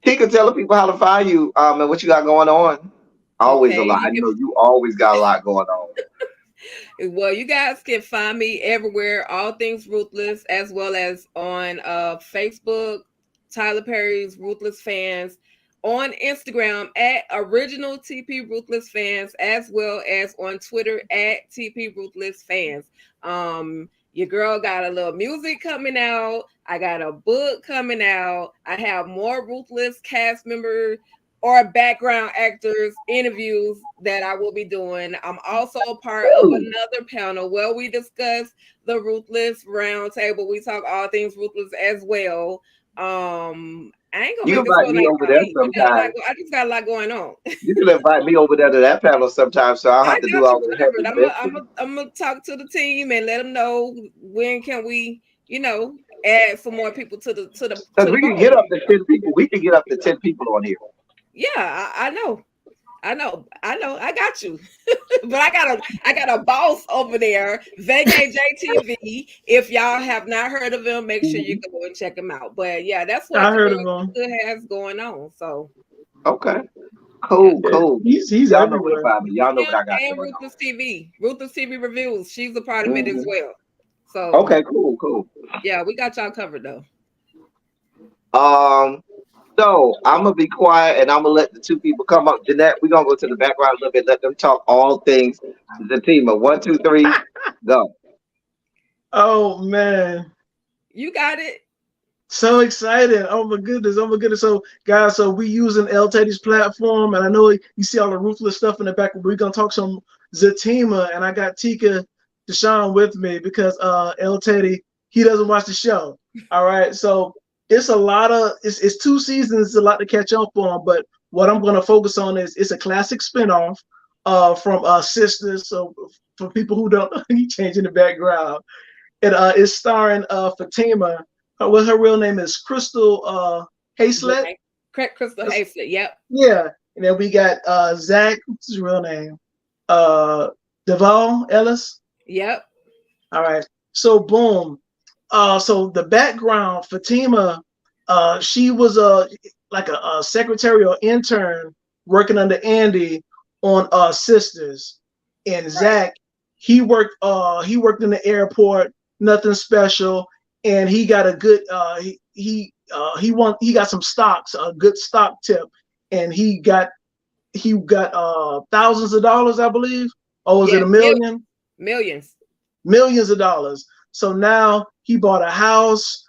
Tika, tell the people how to find you and what you got going on. Always a lot. I know you always got a lot going on. Well, you guys can find me everywhere, all things Ruthless, as well as on Facebook, Tyler Perry's Ruthless Fans, on Instagram at Original TP Ruthless Fans, as well as on Twitter at TP Ruthless Fans. Your girl got a little music coming out. I got a book coming out. I have more Ruthless cast members or background actors interviews that I will be doing. I'm also a part of another panel where we discuss the Ruthless Roundtable. We talk all things Ruthless as well. I ain't gonna invite me over there sometime. I just got a lot going on. You can invite me over there to that panel sometime, so I'll have to do all the heavy lifting. I'm gonna talk to the team and let them know when can we, add some more people to the. Because we can get up to 10 people. We can get up to 10 people on here. Yeah, I know. I got you. But I got a boss over there, Vacay JTV. If y'all have not heard of him, make sure you go and check him out. But yeah, that's what I heard of him. Has going on. So okay. Cool. He's y'all everywhere. Know what y'all know what I got. And Ruthless TV Reviews. She's a part of it as well. So okay, cool. Yeah, we got y'all covered though. So I'm gonna be quiet and I'm gonna let the two people come up. Jeanette, we're gonna go to the background a little bit, let them talk all things Zatima. 1, 2, 3, go. Oh man. You got it. So excited. Oh my goodness. Oh my goodness. So guys, so we using L Teddy's platform, and I know you see all the Ruthless stuff in the back, but we're gonna talk some Zatima, and I got Tika Deshaun with me because L Teddy, he doesn't watch the show. All right. So it's a lot of it's 2 seasons, it's a lot to catch up on, but what I'm gonna focus on is it's a classic spinoff from Sisters. So for people who don't know, he changing the background. It is starring Fatima. What her real name is, Crystal Hayslett. Correct, Crystal Hayslett. Yep. Yeah, and then we got Zach. What's his real name? Duvall Ellis. Yep. All right. So boom. So the background, Fatima, she was like a secretary or intern working under Andy on Sisters, and Zach, he worked in the airport, nothing special, and he got a good he got some stocks, a good stock tip, and he got thousands of dollars, I believe. Oh, was it a million? Millions of dollars. So now he bought a house.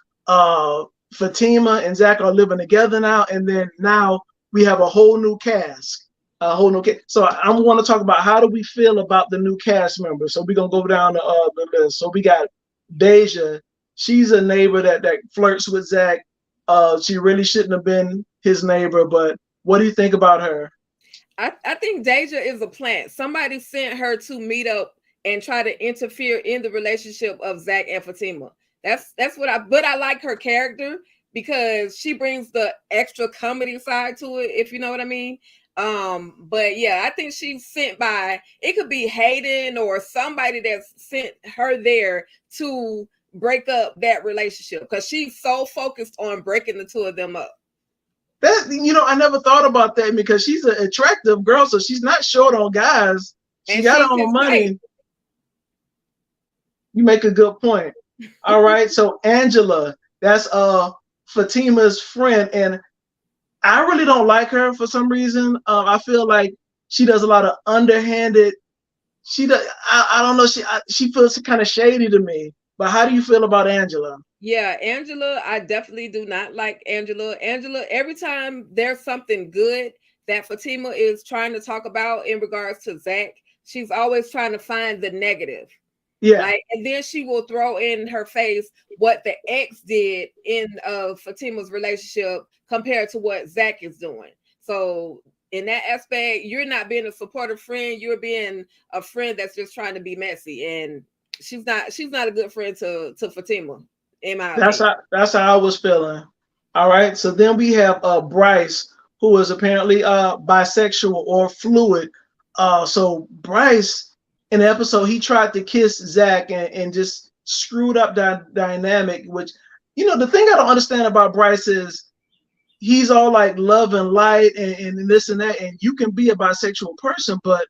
Fatima and Zach are living together now, and then now we have a whole new cast. So I want to talk about how do we feel about the new cast members. So we're gonna go down the list. So we got Deja. She's a neighbor that flirts with Zach. She really shouldn't have been his neighbor, but what do you think about her? I think Deja is a plant. Somebody sent her to meet up and try to interfere in the relationship of Zach and Fatima. That's what I like her character because she brings the extra comedy side to it, if you know what I mean. But yeah, I think she's sent by, it could be Hayden or somebody that's sent her there to break up that relationship because she's so focused on breaking the two of them up. That, I never thought about that because she's an attractive girl, so she's not short on guys. She got her own money. Right. You make a good point. All right, so Angela, that's Fatima's friend, and I really don't like her for some reason. I feel like she does a lot of underhanded. I don't know. She feels kind of shady to me. But how do you feel about Angela? Yeah, Angela, I definitely do not like Angela. Angela, every time there's something good that Fatima is trying to talk about in regards to Zach, she's always trying to find the negative. Yeah. And then she will throw in her face what the ex did in Fatima's relationship compared to what Zach is doing. So in that aspect, you're not being a supportive friend. You're being a friend that's just trying to be messy. And she's not a good friend to Fatima. That's how I was feeling. All right. So then we have Bryce, who is apparently bisexual or fluid. So Bryce, in the episode, he tried to kiss Zach and just screwed up that dynamic, which, the thing I don't understand about Bryce is he's all like love and light and this and that, and you can be a bisexual person, but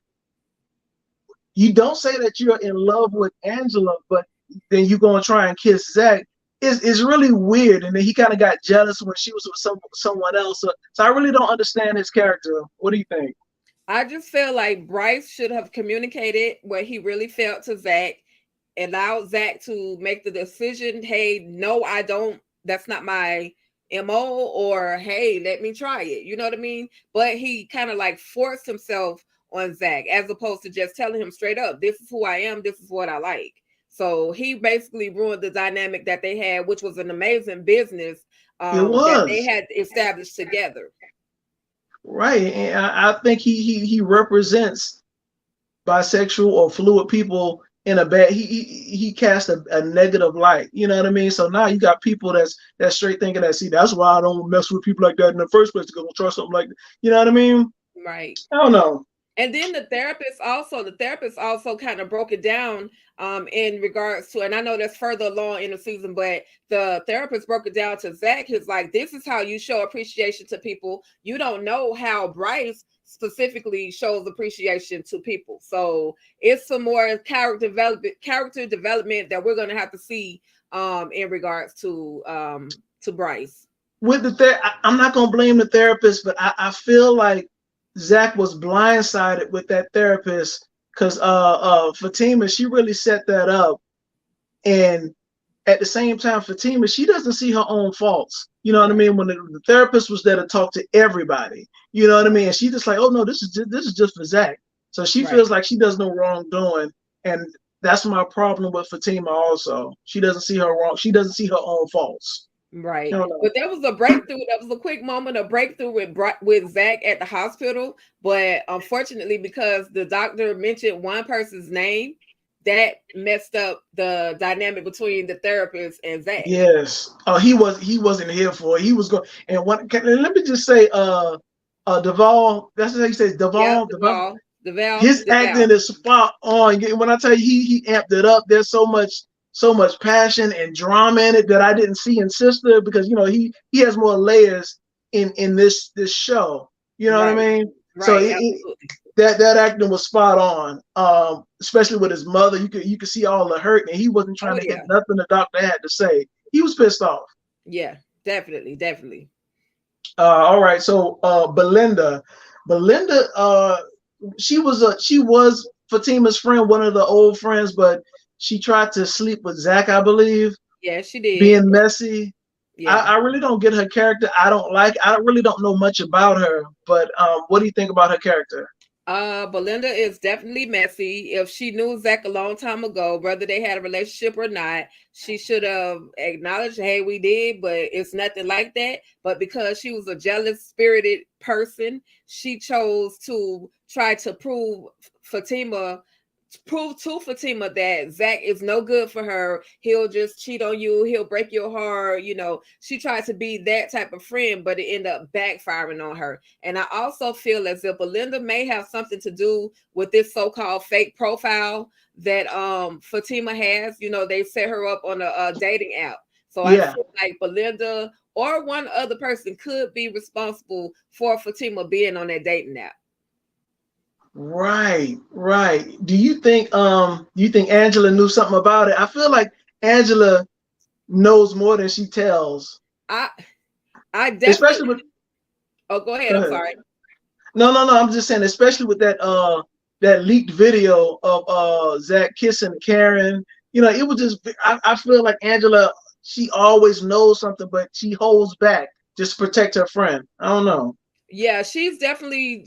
you don't say that you're in love with Angela, but then you're going to try and kiss Zach. It's really weird. And then he kind of got jealous when she was with someone else. So I really don't understand his character. What do you think? I just feel like Bryce should have communicated what he really felt to Zach, allowed Zach to make the decision. Hey, no, I don't. That's not my MO, or hey, let me try it. You know what I mean? But he kind of like forced himself on Zach as opposed to just telling him straight up, this is who I am. This is what I like. So he basically ruined the dynamic that they had, which was an amazing business that they had established together. Right, and I think he represents bisexual or fluid people in a bad. He cast a negative light. You know what I mean? So now you got people that's straight thinking that. See, that's why I don't mess with people like that in the first place, because I don't trust something like that. You know what I mean? Right. I don't know. And then the therapist also kind of broke it down in regards to, and I know that's further along in the season, but the therapist broke it down to Zach. He's like, this is how you show appreciation to people. You don't know how Bryce specifically shows appreciation to people. So it's some more character development that we're going to have to see in regards to Bryce. With I'm not going to blame the therapist, but I feel like Zach was blindsided with that therapist because Fatima, she really set that up, and at the same time, Fatima, she doesn't see her own faults. You know what I mean? When the therapist was there to talk to everybody, you know what I mean? And she just like, oh no, this is just for Zach. So she feels like she does no wrongdoing, and that's my problem with Fatima. Also, she doesn't see her wrong. She doesn't see her own faults. Right. But there was a breakthrough. That was a quick moment of breakthrough with Zach at the hospital. But unfortunately, because the doctor mentioned one person's name, that messed up the dynamic between the therapist and Zach. Yes. He wasn't here for it. He was going. And let me just say, Duvall. That's how he says Duvall. Yeah, Duvall. His acting is spot on. When I tell you, he amped it up. There's so much passion and drama in it that I didn't see in Sister, because he has more layers in this show. You know what I mean? Right. So that acting was spot on. Especially with his mother, you could see all the hurt, and he wasn't trying to get nothing the doctor had to say. He was pissed off. Yeah, definitely. All right, so Belinda, she was Fatima's friend, one of the old friends, but she tried to sleep with Zach, I believe. Yeah, she did. Being messy. Yeah. I really don't get her character. I really don't know much about her, but what do you think about her character? Belinda is definitely messy. If she knew Zach a long time ago, whether they had a relationship or not, she should have acknowledged, hey, we did, but it's nothing like that. But because she was a jealous spirited person, she chose to try to prove to Fatima that Zach is no good for her. He'll just cheat on you. He'll break your heart. She tried to be that type of friend, but it ended up backfiring on her. And I also feel as if Belinda may have something to do with this so-called fake profile that Fatima has. They set her up on a dating app. So I feel like Belinda or one other person could be responsible for Fatima being on that dating app. Right. Do you think Angela knew something about it? I feel like Angela knows more than she tells. I definitely. Especially with. Oh, go ahead. I'm sorry. No. I'm just saying, especially with that leaked video of Zach kissing Karen. It was just. I feel like Angela. She always knows something, but she holds back just to protect her friend. I don't know. Yeah, she's definitely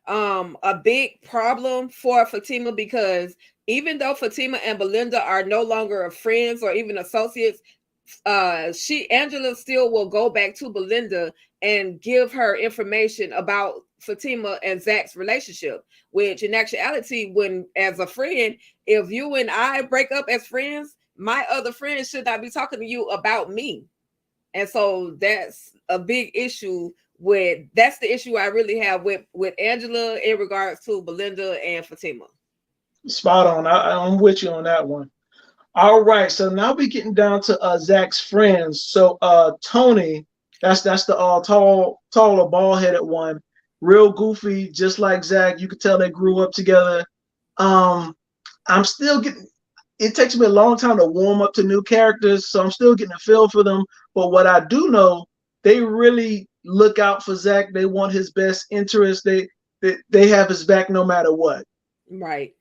a big problem for Fatima, because even though Fatima and Belinda are no longer friends or even associates, Angela still will go back to Belinda and give her information about Fatima and Zach's relationship, which in actuality, when as a friend, if you and I break up as friends, my other friends should not be talking to you about me. And so that's a big issue that's the issue I really have with Angela in regards to Belinda and Fatima. Spot on. I'm with you on that one. All right. So now we're getting down to Zach's friends. So Tony, that's the taller, bald-headed one, real goofy, just like Zach. You could tell they grew up together. I'm still getting. It takes me a long time to warm up to new characters, so I'm still getting a feel for them. But what I do know, they really look out for Zach. They want his best interest. They have his back no matter what. Right.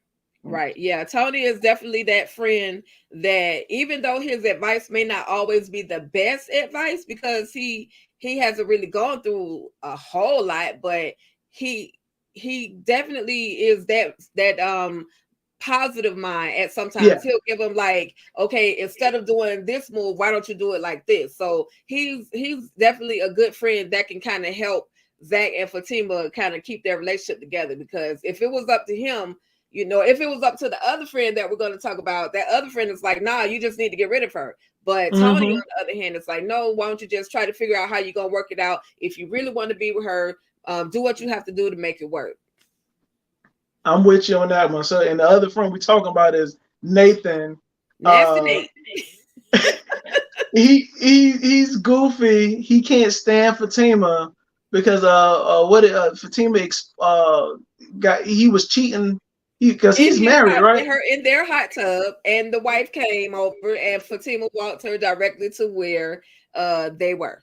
Yeah, Tony is definitely that friend that, even though his advice may not always be the best advice, because he hasn't really gone through a whole lot, but he definitely is that positive mind. At sometimes he'll give him like, okay, instead of doing this move, why don't you do it like this? So he's definitely a good friend that can kind of help Zach and Fatima kind of keep their relationship together. Because if it was up to him, if it was up to the other friend that we're going to talk about, that other friend is like, nah, you just need to get rid of her. But Tony, on the other hand, is like, no, why don't you just try to figure out how you're going to work it out? If you really want to be with her, do what you have to do to make it work. I'm with you on that one. So, and the other friend we're talking about is Nathan. Nasty Nate. He's goofy. He can't stand Fatima because Fatima he was cheating because he's married, right? Her in their hot tub, and the wife came over, and Fatima walked her directly to where they were.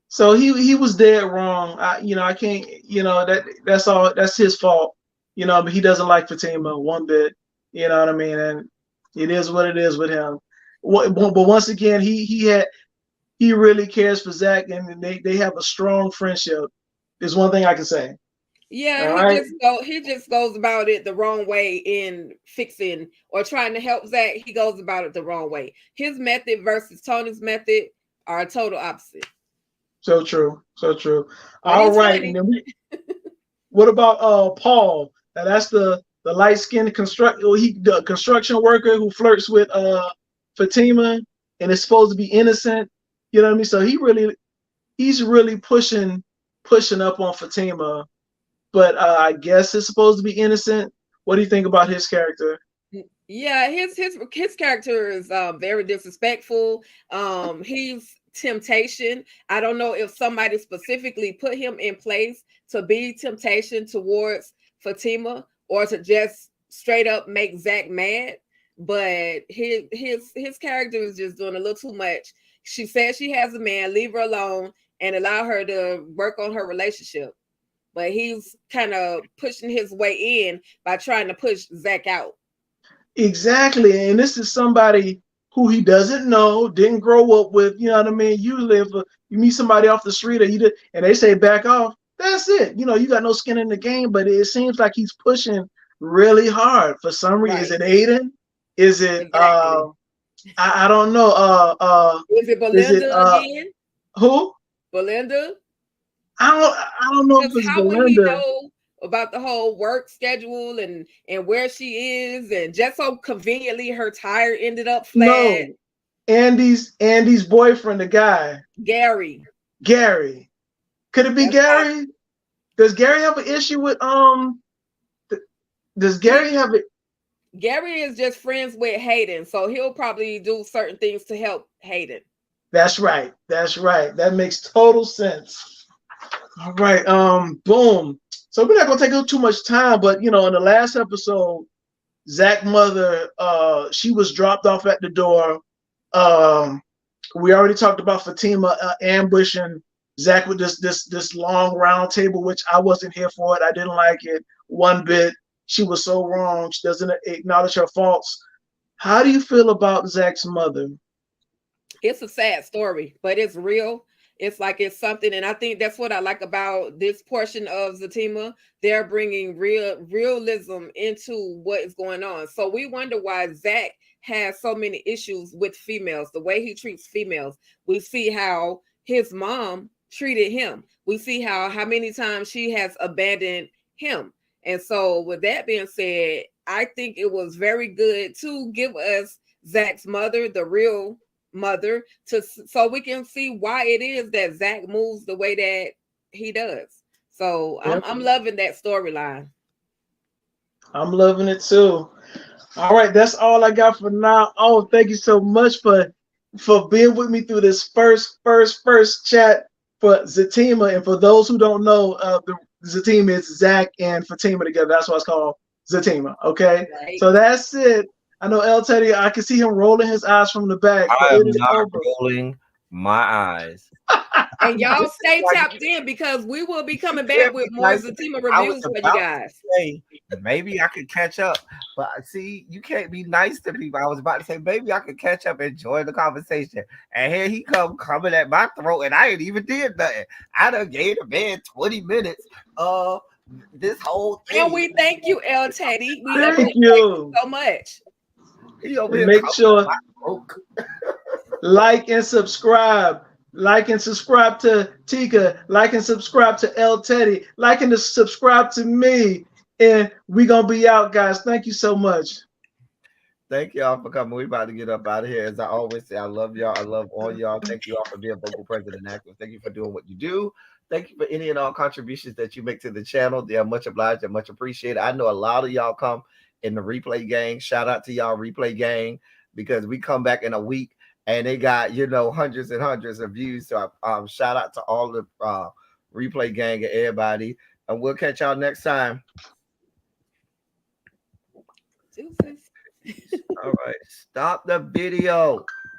So he was dead wrong. I can't. That's all. That's his fault. But he doesn't like Fatima one bit. You know what I mean? And it is what it is with him. but once again, he really cares for Zach, and they have a strong friendship. Is one thing I can say. Yeah, All right. he just goes about it the wrong way in fixing or trying to help Zach. He goes about it the wrong way. His method versus Tony's method are a total opposite. So true. So true. But All he's right. funny. And then what about Paul? Now that's the light-skinned the construction worker who flirts with Fatima and is supposed to be innocent. You know what I mean? So he's really pushing up on Fatima, but I guess it's supposed to be innocent. What do you think about his character? Yeah, his character is very disrespectful. He's temptation. I don't know if somebody specifically put him in place to be temptation towards Fatima or to just straight up make Zach mad. But his character is just doing a little too much. She says she has a man, leave her alone and allow her to work on her relationship. But he's kind of pushing his way in by trying to push Zach out. Exactly. And this is somebody who he doesn't know, didn't grow up with, you know what I mean? Usually if you meet somebody off the street and they say back off, that's it. You know, you got no skin in the game, but it seems like he's pushing really hard for some reason. Right. Is it Aiden? Is it Exactly. I don't know. Is it Belinda again? Who? Belinda? I don't know if it's How would he Belinda. know about the whole work schedule and where she is, and just so conveniently her tire ended up flat? No, Andy's boyfriend, the guy. Gary. Could it be Gary? Does Gary have an issue with Does Gary have it? Gary is just friends with Hayden, so he'll probably do certain things to help Hayden. That's right. That makes total sense. All right. Boom. So we're not gonna take up too much time, but in the last episode, Zach's mother, she was dropped off at the door. We already talked about Fatima ambushing Zach with this long round table, which I wasn't here for it. I didn't like it one bit. She was so wrong. She doesn't acknowledge her faults. How do you feel about Zach's mother? It's a sad story, but it's real. It's like it's something, and I think that's what I like about this portion of Zatima. They're bringing realism into what is going on. So we wonder why Zach has so many issues with females, the way he treats females. We see how his mom treated him. We see how many times she has abandoned him. And so with that being said, I think it was very good to give us Zach's mother, the real mother, so we can see why it is that Zach moves the way that he does. So I'm loving that storyline. I'm loving it too. All right, that's all I got for now. Oh, thank you so much for being with me through this first chat for Zatima. And for those who don't know, the Zatima is Zach and Fatima together. That's why it's called Zatima. Okay, right. So that's it. I know El Teddy, I can see him rolling his eyes from the back. I am not rolling my eyes. And y'all stay tapped in because we will be coming back with more Zatima reviews for you guys. Maybe I could catch up, but see, you can't be nice to people. I was about to say maybe I could catch up and join the conversation, and here he coming at my throat, and I ain't even did nothing. I done gave the man 20 minutes. This whole thing. And we thank you, El Teddy. We thank you so much. Make sure like and subscribe. Like and subscribe to Tika. Like and subscribe to El Teddy. Like and subscribe to me. And we're going to be out, guys. Thank you so much. Thank y'all for coming. We're about to get up out of here. As I always say, I love y'all. I love all y'all. Thank you all for being vocal, present, and active. Thank you for doing what you do. Thank you for any and all contributions that you make to the channel. They are much obliged and much appreciated. I know a lot of y'all come in the replay gang. Shout out to y'all replay gang, because we come back in a week and they got, hundreds and hundreds of views. So shout out to all the replay gang and everybody. And we'll catch y'all next time. All right. Stop the video.